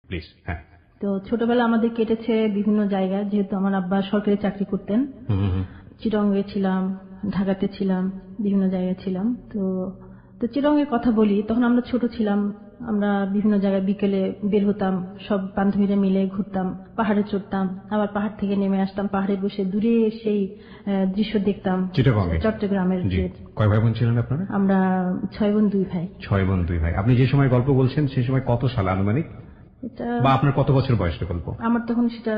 Please. হ্যাঁ, তো ছোটবেলা আমাদের কেটেছে বিভিন্ন জায়গায়, যেহেতু আমার আব্বা সরকারি চাকরি করতেন। চিটংয়ে ছিলাম, ঢাকাতে ছিলাম, বিভিন্ন জায়গায় ছিলাম। তো চিটংয়ের কথা বলি, তখন আমরা ছোট ছিলাম, আমরা বিভিন্ন জায়গায় বিকেলে বের হতাম, সব বান্ধবীরা মিলে ঘুরতাম, পাহাড়ে চড়তাম, আবার পাহাড় থেকে নেমে আসতাম, পাহাড়ে বসে দূরে সেই দৃশ্য দেখতাম। চট্টগ্রামের। কয় ভাই বোন ছিলেন আপনারা? আমরা 6 বোন 2 ভাই। 6 বোন 2 ভাই। আপনি যে সময় গল্প বলছেন সেই সময় কত সাল আনুমানিক, বা আপনার কত বছর বয়সের গল্প? আমার তখন সেটা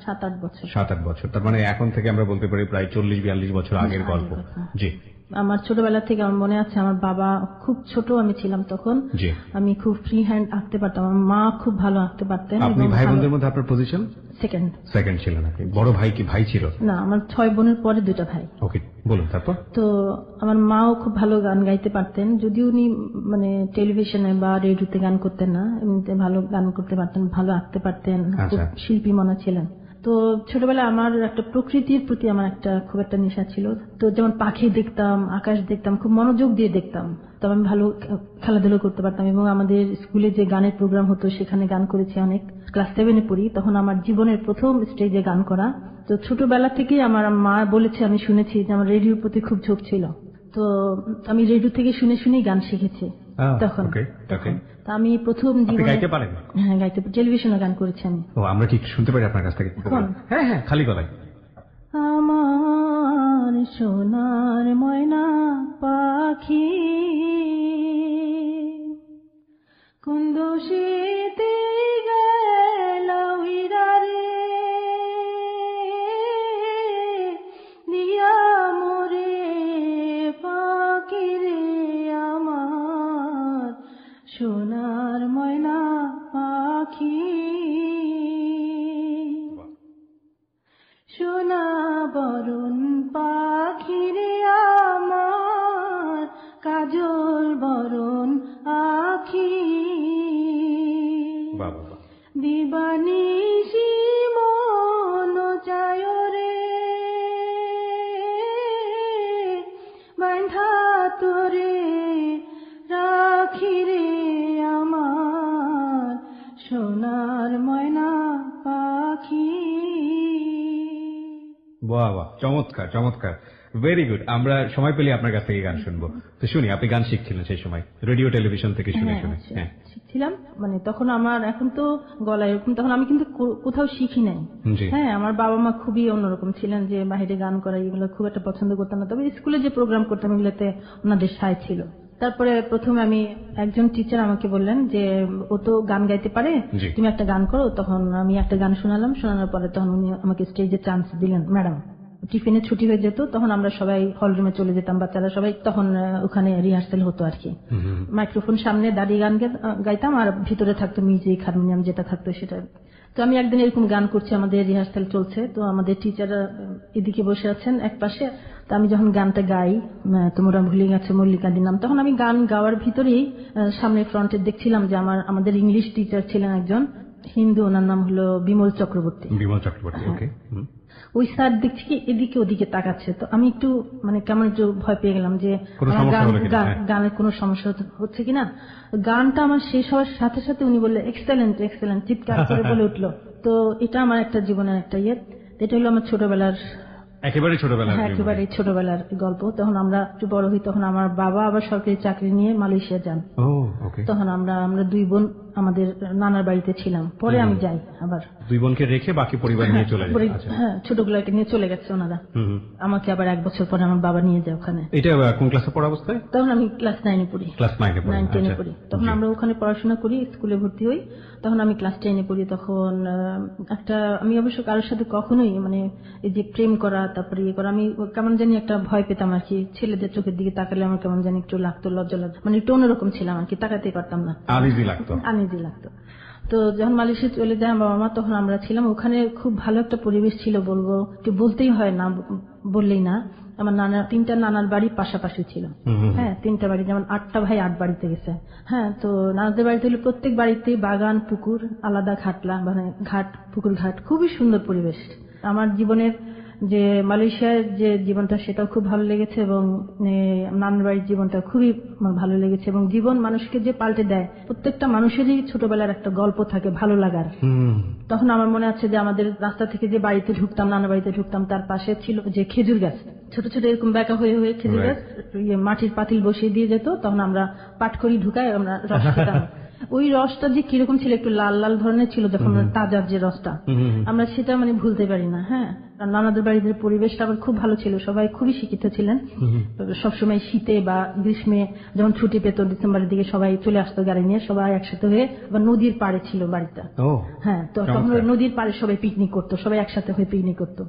7-8 বছর। 7-8 বছর, তার মানে এখন থেকে আমরা বলতে পারি প্রায় 40-42 বছর আগের গল্প। জি। আমার ছোটবেলা থেকে আমার মনে আছে, আমার বাবা খুব ছোট আমি ছিলাম তখন, আমি খুব ফ্রি হ্যান্ড আঁকতে পারতাম, আমার মা খুব ভালো আঁকতে পারতেন। আপনি ভাই বোনদের মধ্যে আপনার পজিশন? সেকেন্ড ছিলেন আপনি। বড় ভাই কি ভাই ছিল? না, আমার 6 বোনের পরে 2টা ভাই। ওকে, বলুন তারপর। তো আমার মাও খুব ভালো গান গাইতে পারতেন, যদিও উনি মানে টেলিভিশনে বা রেডিওতে গান করতেন না, এমনিতে ভালো গান করতে পারতেন, ভালো আঁকতে পারতেন, খুব শিল্পী মনা ছিলেন। তো ছোটবেলায় আমার একটা প্রকৃতির প্রতি আমার খুব একটা নেশা ছিল। তো যেমন পাখি দেখতাম, আকাশ দেখতাম, খুব মনোযোগ দিয়ে দেখতাম। তবে আমি ভালো খেলাধুলো করতে পারতাম, এবং আমাদের স্কুলে যে গানের প্রোগ্রাম হতো সেখানে গান করেছি অনেক। ক্লাস 7-এ পড়ি, তখন আমার জীবনের প্রথম স্টেজে গান করা। তো ছোটবেলা থেকেই আমার মা বলেছে, আমি শুনেছি যে আমার রেডিওর প্রতি খুব ঝোঁক ছিল। তো আমি রেডিও থেকে শুনে শুনেই গান শিখেছি তখন। আমি প্রথম জীবনে গাইতে পারেন? হ্যাঁ, গাইতে, টেলিভিশনে গান করেছি আমি। আমরা কি শুনতে পারি আপনার কাছ থেকে? হ্যাঁ হ্যাঁ, খালি গলায়। আমার সোনার ময়না পাখি কোন দোষেতে গেল উইরা রে, দিয়া মোরে পাখি রে, আমার সোনার ময়না পাখি। সোনা বরণ পাখি রে আমার, কাজল বরণ আখি, দিবানিশি মন চায় রে, বাঁধা তোরে রাখি রে, আমার সোনার ময়না পাখি। বাহ বাহ, চমৎকার চমৎকার, ভেরি গুড। আমরা সময় পেলে আপনার কাছ থেকে গান শুনবো। তো শুনি, আপনি গান শিখছিলেন সেই সময় রেডিও টেলিভিশন থেকে শুনে শুনে? হ্যাঁ, শিখছিলাম। মানে তখন আমার, এখন তো গলায় এরকম, তখন আমি কিন্তু কোথাও শিখি নাই। হ্যাঁ, আমার বাবা মা খুবই অন্যরকম ছিলেন, যে বাইরে গান করা এগুলো খুব একটা পছন্দ করতাম না। তবে স্কুলে যে প্রোগ্রাম করতাম এগুলোতে ওনাদের সায় ছিল। তারপরে প্রথমে আমি, একজন টিচার আমাকে বললেন যে ও তো গান গাইতে পারে, তুমি একটা গান করো। তখন আমি একটা গান শোনালাম, শোনানোর পরে তখন উনি আমাকে স্টেজে চান্স দিলেন। ম্যাডাম, টিফিনে ছুটি হয়ে যেত, তখন আমরা সবাই হল রুমে চলে যেতাম, বাচ্চারা সবাই, তখন ওখানে রিহার্সেল হতো আর কি। মাইক্রোফোন সামনে দাঁড়িয়ে গান গাইতাম, আর ভিতরে থাকতো মিউজিক, হারমোনিয়াম যেটা থাকতো সেটা। তো আমি একদিন এরকম গান করছি, আমাদের রিহার্সেল চলছে, তো আমাদের টিচার এদিকে বসে আছেন এক পাশে। তো আমি যখন গানটা গাই, তোমরা ভুলে গেছো মল্লিকাদির নাম, তখন আমি গান গাওয়ার ভিতরেই সামনে ফ্রন্টে দেখছিলাম যে আমাদের ইংলিশ টিচার ছিলেন একজন হিন্দু, ওনার নাম হলো বিমল চক্রবর্তী। ওকে। ওই স্যার দেখছি কি এদিকে ওদিকে তাকাচ্ছে, তো আমি একটু মানে কেমন একটু ভয় পেয়ে গেলাম যে গানের কোনো সমস্যা হচ্ছে কিনা। গানটা আমার শেষ হওয়ার সাথে সাথে উনি বললে এক্সেলেন্ট এক্সেলেন্ট, চিৎকার করে বলে উঠলো। তো এটা আমার একটা জীবনের একটা এটা হলো আমার ছোটবেলার, একেবারে ছোটবেলার গল্প। তখন আমরা একটু বড় হই, তখন আমার বাবা আবার সরকারি চাকরি নিয়ে মালয়েশিয়া যান। তখন আমরা 2 বোন আমাদের নানার বাড়িতে ছিলাম। পরে আমি যাই আবার, 2 বোনকে রেখে বাকি পরিবার নিয়ে চলে যায়। হ্যাঁ, ছোটগুলোকে নিয়ে চলে গেছে ওনারা। আমাকে আবার 1 বছর পরে আমার বাবা নিয়ে যায় ওখানে। এটা কোন ক্লাসে পড়া অবস্থায়? তখন আমি ক্লাস 9-এ পড়ি। ক্লাস 9-10 পড়ি। তখন আমরা ওখানে পড়াশোনা করি, স্কুলে ভর্তি হই। তখন আমি ক্লাস 10-এ পড়ি। তখন আমি অবশ্য কারোর সাথে কখনোই মানে এই যে প্রেম করা, তারপরে ইয়ে করা, আমি কেমন জানি একটা ভয় পেতাম আর কি। ছেলেদের চোখের দিকে তাকালে আমার কেমন জানি একটু লাগতো, লজ্জা লাগতো, মানে একটু অন্যরকম ছিলাম আর কি, তাকাতেই পারতাম না, আনইজি লাগতো। তো যখন মালয়েশিয়া চলে যায় বাবা মা, তখন আমরা ছিলাম ওখানে, খুব ভালো একটা পরিবেশ ছিল বলবো, একটু বলতেই হয় না, বললেই না। আমার 3টা নানার বাড়ি পাশাপাশি ছিল। হ্যাঁ, 3টা বাড়ি, যেমন 8টা ভাই 8 বাড়িতে গেছে। হ্যাঁ, তো নানাদের বাড়িতে হলে প্রত্যেক বাড়িতে বাগান, পুকুর, আলাদা ঘাটলা, মানে ঘাট, পুকুর ঘাট, খুবই সুন্দর পরিবেশ। আমার জীবনের যে মালয়েশিয়ার যে জীবনটা সেটাও খুব ভালো লেগেছে এবং নানার বাড়ির জীবনটা খুবই আমার ভালো লেগেছে। এবং জীবন মানুষকে যে পাল্টে দেয়, প্রত্যেকটা মানুষেরই ছোটবেলার একটা গল্প থাকে ভালো লাগার। তখন আমার মনে আছে যে আমাদের রাস্তা থেকে যে বাড়িতে ঢুকতাম, নানা বাড়িতে ঢুকতাম, তার পাশে ছিল যে খেজুর গাছ, ছোট ছোট এরকম বেঁকা হয়ে হয়ে খেজুর গাছ, মাটির পাতিল বসিয়ে দিয়ে যেত, তখন আমরা পাট করি ঢুকাই আমরা রস খেতাম। ওই রসটা যে কিরকম ছিল, একটু লাল লাল ধরনের ছিল যখন তাজার যে রসটা, আমরা সেটা মানে ভুলতে পারি না। হ্যাঁ, নানাদের বাড়িতে পরিবেশটা আবার খুব ভালো ছিল, সবাই খুবই শিক্ষিত ছিলেন। সবসময় শীতে বা গ্রীষ্মে যখন ছুটি পেত ডিসেম্বরের দিকে সবাই চলে আসতো গাড়ি নিয়ে, সবাই একসাথে হয়ে। আবার নদীর পাড়ে ছিল বাড়িটা। হ্যাঁ, তো তখন ওই নদীর পাড়ে সবাই পিকনিক করতো, সবাই একসাথে হয়ে পিকনিক করতো।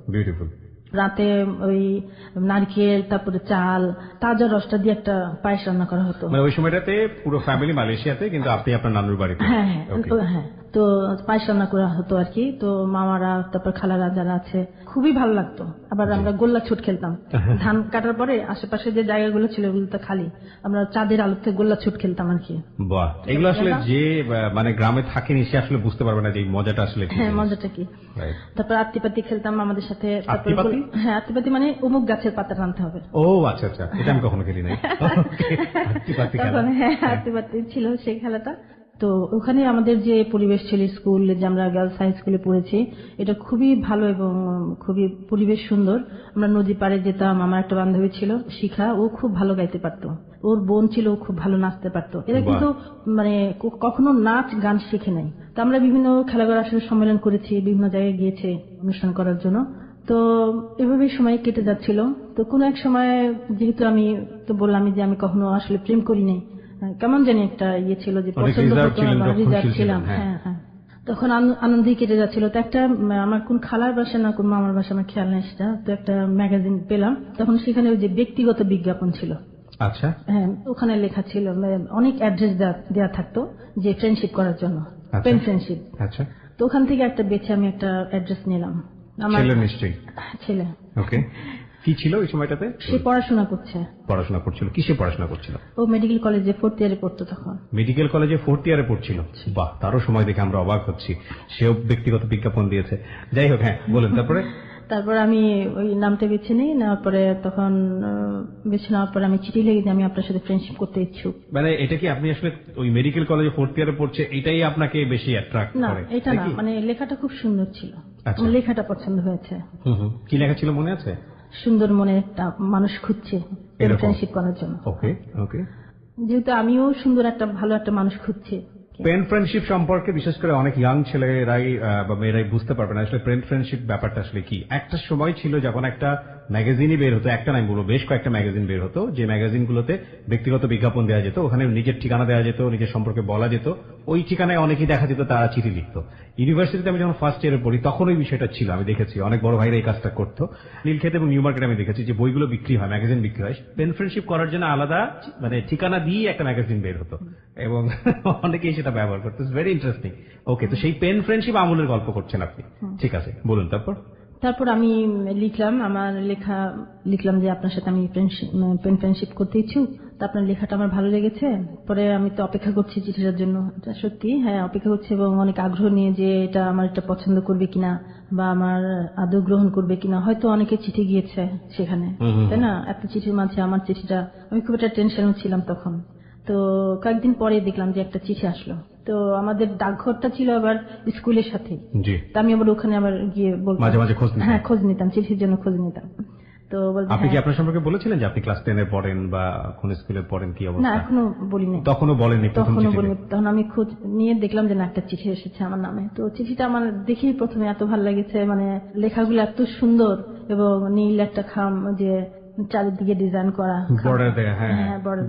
রাতে ওই নারকেল, তারপরে চাল, তাজা রসটা দিয়ে একটা পায়েস রান্না করা হতো। ওই সময়টাতে পুরো ফ্যামিলি মালয়েশিয়াতে, কিন্তু আপনি আপনার নানুর বাড়িতে। হ্যাঁ হ্যাঁ, তো পায়েস রান্না করা হতো আর কি। তো মামারা, তারপর খালারা যারা আছে, খুবই ভালো লাগতো। আবার আমরা গোল্লা ছুট খেলতাম, ধান কাটার পরে আশেপাশে যে জায়গাগুলো ছিল ওগুলো তো খালি, আমরা চাঁদের আলোতে গোল্লা ছুট খেলতাম আর কি। বাহ, এগুলো আসলে যে মানে গ্রামে থাকেনি সে আসলে বুঝতে পারবে না যে এই মজাটা আসলে কি। হ্যাঁ, মজাটা কি। তারপর আত্তিপাতি খেলতাম আমাদের সাথে। হ্যাঁ, আত্তিপাতি মানে অমুক গাছের পাতা টানতে হবে। ও আচ্ছা আচ্ছা, এটা আমি কখনো খেলি নাই। হ্যাঁ, আত্তিপাতি ছিল সেই খেলাটা। তো ওখানে আমাদের যে পরিবেশ ছিল, স্কুল যে আমরা গার্লস হাই স্কুলে পড়েছি, এটা খুবই ভালো এবং খুবই পরিবেশ সুন্দর। আমরা নদী পাড়ে যেতাম। আমার একটা বান্ধবী ছিল শিখা, ও খুব ভালো গাইতে পারতো, ওর বোন ছিল, ও খুব ভালো নাচতে পারতো। এরা কিন্তু মানে কখনো নাচ গান শিখে নাই। তো আমরা বিভিন্ন খেলাঘর আসলে সম্মেলন করেছি, বিভিন্ন জায়গায় গিয়েছে অনুষ্ঠান করার জন্য। তো এভাবেই সময় কেটে যাচ্ছিল। তো কোন এক সময়, যেহেতু আমি তো বললাম যে আমি কখনো আসলে প্রেম করি নাই, কেমন জানি একটা ইয়ে ছিল যে পছন্দ ছিলাম। হ্যাঁ হ্যাঁ, তখন আনন্দেই কেটে যাচ্ছিল। তো একটা আমার কোন খালার বাসা না কোন মামার বাসা আমার খেয়াল নেই সেটা, তো একটা ম্যাগাজিন পেলাম। তখন সেখানে ওই যে ব্যক্তিগত বিজ্ঞাপন ছিল। আচ্ছা। হ্যাঁ, ওখানে লেখা ছিল, অনেক অ্যাড্রেস দেওয়া থাকতো যে ফ্রেন্ডশিপ করার জন্য, পেন ফ্রেন্ডশিপ। আচ্ছা। তো ওখান থেকে একটা বেছে আমি একটা অ্যাড্রেস নিলাম। আমার নিশ্চয়ই ছেলে। ওকে, কি ছিল ওই সময়টাতে? সে পড়াশোনা করছে। পড়াশোনা করছিল? কিসে পড়াশোনা করছিল? ও মেডিকেল কলেজে 4th ইয়ারে পড়তো তখন। মেডিকেল কলেজে 4th ইয়ারে পড়ছিল? বাহ, তারও সময় দেখে আমরা অবাক হচ্ছি। সেও ব্যক্তিগত বিজ্ঞাপন দিয়েছে। যাই হোক, হ্যাঁ বলেন। তারপর আমি ওই নামটা বেছে নিই, নেওয়ার পরে তখন বেছে নেওয়ার পরে আমি চিঠি লিখে দিই আমি আপনার সাথে ফ্রেন্ডশিপ করতে ইচ্ছুক। মানে এটা কি আপনি আসলে ওই মেডিকেল কলেজে 4th ইয়ারে পড়ছে এটাই আপনাকে বেশি অ্যাট্রাক্ট করে? না, এটা না, মানে লেখাটা খুব সুন্দর ছিল। আমার লেখাটা পছন্দ হয়েছে। কি লেখা ছিল মনে আছে? সুন্দর মনে একটা মানুষ খুঁজছে ফ্রেন্ডশিপ করার জন্য। ওকে ওকে, যেহেতু আমিও সুন্দর একটা ভালো একটা মানুষ খুঁজছি। পেন ফ্রেন্ডশিপ সম্পর্কে বিশেষ করে অনেক ইয়াং ছেলেরাই বা মেয়েরাই বুঝতে পারবে না আসলে পেন ফ্রেন্ডশিপ ব্যাপারটা আসলে কি। একটা সময় ছিল যখন একটা ম্যাগাজিনই বের হতো, একটা নাই বলবো বেশ কয়েকটা ম্যাগাজিন বের হতো, যে ম্যাগাজিনগুলোতে ব্যক্তিগত বিজ্ঞাপন দেওয়া যেত, ওখানে নিজের ঠিকানা দেওয়া যেত, নিজের সম্পর্কে বলা যেত, ওই ঠিকানায় অনেকেই দেখা যেত তারা চিঠি লিখতো। ইউনিভার্সিটিতে আমি যখন ফার্স্ট ইয়ারে পড়ি তখন ওই বিষয়টা ছিল, আমি দেখেছি অনেক বড় ভাইরা এই কাজটা করতো। নীলক্ষেত এবং নিউ মার্কেটে আমি দেখেছি যে বইগুলো বিক্রি হয়, ম্যাগাজিন বিক্রি হয়, পেন ফ্রেন্ডশিপ করার জন্য আলাদা মানে ঠিকানা দিয়ে একটা ম্যাগাজিন বের হতো এবং অনেকেই সেটা ব্যবহার করতো। Very interesting. ওকে, তো সেই পেন ফ্রেন্ডশিপ আমলের গল্প করছেন আপনি, ঠিক আছে বলুন। তারপর আমি লিখলাম, আমার লেখা লিখলাম যে আপনার সাথে আমি পেন ফ্রেন্ডশিপ করতে ইচ্ছুক। তা আপনার লেখাটা আমার ভালো লেগেছে। পরে আমি তো অপেক্ষা করছি চিঠিটার জন্য। সত্যি হ্যাঁ অপেক্ষা করছি এবং অনেক আগ্রহ নিয়ে যে এটা আমার এটা পছন্দ করবে কিনা বা আমার আদৌ গ্রহণ করবে কিনা। হয়তো অনেকে চিঠি গিয়েছে সেখানে, তাই না? এত চিঠির মাঝে আমার চিঠিটা, আমি খুব একটা টেনশনও ছিলাম তখন। তো কয়েকদিন পরে দেখলাম যে একটা চিঠি আসলো। তো আমাদের ডাকঘরটা ছিল আবার স্কুলের সাথে, তা আমি আবার ওখানে আবার গিয়ে বলতাম, মাঝে মাঝে খোঁজ নিতাম, চিঠির জন্য খোঁজ নিতাম। তো আপনি কি আপনার সম্পর্কে বলেছিলেন যে আপনি ক্লাস 10 এ পড়েন বা কোন স্কুলে পড়েন, কি অবস্থা? না, এখনো বলিনি। তখনও বলেননি? তখন আমি খোঁজ নিয়ে দেখলাম যে না, একটা চিঠি এসেছে আমার নামে। তো চিঠিটা আমার দেখেই প্রথমে এত ভালো লেগেছে, মানে লেখাগুলো এত সুন্দর এবং নীল একটা খাম যে চারিদিকে ডিজাইন করা বর্ডার দেয়া, হ্যাঁ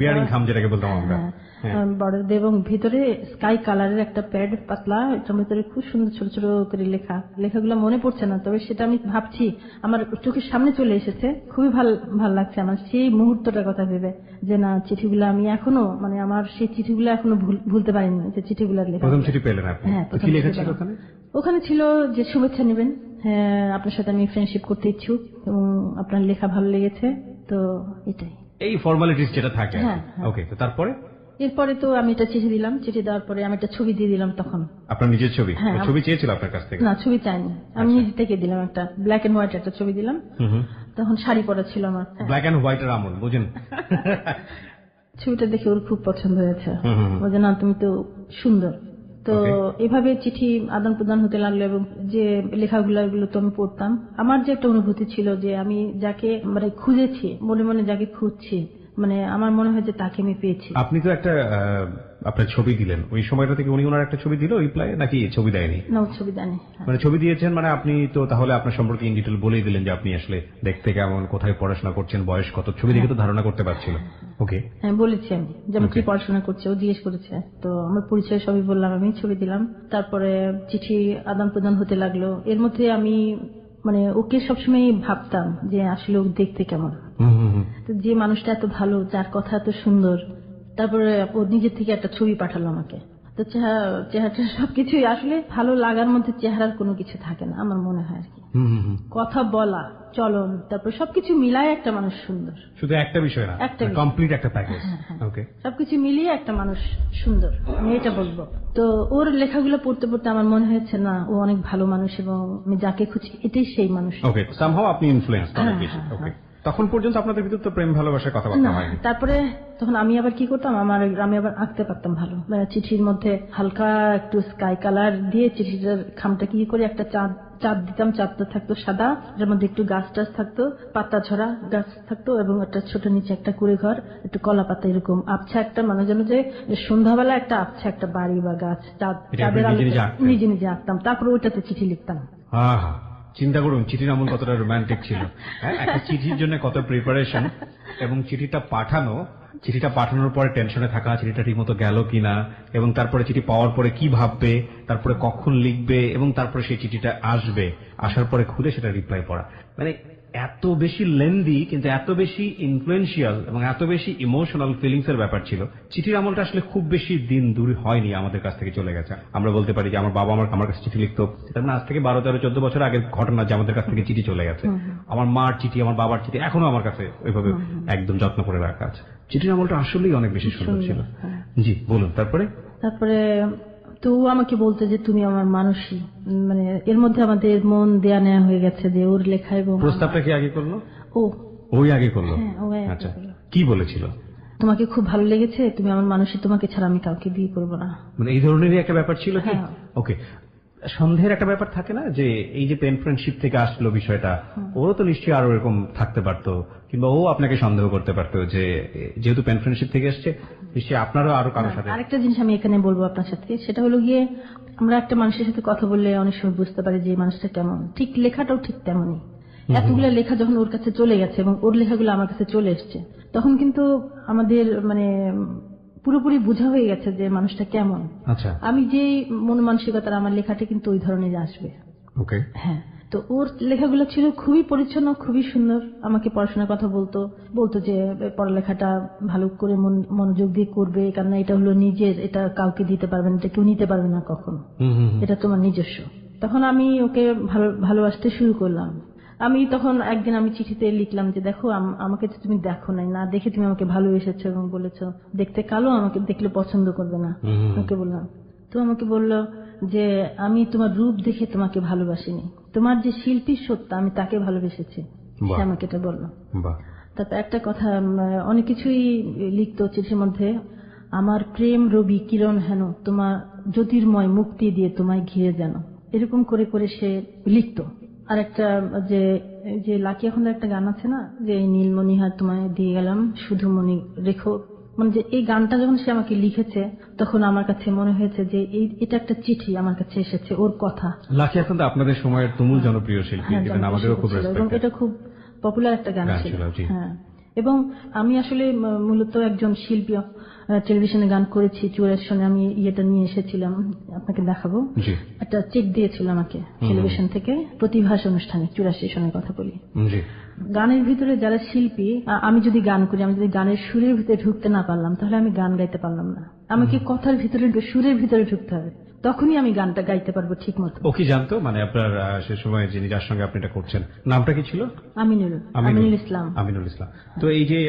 বিয়ারিং খাম যেটাকে বলতাম আমরা, বর্ডার দিয়ে এবং ভিতরে স্কাই কালারের একটা প্যাড পাতলা, এটার ভিতরে খুব সুন্দর ছোট ছোট করে লেখাগুলো মনে পড়ছে না, তবে সেটা আমি ভাবছি আমার চোখের সামনে চলে এসেছে। খুবই ভালো লাগছে আমার সেই মুহূর্তটার কথা ভেবে যে না, চিঠিগুলো আমি এখনো মানে আমার সেই চিঠিগুলো এখনো ভুলতে পারিনি। যে চিঠিগুলোর লেখা, প্রথম চিঠি পেলেন আপনি? হ্যাঁ, কি লেখা ছিল ওখানে? ওখানে ছিল যে শুভেচ্ছা নেবেন, হ্যাঁ আপনার সাথে আমি ফ্রেন্ডশিপ করতে ইচ্ছুক এবং আপনার লেখা ভালো লেগেছে। তো এটাই, এই ফর্মালিটিস যেটা থাকে। ওকে, তো তারপরে? এরপরে তো আমি এটা চিঠি দিলাম, চিঠি দেওয়ার পরে আমি একটা ছবি দিয়ে দিলাম। তখন আপনার নিজের ছবি? হ্যাঁ, ছবি চেয়েছিল আপনার কাছ থেকে? না, ছবি চাইনি, আমি নিজে থেকে দিলাম, একটা ব্ল্যাক এন্ড হোয়াইট একটা ছবি দিলাম। তখন শাড়ি পরা ছিল আমার। ব্ল্যাক এন্ড হোয়াইট এর আমল, বুঝেন? ছবিটা দেখে ওর খুব পছন্দ হয়েছে, বলছে না তুমি তো সুন্দর। তো এভাবে চিঠি আদান প্রদান হতে লাগলো এবং যে লেখাগুলো এগুলো তো আমি পড়তাম। আমার যে একটা অনুভূতি ছিল যে আমি যাকে মানে খুঁজেছি, মনে মনে যাকে খুঁজছি, মানে আমার মনে হয় যে তাকে আমি পেয়েছি। আপনি তো একটা আপনার ছবি দিলেন, ওই সময়টা থেকে উনি ওনার একটা ছবি দিল রিপ্লাই, নাকি ছবি দেয়নি? না, ছবি দেয়নি। মানে ছবি দিয়েছেন, মানে আপনি তো তাহলে আপনার সম্পর্কে ইন ডিটেল বলেই দিলেন যে আপনি আসলে দেখতে কেমন, কোথায় পড়াশোনা করছেন, বয়স কত, ছবি দেখে তো ধারণা করতে পারছিল। ওকে, হ্যাঁ বলেছি আমি যেমন কি পড়াশোনা করছে, ও জিজ্ঞেস করেছে, তো আমার পরিচয় সবই বললাম, আমি ছবি দিলাম। তারপরে চিঠি আদান প্রদান হতে লাগলো। এর মধ্যে আমি মানে ওকে সবসময় ভাবতাম যে আসলে ও দেখতে কেমন, তো যে মানুষটা এত ভালো, যার কথা এত সুন্দর, তারপরে ও নিজের থেকে একটা ছবি পাঠালো আমাকে। তো চেহারাটা সবকিছুই আসলে ভালো লাগার মধ্যে চেহারার কোনো কিছু থাকে না আমার মনে হয় আর কি। কথা বলা, চলন, তারপর সবকিছু মিলায় একটা মানুষ সুন্দর। শুধু একটা বিষয় না, কমপ্লিট একটা প্যাকেজ। ওকে, সবকিছু মিলিয়ে একটা মানুষ সুন্দর, আমি এটা বলবো। তো ওর লেখাগুলো পড়তে পড়তে আমার মনে হয়েছে না, ও অনেক ভালো মানুষ এবং আমি যাকে খুঁজি এটাই সেই মানুষ। ওকে, সামহাউ আপনি ইনফ্লুয়েন্স অনেক বেশি। ওকে, তখন পর্যন্ত আপনাদের ভিতর তো প্রেম ভালোবাসার কথাবার্তা হয়নি? তারপরে তখন আমি আবার কি করতাম, আমি আবার আঁকতে পারতাম ভালো। চিঠির মধ্যে হালকা একটু স্কাই কালার দিয়ে চিঠিটার খামটা কি করে একটা চাঁদ দিতাম, চাঁদটা থাকতো সাদা, এর মধ্যে একটু গাছ টাছ থাকতো, পাতা ঝরা গাছ থাকতো এবং একটা ছোট নিচে একটা কুড়ে ঘর, একটু কলা পাতা, এরকম আবছা একটা, মানে যেন যে সন্ধ্যাবেলা একটা আবছা একটা বাড়ি বা গাছ, চাঁদের নিজে নিজে আঁকতাম। তারপরে ওইটাতে চিঠি লিখতাম। চিন্তা করুন চিঠির আমল কতটা রোমান্টিক ছিল। একটা চিঠির জন্য কত প্রিপারেশন, এবং চিঠিটা পাঠানোর পরে টেনশনে থাকা, চিঠিটা ঠিক মতো গেল কিনা, এবং তারপরে চিঠি পাওয়ার পরে কি ভাববে, তারপরে কখন লিখবে, এবং তারপরে সেই চিঠিটা আসবে, আসার পরে খুলে সেটা রিপ্লাই পড়া, মানে এত বেশি লেন্দি কিন্তু এত বেশি ইনফ্লুয়েন্সিয়াল এবং এত বেশি ইমোশনাল ফিলিংস এর ব্যাপার ছিল। চিঠির আমলটা আসলে খুব বেশি দিন দূর হয়নি, আমাদের কাছ থেকে চলে গেছে। আমরা বলতে পারি যে আমার বাবা আমার কাছে চিঠি লিখতো, তার মানে আজ থেকে 12-13-14 বছর আগের ঘটনা যে আমাদের কাছ থেকে চিঠি চলে গেছে। আমার মার চিঠি, আমার বাবার চিঠি এখনো আমার কাছে ওইভাবে একদম যত্ন করে রাখা আছে। চিঠির আমলটা আসলেই অনেক বেশি সুন্দর ছিল। জি বলুন। তারপরে তো আমাকে বলতে যে তুমি আমার মানুষই, মানে এর মধ্যে আমাদের মন দেয়া নেওয়া হয়ে গেছে যে ওর লেখা। এবং প্রস্তাবটা কি আগে করলো? ওই আগে করলো? আচ্ছা, কি বলেছিল? তোমাকে খুব ভালো লেগেছে, তুমি আমার মানুষই, তোমাকে ছাড়া আমি কাউকে বিয়ে করবো না, মানে এই ধরনেরই একটা ব্যাপার ছিল কি? ওকে, সন্দেহের একটা ব্যাপার থাকে না যে এই যে পেন ফ্রেন্ডশিপ থেকে আসলো বিষয়টা, ওরও তো নিশ্চয়ই আরো এরকম থাকতে পারতো, কিংবা ও আপনাকে সন্দেহ করতে পারতো যে যেহেতু পেন ফ্রেন্ডশিপ থেকে আসছে নিশ্চয়ই আপনারও আরো কারোর সাথে। আরেকটা জিনিস আমি এখানে বলবো আপনার সাথে, সেটা হলো গিয়ে আমরা একটা মানুষের সাথে কথা বললে অনেক সময় বুঝতে পারি যে মানুষটা কেমন, ঠিক লেখাটাও ঠিক তেমনই। এতগুলো লেখা যখন ওর কাছে চলে গেছে এবং ওর লেখাগুলো আমার কাছে চলে এসছে, তখন কিন্তু আমাদের মানে পুরোপুরি বোঝা হয়ে গেছে যে মানুষটা কেমন। আচ্ছা, আমি যে মন মানসিকতার, আমার লেখাটা কিন্তু ওই ধরনের আসবে। ওকে, হ্যাঁ। তো ওর লেখাগুলো ছিল খুবই পরিচ্ছন্ন, খুবই সুন্দর। আমাকে পড়াশোনার কথা বলতো যে পড়ালেখাটা ভালো করে মনোযোগ দিয়ে করবে, কারণ এটা হলো নিজের, এটা কাউকে দিতে পারবে না, এটা কেউ নিতে পারবে না কখনো, এটা তোমার নিজস্ব। তখন আমি ওকে ভালোবাসতে শুরু করলাম। আমি তখন একদিন আমি চিঠিতে লিখলাম যে দেখো, আমাকে তো তুমি দেখো নাই, না দেখে তুমি আমাকে ভালোবেসেছো এবং বলেছো দেখতে কালো, আমাকে দেখলে পছন্দ করবে না। ওকে বললাম, তো আমাকে বললো যে আমি তোমার রূপ দেখে তোমাকে ভালোবাসিনি, তোমার যে শিল্পীর সত্তা আমি তাকে ভালোবেসেছি। সে আমাকে এটা বললো। তারপর একটা কথা, অনেক কিছুই লিখতো চিঠির মধ্যে, আমার প্রেম রবি কিরণ হেন, তোমার জ্যোতির্ময় মুক্তি দিয়ে তোমায় ঘিরে যেন, এরকম করে করে সে লিখতো। আর একটা যে লাকি এখন একটা গান আছে না, যে নীলমণিহার তোমায় দিয়ে গেলাম শুধু মনি রেখো, মানে যে এই গানটা যখন সে আমাকে লিখেছে তখন আমার কাছে মনে হয়েছে যে এটা একটা চিঠি আমার কাছে এসেছে, ওর কথা। লাকি এখন তো আপনাদের সময়ের তুমুল জনপ্রিয় শিল্পী, আমাদেরও খুব রেসপেক্ট, এটা খুব পপুলার একটা গান ছিল। হ্যাঁ, এবং আমি আসলে মূলত একজন শিল্পী, টেলিভিশনে গান করেছি। 84 সনে আমি ইয়েটা নিয়ে এসেছিলাম, আপনাকে দেখাবো। একটা চেক দিয়েছিল আমাকে টেলিভিশন থেকে, প্রতিভাস অনুষ্ঠানে, 84 সনের কথা বলি। গানের ভিতরে যারা শিল্পী, আমি যদি গান করি, আমি যদি গানের সুরের ভিতরে ঢুকতে না পারলাম তাহলে আমি গান গাইতে পারলাম না। আমাকে কথার ভিতরে, সুরের ভিতরে ঢুকতে হবে, তখনই আমি গানটা গাইতে পারবো ঠিক মতো। ও কি জানতো, মানে আপনার সে সময় যিনি যার সঙ্গে আপনি এটা করছেন নামটা কি ছিল? আমিনুল ইসলাম। আমিনুল ইসলাম। তো এই যে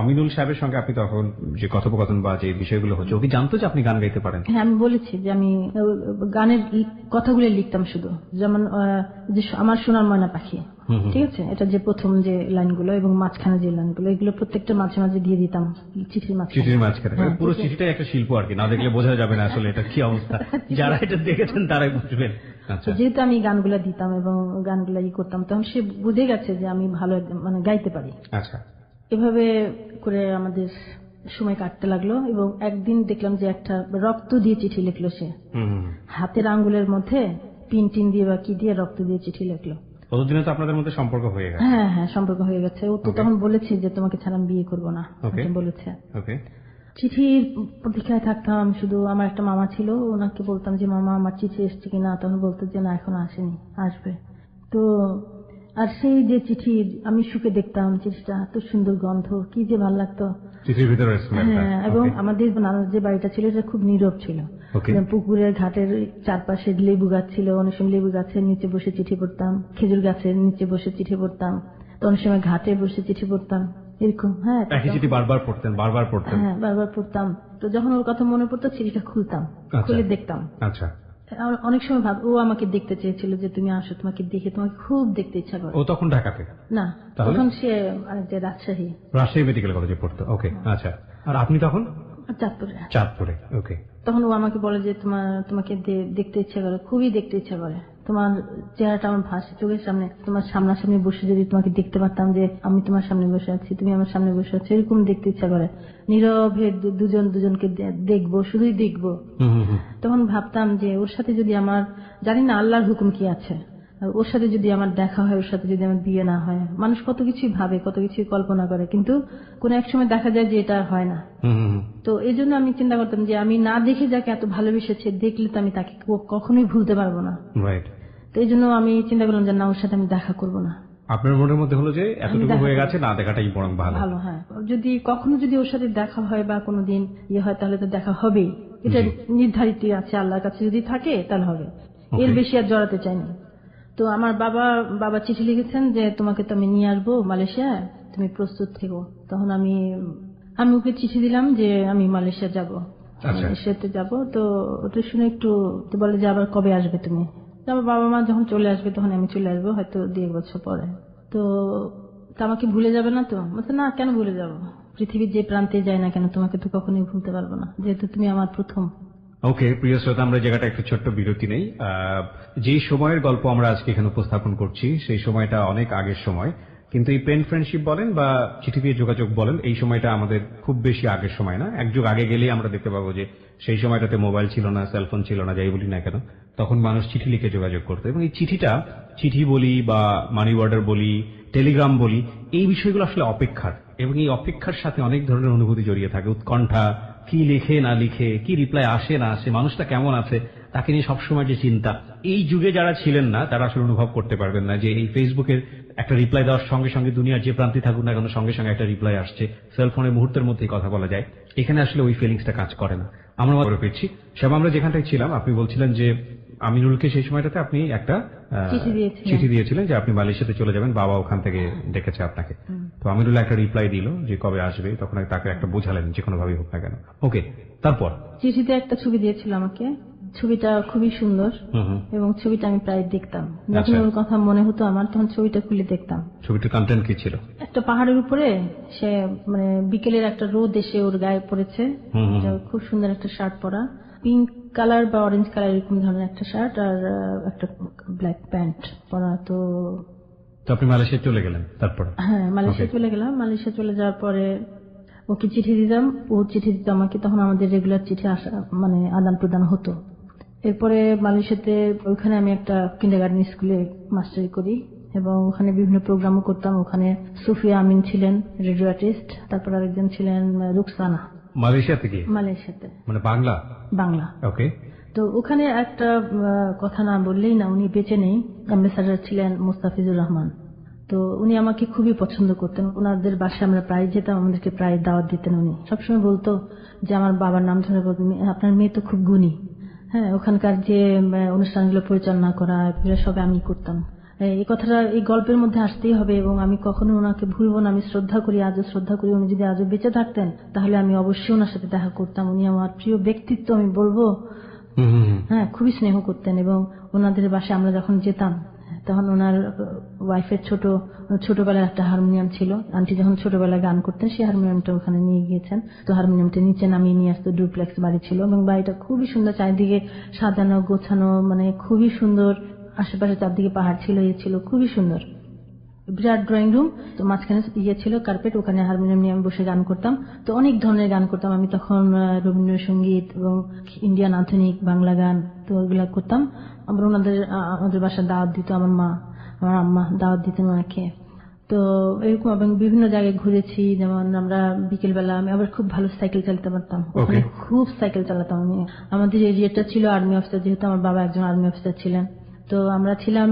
আমিনুল সাহেবের সঙ্গে আপনি তখন যে কথোপকথন বা যে বিষয়গুলো হচ্ছে, ও কি জানতো যে আপনি গান গাইতে পারেন? হ্যাঁ, আমি বলেছি যে আমি গানের কথাগুলো লিখতাম শুধু, যেমন যে আমার সোনার ময়না পাখি, ঠিক আছে, এটা যে প্রথম যে লাইনগুলো এবং মাঝখানে যে লাইনগুলো, এগুলো প্রত্যেকটা মাঝে মাঝে দিয়ে দিতাম চিঠির মাঝখানে। পুরো চিঠিটাই একটা শিল্প আর কি, না দেখলে বোঝা যাবে না আসলে এটা কি অবস্থা, যারা এটা দেখেছেন তারাই বুঝবেন। আচ্ছা, যেহেতু আমি গানগুলা দিতাম এবং গানগুলা করতাম, তখন সে বুঝে গেছে যে আমি ভালো মানে গাইতে পারি। আচ্ছা, এভাবে করে আমাদের সময় কাটতে লাগলো এবং একদিন দেখলাম যে একটা রক্ত দিয়ে চিঠি লিখলো সে, হাতের আঙ্গুলের মধ্যে পিন দিয়ে বা কি দিয়ে রক্ত দিয়ে চিঠি লিখলো। ততদিনে তো আপনাদের মধ্যে সম্পর্ক হয়ে গেছে? হ্যাঁ হ্যাঁ, সম্পর্ক হয়ে গেছে। ও তো তখন বলেছে যে তোমাকে ছাড়া আমি বিয়ে করবো না, বলেছে। চিঠির প্রতীক্ষায় থাকতাম শুধু। আমার একটা মামা ছিল, ওনাকে বলতাম যে মামা আমার চিঠি এসছে কিনা, তখন বলতো যে না এখনো আসেনি, আসবে। তো আর সেই যে চিঠি আমি শুকে দেখতাম, চিঠিটা এত সুন্দর গন্ধ, কি যে ভালো লাগতো চিঠির ভিতরে। হ্যাঁ, এবং আমাদের নানার যে বাড়িটা ছিল এটা খুব নীরব ছিল। পুকুরের ঘাটের চারপাশে লেবু গাছ ছিল, অনেক সময় লেবু গাছের নিচে বসে চিঠি পড়তাম, খেজুর গাছের নিচে বসে চিঠি পড়তাম, তো অনেক সময় ঘাটে বসে চিঠি পড়তাম, এরকম। হ্যাঁ, চিঠি বারবার পড়তেন? হ্যাঁ, বারবার পড়তাম। তো যখন ওর কথা মনে পড়তো চিঠিটা খুলতাম, খুলে দেখতাম। আচ্ছা, অনেক সময় ও আমাকে দেখতে চেয়েছিল যে তুমি আসো, তোমাকে দেখে তোমাকে খুব দেখতে ইচ্ছা করে। ও তখন ঢাকাতে না, তখন সে রাজশাহী মেডিকেল কলেজে পড়তো। ওকে, আচ্ছা। আর আপনি তখন? চাঁদপুরে। ওকে। তখন ও আমাকে বলে যে তোমাকে দেখতে ইচ্ছা করে, খুবই দেখতে ইচ্ছা করে, তোমার চেহারাটা আমার ভাসে চোখের সামনে, তোমার সামনাসামনি বসে যদি তোমাকে দেখতে পারতাম যে আমি তোমার সামনে বসে আছি, তুমি আমার সামনে বসে আছো, এরকম দেখতে ইচ্ছা করে। নীরবে দুজনকে দেখবো, শুধুই দেখবো। তখন ভাবতাম যে ওর সাথে যদি আমার, জানি না আল্লাহর হুকুম কি আছে, ওর সাথে যদি আমার দেখা হয়, ওর সাথে যদি আমার বিয়ে না হয়, মানুষ কত কিছুই ভাবে, কত কিছুই কল্পনা করে, কিন্তু কোন এক সময় দেখা যায় যে এটা হয় না। তো এই জন্য আমি চিন্তা করতাম যে আমি না দেখে যাকে এত ভালোবেসেছে, দেখলে তো আমি তাকে কখনোই ভুলতে পারবো না। তো এই জন্য আমি চিন্তা করলাম যে না, ওর সাথে আমি দেখা করবো না। আপনার মনের মধ্যে হলো যে এতটুকু হয়ে গেছে, না দেখাটাই বরং ভালো। হ্যাঁ, যদি কখনো যদি ওর সাথে দেখা হয় বা কোনোদিন হয়, তাহলে তো দেখা হবেই, এটা নির্ধারিত আছে আল্লাহর কাছে, যদি থাকে তাহলে হবে, এর বেশি আর জড়াতে চাইনি। তো আমার বাবা চিঠি লিখেছেন যে তোমাকে তো আমি নিয়ে আসবো মালয়েশিয়া, তুমি প্রস্তুত থেকো। তখন আমি ওকে চিঠি দিলাম যে আমি মালয়েশিয়া যাব, মালয়েশিয়াতে যাব। তো ওটা শুনে একটু বলে যে আবার কবে আসবে তুমি? আমার বাবা মা যখন চলে আসবে তখন আমি চলে আসবো, হয়তো 2 বছর পরে। তো আমাকে ভুলে যাবে না? তো বলছে না, কেন ভুলে যাব, পৃথিবীর যে প্রান্তে যায় না কেন, তোমাকে তো কখনোই ভুলতে পারবো না, যেহেতু তুমি আমার প্রথম। ওকে, প্রিয় শ্রোতা, আমরা জায়গাটা একটু ছোট্ট বিরতি নেই। যেই সময়ের গল্প আমরা আজকে এখানে উপস্থাপন করছি সেই সময়টা অনেক আগের সময়, কিন্তু এই পেন ফ্রেন্ডশিপ বলেন বা চিঠি দিয়ে যোগাযোগ বলেন, এই সময়টা আমাদের খুব বেশি আগের সময় না। এক যুগ আগে গেলেই আমরা দেখতে পাবো যে সেই সময়টাতে মোবাইল ছিল না, সেলফোন ছিল না, যাই বলি না কেন, তখন মানুষ চিঠি লিখে যোগাযোগ করতো। এবং এই চিঠি বলি বা মানি অর্ডার বলি, টেলিগ্রাম বলি, এই বিষয়গুলো আসলে অপেক্ষার, এবং এই অপেক্ষার সাথে অনেক ধরনের অনুভূতি জড়িয়ে থাকে। উৎকণ্ঠা, কি লিখে না লিখে, কি রিপ্লাই আসে না আসে, মানুষটা কেমন আছে তাকে নিয়ে সবসময় যে চিন্তা। এই যুগে যারা ছিলেন না তারা আসলে অনুভব করতে পারবেন না যে এই ফেসবুকের একটা রিপ্লাই দেওয়ার সঙ্গে সঙ্গে দুনিয়ার যে প্রান্তে থাকুক না কেন, সঙ্গে সঙ্গে একটা রিপ্লাই আসছে, সেলফোনে মুহূর্তের মধ্যেই কথা বলা যায়। এখানে আসলে ওই ফিলিংসটা কাজ করে না। আমরা মনে পেয়েছি সেবা, আমরা যেখানটায় ছিলাম, আপনি বলছিলেন যে আমিনুলকে সেই সময়টাতে আপনি একটা চিঠি দিয়েছিলেন যে আপনি মালয়েশিয়াতে চলে যাবেন, বাবা ওখান থেকে ডেকেছে আপনাকে। তো আমিনুল একটা রিপ্লাই দিল যে কবে আসবে, তখন তাকে একটা বোঝালেন যে কোনো ভাবেই হোক না কেন। ওকে, তারপর চিঠিতে একটা ছবি দিয়েছিল আমাকে, ছবিটা খুবই সুন্দর এবং ছবিটা আমি প্রায় দেখতাম, যখন ওর কথা মনে হতো আমার তখন ছবিটা খুলে দেখতাম। ছবিটার কন্টেন্ট কি ছিল? একটা পাহাড়ের উপরে সে, মানে বিকেলের একটা রোদ এসে ওর গায়ে পড়েছে, খুব সুন্দর একটা শার্ট পরা, পিঙ্ক কালার বা অরেঞ্জ কালার এরকম ধরনের একটা শার্ট আর একটা ব্ল্যাক প্যান্ট পরা। তো আপনি মালয়েশিয়া চলে গেলেন? তারপর? হ্যাঁ, মালয়েশিয়া চলে গেলাম। মালয়েশিয়া চলে যাওয়ার পরে ওকে চিঠি দিতাম, ও চিঠি দিত আমাকে, তখন আমাদের রেগুলার চিঠি আসা মানে আদান প্রদান হতো। এরপরে মালয়েশিয়াতে ওইখানে আমি একটা কিন্ডারগার্টেন স্কুলে মাস্টারি করি এবং ওখানে বিভিন্ন প্রোগ্রামও করতাম। ওখানে সুফিয়া আমিন ছিলেন রেডিও আর্টিস্ট, তারপর আরেকজন ছিলেন রুকসানা। মালয়েশিয়াতে কি? মালয়েশিয়াতে, মানে বাংলা। ওকে। তো ওখানে একটা কথা না বললেই না, উনি বেঁচে নেই, অ্যাম্বাসাডার ছিলেন মুস্তাফিজুর রহমান। তো উনি আমাকে খুবই পছন্দ করতেন, ওনাদের বাসায় আমরা প্রায় যেতাম, আমাদেরকে প্রায় দাওয়াত দিতেন। উনি সবসময় বলতো যে, আমার বাবার নাম ধরে বলতেন, আপনার মেয়ে তো খুব গুণী, হ্যাঁ, ওখানকার যে অনুষ্ঠানগুলো পরিচালনা করা এগুলো সব আমি করতাম। এই কথাটা এই গল্পের মধ্যে আসতেই হবে এবং আমি কখনো ওনাকে ভুলবো না। আমি শ্রদ্ধা করি, আজও শ্রদ্ধা করি। উনি যদি আজও বেঁচে থাকতেন তাহলে আমি অবশ্যই ওনার সাথে দেখা করতাম। উনি আমার প্রিয় ব্যক্তিত্ব আমি বলবো। হ্যাঁ, খুবই স্নেহ করতেন এবং ওনাদের বাসায় আমরা যখন যেতাম তখন ওনার ওয়াইফের ছোটবেলার একটা হারমোনিয়াম ছিল। আন্টি যখন ছোটবেলায় গান করতেন সেই হারমোনিয়ামটা ওখানে নিয়ে গিয়েছেন। তো হারমোনিয়ামটা নিচে নামিয়ে নিয়ে আসতো। ডুপ্লেক্স বাড়ি ছিল এবং বাড়িটা খুবই সুন্দর, চারিদিকে সাজানো গোছানো, মানে খুবই সুন্দর। আশেপাশে চারদিকে পাহাড় ছিল, ছিল খুবই সুন্দর। বিরাট ড্রয়িং রুম, তো মাঝখানে ছিল কার্পেট, ওখানে হারমোনিয়াম নিয়ে আমি বসে গান করতাম। তো অনেক ধরনের গান করতাম আমি তখন, রবীন্দ্রসঙ্গীত এবং ইন্ডিয়ান আধুনিক বাংলা গান, তো ওইগুলা করতাম। আবার আমাদের বাসায় দাওয়াত দিত আমার মা, আমার আম্মা দাওয়াত দিতেন ওনাকে। তো এরকম এবং বিভিন্ন জায়গায় ঘুরেছি। যেমন আমরা বিকেলবেলা আমি আবার খুব ভালো সাইকেল চালাতে পারতাম, ওখানে খুব সাইকেল চালাতাম আমি। আমাদের এরিয়াটা ছিল আর্মি অফিসার, যেহেতু আমার বাবা একজন আর্মি অফিসার ছিলেন। তো আমরা ছিলাম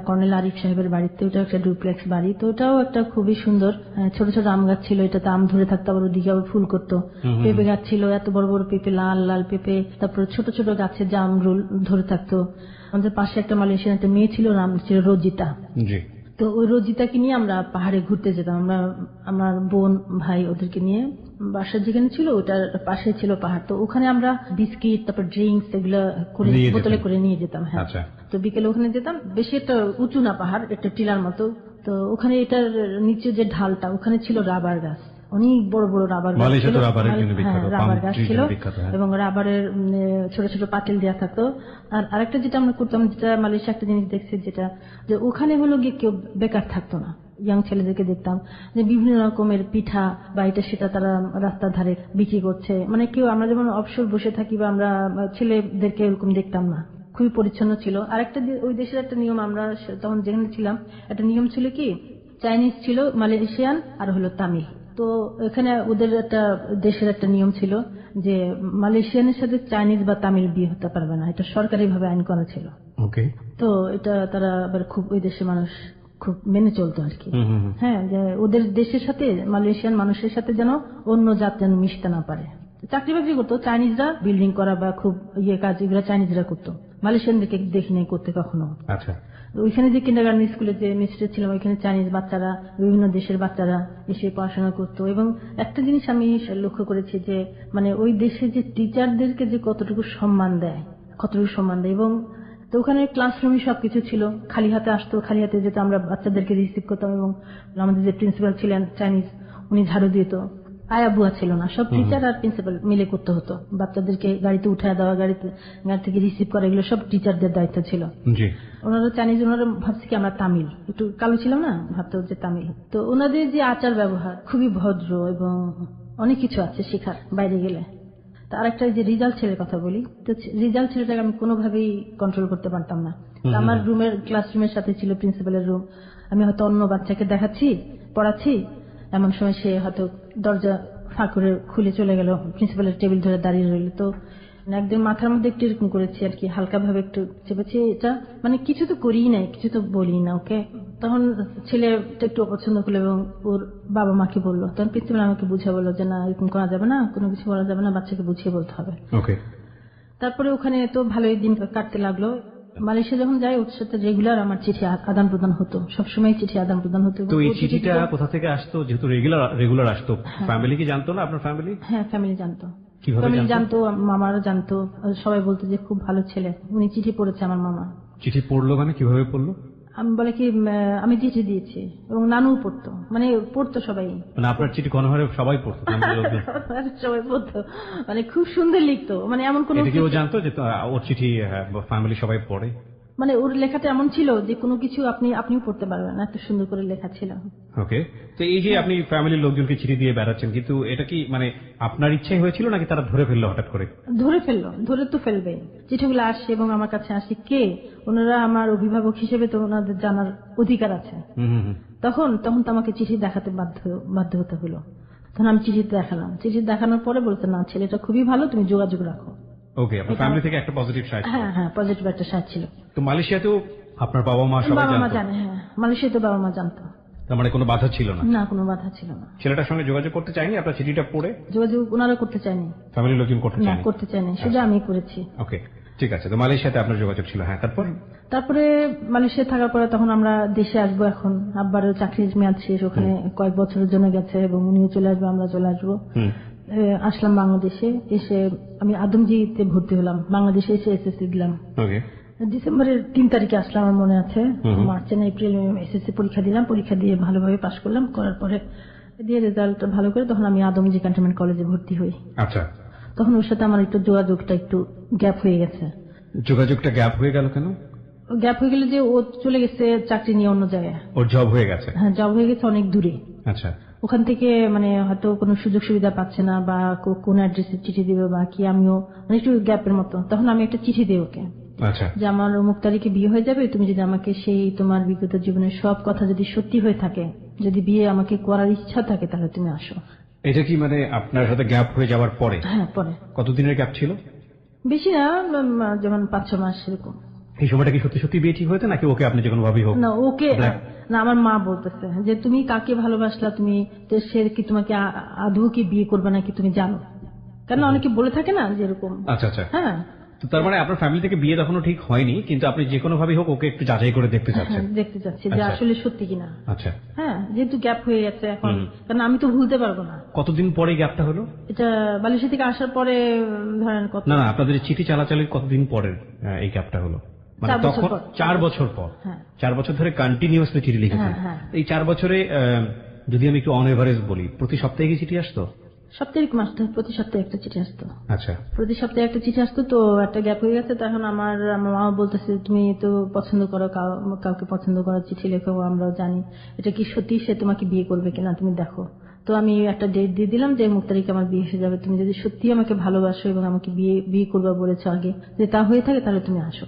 কর্নেল আরিফ সাহেবের বাড়িতে, ওটা একটা ডুপ্লেক্স বাড়ি। তো ওটাও একটা খুবই সুন্দর, ছোট ছোট আম গাছ ছিল, এটাতে আম ধরে থাকতো, আবার ওদিকে আবার ফুল করতো। পেঁপে গাছ ছিল, এত বড় বড় পেঁপে, লাল লাল পেঁপে। তারপরে ছোট ছোট গাছে জাম ধরে থাকতো। আমাদের পাশে একটা মালয়েশিয়ান একটা মেয়ে ছিল, নাম ছিল রোজিতা। তো ওই রোজিতাকে নিয়ে আমরা পাহাড়ে ঘুরতে যেতাম। আমরা আমার বোন ভাই ওদেরকে নিয়ে, বাসা যেখানে ছিল ওটার পাশে ছিল পাহাড়। তো ওখানে আমরা বিস্কিট, তারপর ড্রিঙ্কস এগুলো করে বোতলে করে নিয়ে যেতাম। হ্যাঁ, তো বিকেলে ওখানে যেতাম। বেশি একটা উঁচু না পাহাড়, একটা টিলার মতো। তো ওখানে এটার নিচে যে ঢালটা, ওখানে ছিল রাবার গাছ, অনেক বড় বড় রাবার গাছ ছিল। রাবার গাছ ছিল এবং রাবারের ছোট ছোট পাতিল দেওয়া থাকতো। আর আরেকটা যেটা আমরা করতাম, যেটা মালয়েশিয়া একটা জিনিস দেখছি, যেটা যে ওখানে হলো গিয়ে কেউ বেকার থাকতো না। ইয়াং ছেলেদেরকে দেখতাম যে বিভিন্ন রকমের পিঠা বা এটা সেটা তারা রাস্তার ধারে বিক্রি করছে। মানে কেউ, আমরা যেমন অবসর বসে থাকি বা আমরা ছেলেদেরকে এরকম দেখতাম না, খুবই পরিচ্ছন্ন ছিল। আরেকটা ওই দেশের একটা নিয়ম, আমরা তখন যেখানে ছিলাম একটা নিয়ম ছিল কি, চাইনিজ ছিল, মালয়েশিয়ান আর হলো তামিল। তো এখানে ওদের একটা দেশের একটা নিয়ম ছিল যে মালয়েশিয়ানের সাথে চাইনিজ বা তামিল বিয়ে হতে পারবে না, এটা সরকারি ভাবে আইন করা ছিল। তো এটা তারা আবার খুব, ওই দেশের মানুষ খুব মেনে চলতো আর কি। হ্যাঁ, যে ওদের দেশের সাথে মালয়েশিয়ান মানুষের সাথে যেন অন্য জাত যেন মিশতে না পারে। চাকরি বাকরি করতো চাইনিজরা, বিল্ডিং করা বা খুব কাজ এগুলো চাইনিজরা করতো, মালয়েশিয়ানদেরকে দেখি নাই করতে কখনো। আচ্ছা, ওইখানে যে কিন্ডারগার্টেন স্কুলে যে মিস্টার ছিলাম, ওইখানে চাইনিজ বাচ্চারা, বিভিন্ন দেশের বাচ্চারা এসে পড়াশোনা করতো। এবং একটা জিনিস আমি লক্ষ্য করেছি যে মানে ওই দেশে যে টিচারদেরকে যে কতটুকু সম্মান দেয় এবং তো ওখানে ক্লাসরুমে সবকিছু ছিল, খালি হাতে আসতো, খালি হাতে যেত, আমরা বাচ্চাদেরকে রিসিভ করতাম। এবং আমাদের যে প্রিন্সিপাল ছিলেন চাইনিজ, উনি ঝাড়ু দিত। আয়া বুয়া ছিল না, সব টিচার আর প্রিন্সিপাল মিলে করতে হতো। বাচ্চাদেরকে গাড়িতে উঠায় দেওয়া, গাড়ি থেকে রিসিভ করা, এগুলো সব টিচারদের দায়িত্ব ছিল। ওনারা চাইনিজ, ওনারা ভাবছে কি আমরা তামিল, একটু কালো ছিলাম না, ভাবতো যে তামিল। তো ওনাদের যে আচার ব্যবহার খুবই ভদ্র এবং অনেক কিছু আছে শেখার বাইরে গেলে। আর একটা যে রিজাল্ট ছেলের কথা বলি, তো রিজাল্ট ছেলেটাকে আমি কোনোভাবেই কন্ট্রোল করতে পারতাম না। আমার রুমের, ক্লাসরুমের সাথে ছিল প্রিন্সিপালের রুম। আমি হয়তো অন্য বাচ্চাকে দেখাচ্ছি, পড়াচ্ছি, এমন সময় সে হয়তো দরজা ফাঁক করে খুলে চলে গেল, প্রিন্সিপালের টেবিল ধরে দাঁড়িয়ে রইল। তো একদিন মাথার মধ্যে একটু এরকম করেছি আর কি, হালকা ভাবে একটু চেপেছি, এটা মানে কিছু তো করিই নাই, কিছু তো বলি না ওকে। তখন ছেলেটা একটু অপছন্দ করলো এবং ওর বাবা মাকে বললো। তখন প্রিন্সিপাল আমাকে বুঝিয়ে বললো যে না, এরকম করা যাবে না, কোনো কিছু বলা যাবে না, বাচ্চাকে বুঝিয়ে বলতে হবে। তারপরে ওখানে তো ভালোই দিন কাটতে লাগলো। মালয়েশিয়া যখন যাই, ওর সাথে রেগুলার আমার চিঠি আদান প্রদান হতো, সবসময় চিঠি আদান প্রদান হতো। তো এই চিঠিটা কোথা থেকে আসতো, যেহেতু রেগুলার আসতো? ফ্যামিলি কি জানতো না আপনার? ফ্যামিলি? হ্যাঁ, ফ্যামিলি জানতো। ফ্যামিলি জানতো, মামারা জানতো, সবাই বলতো যে খুব ভালো ছেলে, উনি চিঠি পড়েছে। আমার মামা চিঠি পড়লো, মানে কিভাবে পড়লো? আমি বলে কি, আমি চিঠি দিয়েছি এবং নানু পড়তো, মানে পড়তো সবাই। মানে আপনার চিঠি গণহারে সবাই পড়তো? সবাই পড়তো, মানে খুব সুন্দর লিখতো, মানে এমন কোন কেউ জানতো যে ওর চিঠি ফ্যামিলি সবাই পড়ে? মানে ওর লেখাটা এমন ছিল যে কোনো কিছু আপনিও পড়তে পারবেন, এত সুন্দর করে লেখা ছিল। ওকে, তো এই যে আপনি ফ্যামিলির লোকজনকে চিঠি দিয়ে বেড়াচ্ছেন, কিন্তু এটা কি মানে আপনার ইচ্ছাই হয়েছিল নাকি তারা ধরে ফেললো হঠাৎ করে? ধরে তো ফেলবে। চিঠিগুলো আসে এবং আমার কাছে আসে কে, ওনারা আমার অভিভাবক হিসেবে তো ওনাদের জানার অধিকার আছে। তখন তো আমাকে চিঠি দেখাতে বাধ্য হতে হলো। তখন আমি চিঠি দেখালাম। চিঠি দেখানোর পরে বলতে, না, ছেলেটা খুবই ভালো, তুমি যোগাযোগ রাখো। ওকে, আপনার ফ্যামিলি থেকে একটা পজিটিভ সাইড? হ্যাঁ, পজিটিভ একটা সাইড ছিল। তো মালয়েশিয়াতেও আপনার বাবা মা সবাই জানে? হ্যাঁ, মালয়েশিয়াতে বাবা মা জানতো। তার মানে কোনো বাধা ছিল না? না, কোনো বাধা ছিল না। ছেলেটার সঙ্গে যোগাযোগ করতে চাইনি আপনার চিঠিটা পড়ে? যোগাযোগ ওনারা করতে চাইনি, ফ্যামিলির লোকজন করতে চাইনি? শুধু আমি করেছি। ওকে, ঠিক আছে, তো মালয়েশিয়াতে আপনার যোগাযোগ ছিল। হ্যাঁ, তারপরে মালয়েশিয়া থাকার পরে তখন আমরা দেশে আসবো। এখন আব্বারও চাকরির মেয়াদ শেষ, ওখানে কয়েক বছরের জন্য গেছে এবং উনিও চলে আসবে, আমরা চলে আসবো। আসলাম বাংলাদেশে, এসে আমি আদমজিতে ভর্তি হলাম। বাংলাদেশে এসে এসএসসি দিলাম। ডিসেম্বরের 3 তারিখে আসলাম, আমার মনে আছে। মার্চে না এপ্রিল এসএসসি পরীক্ষা দিলাম, পরীক্ষা দিয়ে ভালোভাবে পাশ করলাম। করার পরে দিয়ে রেজাল্ট ভালো করে তখন আমি আদমজি ক্যান্টনমেন্ট কলেজে ভর্তি হই। আচ্ছা, তখন ওর সাথে আমার একটু যোগাযোগটা একটু গ্যাপ হয়ে গেছে। যোগাযোগটা গ্যাপ হয়ে গেল কেন? গ্যাপ হয়ে গেল যে ও চলে গেছে চাকরি নিয়ে অন্য জায়গায়। ওর জব হয়ে গেছে? হ্যাঁ, জব হয়ে গেছে অনেক দূরে। আচ্ছা, ওখান থেকে মানে হয়তো কোনো সুযোগ সুবিধা পাচ্ছে না, বা কোন অ্যাড্রেসে চিঠি দিবে বা কি, আমিও মানে একটু গ্যাপের মতো। তখন আমি একটা চিঠি দিই ওকে, আচ্ছা, যে আমার অমুক তারিখে বিয়ে হয়ে যাবে, তুমি যদি আমাকে সেই তোমার বিগত জীবনের সব কথা যদি সত্যি হয়ে থাকে, যদি বিয়ে আমাকে করার ইচ্ছা থাকে, তাহলে তুমি আসো। এটা কি মানে আপনার সাথে গ্যাপ হয়ে যাওয়ার পরে? হ্যাঁ, পরে। কতদিনের গ্যাপ ছিল? বেশি না, যেমন 5-6 মাস এরকম। এই সময়টা কি সত্যি সত্যি বিয়ে ঠিক হয়েছে নাকি ওকে আপনি যে কোনো ভাবেই হোক? না, ওকে না, আমার মা বলতেছে যে তুমি কাকে ভালোবাসলা, তুমি সে কি তোমাকে আদৌ কি বিয়ে করবে নাকি তুমি জানো, কেন অনেকে বলে থাকে না যেরকম। আচ্ছা আচ্ছা, হ্যাঁ। তো তার মানে আপনার ফ্যামিলি থেকে বিয়ে তখনও ঠিক হয়নি, কিন্তু আপনি যে কোনো ভাবেই হোক ওকে একটু যাচাই করে দেখতে চাচ্ছেন? দেখতে চাচ্ছি যে আসলে সত্যি কিনা। আচ্ছা, হ্যাঁ, যেহেতু গ্যাপ হয়ে গেছে এখন, কারণ আমি তো ভুলতে পারবো না। কতদিন পরে গ্যাপটা হলো? এটা মালয়েশিয়া থেকে আসার পরে ধরেন কত না, আপনাদের চিঠি চালাচালির কতদিন পরে এই গ্যাপটা হলো? মানে তখন 4 বছর পর। 4 বছর ধরে কন্টিনিউয়াসলি চিঠি লিখেছেন। এই 4 বছরে যদি আমি একটু অন এভারেজ বলি, প্রতি সপ্তাহে কি চিঠি আসতো? সপ্তাহে প্রতি সপ্তাহে একটা চিঠি আসতো। আচ্ছা, প্রতি সপ্তাহে একটা চিঠি আসতো। তো একটা গ্যাপ হয়ে গেছে, তখন আমার মা বলতেছে তুমি তো পছন্দ করো, কাউকে পছন্দ করার চিঠি লেখো, আমরাও জানি। এটা কি সত্যি সে তোমাকে বিয়ে করবে কিনা তুমি দেখো। তো আমি একটা ডেট দিয়ে দিলাম যে অমুক তারিখে আমার বিয়ে হয়ে যাবে, তুমি যদি সত্যি আমাকে ভালোবাসো এবং আমাকে বিয়ে করবা বলেছো আগে, যদি তা হয়ে থাকে তাহলে তুমি আসো।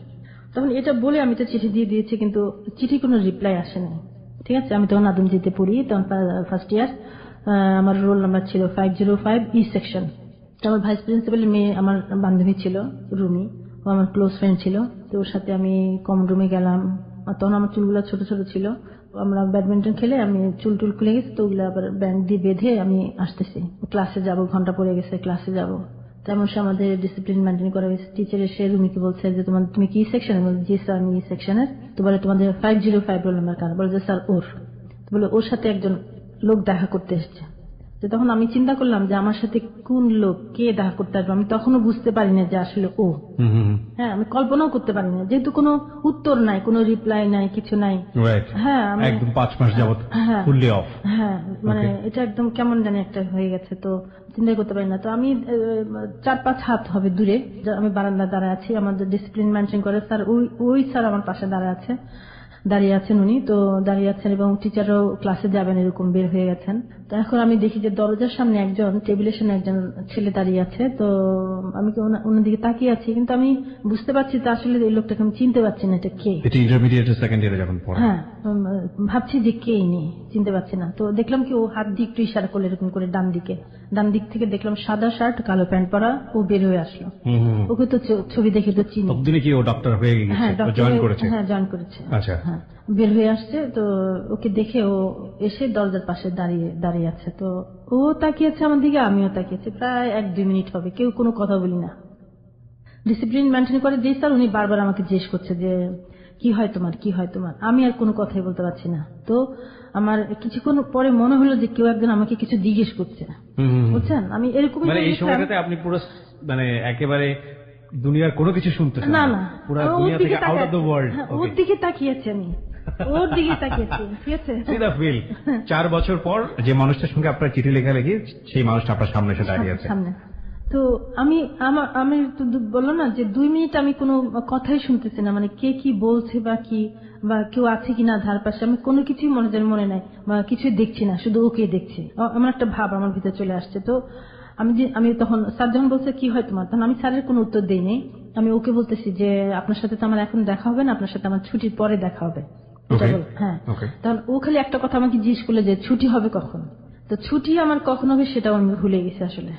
তখন এটা বলে আমি তো চিঠি দিয়ে দিয়েছি, কিন্তু চিঠি কোনো রিপ্লাই আসেনি। ঠিক আছে, আমি তখন আদমজিতে পড়ি, তখন ফার্স্ট ইয়ার। আমার রোল নাম্বার ছিল 505 ই সেকশন। আমার ভাইস প্রিন্সিপালের মেয়ে আমার বান্ধবী ছিল রুমি, ও আমার ক্লোজ ফ্রেন্ড ছিল। তো ওর সাথে আমি কমন রুমে গেলাম। তখন আমার চুলগুলো ছোট ছোট ছিল, আমরা ব্যাডমিন্টন খেলে আমি চুল খুলে গেছে, তো ওগুলো আবার ব্যান্ড দিয়ে বেঁধে আমি আসতেছি, ক্লাসে যাব, ঘন্টা পড়ে গেছে, ক্লাসে যাব। তেমন সে আমাদের ডিসিপ্লিন মেনটেন করা হয়েছে। টিচার এসে রুমিকে বলছে যে তুমি কি সেকশন? জি স্যার, আমি এই সেকশনের। তো বলে তোমাদের 505 রোল নাম্বার কার? বলে যে স্যার ওর। বলে ওর সাথে একজন লোক দেখা করতে এসছে। তো তখন আমি চিন্তা করলাম যে আমার সাথে কোন লোক, কে দেখা করতে আসবে। আমি তখনও বুঝতে পারি না যে আসলে ও। হ্যাঁ, আমি কল্পনাও করতে পারি না, যেহেতু কোনো উত্তর নাই, কোনো রিপ্লাই নাই, কিছু নাই। হ্যাঁ, একদম 5 মাস যাবত ফুললি অফ। হ্যাঁ, মানে এটা একদম কেমন জানি একটা হয়ে গেছে, তো চিন্তা করতে পারি না। তো আমি 4-5 হাত হবে দূরে আমি বারান্দা দাঁড়ায় আছি, আমাদের ডিসিপ্লিন মেনটেন করে স্যার, ওই স্যার আমার পাশে দাঁড়িয়ে আছেন উনি। তো দাঁড়িয়ে আছেন এবং টিচারও ক্লাসে যাবেন এরকম বের হয়ে গেছেন। তো এখন আমি দেখি যে দরজার সামনে একজন, টেবিলের সামনে একজন ছেলে দাঁড়িয়ে আছে। তো আমি ওনার দিকে তাকিয়ে আছি, কিন্তু আমি বুঝতে পারছি যে আসলে এই লোকটাকে আমি চিনতে পারছি না, এটা কে। এটা ইন্টারমিডিয়েট সেকেন্ড ইয়ারে যখন পড়ে। হ্যাঁ, ভাবছি যে কে ইনি, চিনতে পারছি না। তো দেখলাম কি ও হাত দিয়ে একটু ইশারা করলো এরকম করে ডান দিক থেকে দেখলাম সাদা শার্ট কালো প্যান্ট পরা, ও বের হয়ে আসলো। ওকে তো ছবি দেখে তো চিনি। ততদিনে কি ও ডক্টর হয়ে গেছে? হ্যাঁ, জয়েন করেছে। হ্যাঁ, জয়েন করেছে। আচ্ছা, হ্যাঁ, বের হয়ে আসছে। তো ওকে দেখে ও এসে দরজার পাশে দাঁড়িয়ে আছে। তো ও তাকিয়েছে আমার দিকে, আমিও তাকিয়েছি। প্রায় 1-2 মিনিট হবে, কেউ কোনো কথা বলি না। ডিসিপ্লিন মেনটেন করে যে স্যার, উনি বারবার আমাকে জিজ্ঞেস করছে যে কি হয় তোমার। আমি আর কোনো কথাই বলতে পারছি না। তো আমার কিছুক্ষণ পরে মনে হলো যে কেউ একজন আমাকে কিছু জিজ্ঞেস করছে, বুঝছেন। আমি এরকম এই সময়টাতে আপনি পুরো মানে একেবারে দুনিয়ার কোনো কিছু শুনতেছেন না, পুরো দুনিয়া থেকে আউট অফ দ্য ওয়ার্ল্ড। ওর দিকে তাকিয়েছি আমি, ওর দিকে তাকিয়েছি। ঠিক আছে, 4 বছর পর যে মানুষটার সঙ্গে আপনার চিঠি লেখালেখি, সেই মানুষটা আপনার সামনে এসে দাঁড়িয়ে আছে। তো আমি তো বললো না যে 2 মিনিট আমি কোনো কথাই শুনতেছি না, মানে কে কি বলছে বা কেউ আছে কিনা ধার পাশে, আমি কোনো কিছুই মনে নাই বা কিছুই দেখছি না, শুধু ওকে দেখছি। আমার একটা ভাব আমার ভিতরে চলে আসছে। তো আমি তখন স্যার যখন বলছে কি হয় তোমার, তখন আমি স্যারের কোনো উত্তর দেইনি। আমি ওকে বলতেছি যে আপনার সাথে তো আমার এখন দেখা হবে না, আপনার সাথে আমার ছুটির পরে দেখা হবে। হ্যাঁ, তখন ও খালি একটা কথা আমাকে জিজ্ঞেস করলে যে ছুটি হবে কখন। তো ছুটি আমার কখন হবে সেটাও আমি ভুলে গেছি আসলে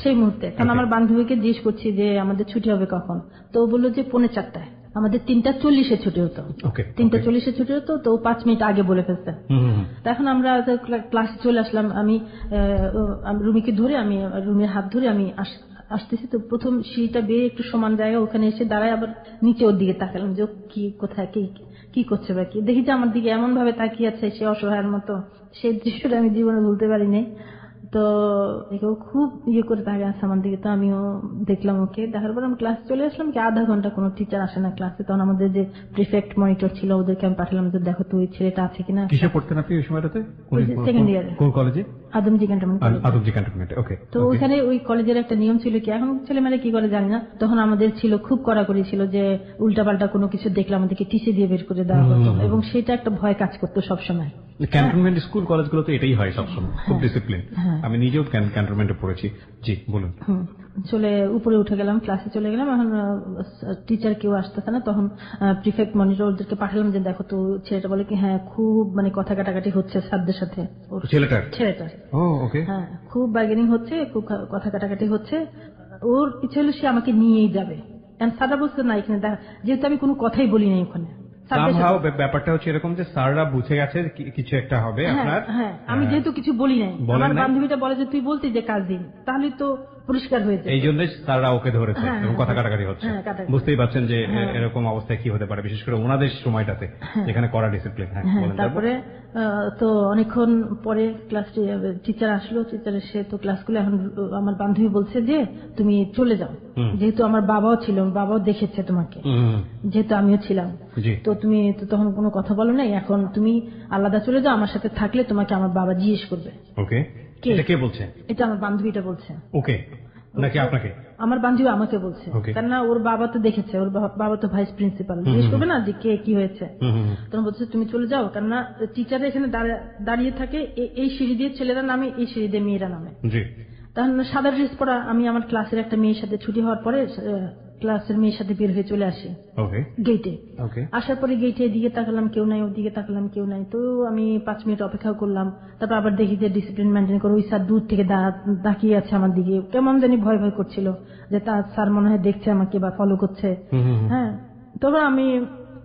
সেই মুহূর্তে। কারণ আমার বান্ধবীকে জিজ্ঞেস করছি যে আমাদের ছুটি হবে কখন, তো ও বললো যে 4:45। আমাদের 3:40 ছুটি হতো। 3:40 ছুটি হতো, তো 5 মিনিট আগে বলে ফেলছে। তখন আমরা ক্লাসে চলে আসলাম। আমি রুমিকে ধরে, আমি রুমির হাত ধরে আমি আসতেছি তো প্রথম সিঁড়িটা বেয়ে একটু সমান জায়গা, ওখানে এসে দাঁড়ায় আবার নিচে ওর দিকে তাকালাম যে কি কোথায় কি করছে বা কি, দেখি যে আমার দিকে এমন ভাবে তাকিয়ে আছে সে অসহায়ের মতো। সেই দৃশ্যটা আমি জীবনে ভুলতে পারিনি। তো একেও খুব করে তাকিয়ে আছে আমার দিকে। তো আমিও দেখলাম ওকে, দেখার পর আমি ক্লাস চলে আসলাম। কি আধা ঘন্টা কোনো টিচার আসে না ক্লাসে। তখন আমাদের যে প্রিফেক্ট মনিটর ছিল ওদেরকে আমি পাঠালাম যে দেখো তো ওই ছেলেটা আছে কিনা। কিসে পড়তেন আপনি ওই সময়টাতে? সেকেন্ড ইয়ারে। কোন কলেজে? Adamjee cantonment college. Adamjee cantonment, okay. তো ওইখানে ওই কলেজের একটা নিয়ম ছিল কি, এখন ছেলেমেয়েরা কি করে জানি না, তখন আমাদের ছিল খুব কড়াকড়ি ছিল যে উল্টাপাল্টা কোনো কিছু দেখলে আমাদেরকে টিসি দিয়ে বের করে দেওয়া হতো, এবং সেটা একটা ভয় কাজ করতো সবসময়। ক্যান্টনমেন্ট স্কুল কলেজগুলো তো এটাই হয় সবসময়, খুব ডিসিপ্লিন। আমি নিজেও ক্যান্টনমেন্টে পড়েছি। জি বলুন। চলে উপরে উঠে গেলাম, ক্লাসে চলে গেলাম। এখন টিচার কেউ আসতেছে না, তখন প্রিফেক্ট মনিটর ওদেরকে পাঠালাম যে দেখো তো ছেলেটা বলে কি হ্যাঁ খুব কথা কাটাকাটি হচ্ছে স্যারদের সাথে। ছেলেটার হ্যাঁ খুব বার্গেনিং হচ্ছে, খুব কথা কাটাকাটি হচ্ছে। ওর ইচ্ছে হলো সে আমাকে নিয়েই যাবে। স্যাররা বলছে না এখানে যেহেতু আমি কোনো কথাই বলি নাই ওখানে। ব্যাপারটা হচ্ছে এরকম যে স্যাররা বুঝে গেছে কিছু একটা হবে আপনার। হ্যাঁ আমি যেহেতু কিছু বলি নাই, আমার বান্ধবীটা বলে যে তুই বলতি যে কাজ দিন, তাহলে তো পরিষ্কার হয়ে যায়। এই জন্য স্যাররা ওকে ধরেছে এবং কথা কাটাকাটি হচ্ছে। বুঝতেই পারছেন যে এরকম অবস্থায় কি হতে পারে, বিশেষ করে ওনাদের সময়টাতে যেখানে কড়া ডিসিপ্লিন। তারপরে তো অনেকক্ষণ পরে ক্লাস টিচার আসলো। টিচার এসে তো ক্লাসগুলো এখন আমার বান্ধবী বলছে যে তুমি চলে যাও, যেহেতু আমার বাবাও ছিল, বাবাও দেখেছে তোমাকে, যেহেতু আমিও ছিলাম, তো তুমি তো তখন কোনো কথা বলো নাই, এখন তুমি আলাদা চলে যাও, আমার সাথে থাকলে তোমাকে আমার বাবা জিজ্ঞেস করবে। ওকে, এটা কে বলছে? এটা আমার বান্ধবীটা বলছে। ওকে, নাকি আপনাকে? আমার বান্ধবী আমাকে বলছে, কেননা ওর বাবা তো দেখেছে, ওর বাবা তো ভাইস প্রিন্সিপাল, জিজ্ঞেস করবে না যে কে কি হয়েছে। তখন বলছে তুমি চলে যাও, কেননা টিচার এখানে দাঁড়িয়ে থাকে এই সিঁড়ি দিয়ে ছেলেরা নামে, এই সিঁড়ি দিয়ে মেয়েরা নামে। তখন সাদা ড্রেস পরা আমি আমার ক্লাসের একটা মেয়ের সাথে ছুটি হওয়ার পরে ক্লাসের মেয়ের সাথে বের হয়ে চলে আসি গেটে। আসার পরে গেটে দিকে তাকালাম কেউ নাই, ওর দিকে তাকালাম কেউ নাই। তো আমি 5 মিনিট অপেক্ষা করলাম। তারপর আবার দেখি যে ডিসিপ্লিন মেনটেন করে ওই স্যার দূর থেকে তাকিয়ে আছে আমার দিকে, কেমন জানি ভয় ভয় করছিল যে তার স্যার মনে হয় দেখছে আমাকে বা ফলো করছে। হ্যাঁ, তবে আমি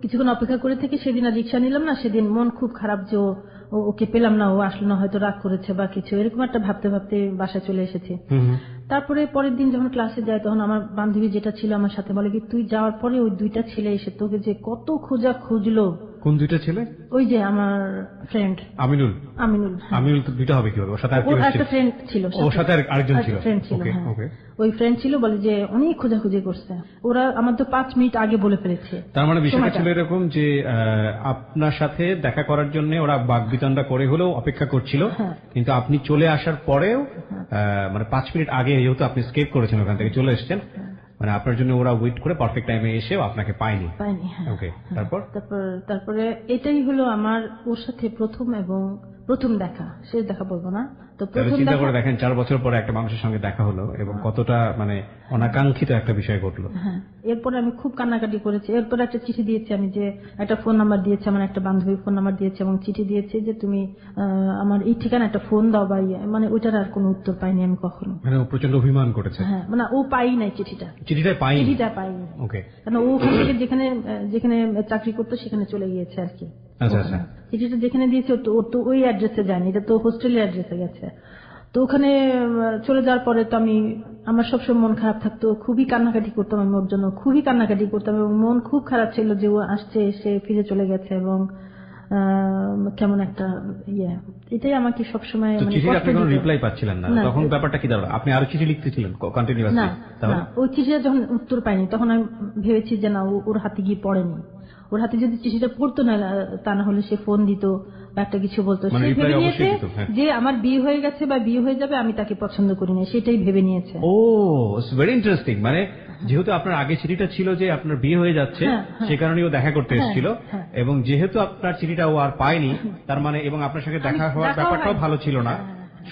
কিছুক্ষণ অপেক্ষা করে থেকে সেদিন আর রিক্সা নিলাম না। সেদিন মন খুব খারাপ যে ওকে পেলাম না, ও আসলো না, হয়তো রাগ করেছে বা কিছু, এরকম একটা ভাবতে ভাবতে বাসায় চলে এসেছে। তারপরে পরের দিন যখন ক্লাসে যায় তখন আমার বান্ধবী যেটা ছিল আমার সাথে বলে কি তুই যাওয়ার পরে ওই 2টা ছেলে এসে তোকে যে কত খোঁজা খুঁজলো। কোন 2টা ছেলে? ওই যে আমার ফ্রেন্ড আমিনুল। আমিনুল তো 2টা হবে কি হবে? ওর সাথে একটা ফ্রেন্ড ছিল, ওর সাথে আরেকজন ছিল। ওই ফ্রেন্ড ছিল, বলে যে অনেক খোঁজাখুঁজি করছে ওরা, আমার তো 5 মিনিট আগে বলে ফেলেছে। তার মানে বিষয়টা ছিল এরকম যে আপনার সাথে দেখা করার জন্য ওরা বাগবিতণ্ডা করে হলেও অপেক্ষা করছিল, কিন্তু আপনি চলে আসার পরেও মানে 5 মিনিট আগে যেহেতু আপনি স্কেপ করেছেন ওখান থেকে চলে এসেছেন, মানে আপনার জন্য ওরা ওয়েট করে পারফেক্ট টাইমে এসেও আপনাকে পায়নি। ওকে, তারপরে এটাই হলো আমার ওর সাথে প্রথম দেখা, শেষ দেখা বলবো না। তো চিন্তা করে দেখেন 4 বছর পরে একটা মানুষের সঙ্গে দেখা হলো এবং কতটা মানে অনাকাঙ্ক্ষিত একটা বিষয় ঘটলো। এরপরে আমি খুব কান্নাকাটি করেছি। এরপরে একটা চিঠি দিয়েছি আমি, যে একটা ফোন নাম্বার দিয়েছি, আমার একটা বান্ধবী ফোন নাম্বার দিয়েছে এবং চিঠি দিয়েছি যে তুমি আমার এই ঠিকানা একটা ফোন দাও বা মানে ওইটার আর কোনো উত্তর পাইনি আমি কখনো। মানে ও প্রচন্ড অভিমান করেছে। হ্যাঁ, মানে ও পাই নাই চিঠিটা পাইনি। ওকে, কারণ ও ওখান থেকে যেখানে চাকরি করতো সেখানে চলে গিয়েছে আর কি। আচ্ছা, চিঠিটা যেখানে দিয়েছে ও তো ওই অ্যাড্রেসে যায়নি, এটা তো হোস্টেলের অ্যাড্রেসে গেছে। তো ওখানে চলে যাওয়ার পরে তো আমার সবসময় মন খারাপ থাকতো, খুবই কান্নাকাটি করতাম আমি ওর জন্য, খুবই কান্নাকাটি করতাম এবং মন খুব খারাপ ছিল যে ও আসছে, এসে ফিরে চলে গেছে এবং কেমন একটা এটাই আমাকে সবসময় রিপ্লাই পাচ্ছিলেন না। তখন ব্যাপারটা কি দাঁড়ালো? আপনি আরো চিঠি লিখতেছিলেন কন্টিনিউয়াসলি? না, ওই চিঠিটা যখন উত্তর পাইনি তখন আমি ভেবেছি যে না, ওর হাতে গিয়ে পড়েনি। ওর হাতে যদি চিঠিটা পড়তো না, তা না হলে সে ফোন দিত বা একটা কিছু বলতো। সে ভেবে নিয়েছে যে আমার বিয়ে হয়ে গেছে বা বিয়ে হয়ে যাবে, আমি তাকে পছন্দ করি না, সেটাই ভেবে নিয়েছে। ও, ইটস ভেরি ইন্টারেস্টিং। মানে যেহেতু আপনার আগে চিঠিটা ছিল যে আপনার বিয়ে হয়ে যাচ্ছে, সে কারণে ও দেখা করতে এসেছিল, এবং যেহেতু আপনার চিঠিটা ও আর পায়নি, তার মানে এবং আপনার সঙ্গে দেখা হওয়ার ব্যাপারটাও ভালো ছিল না,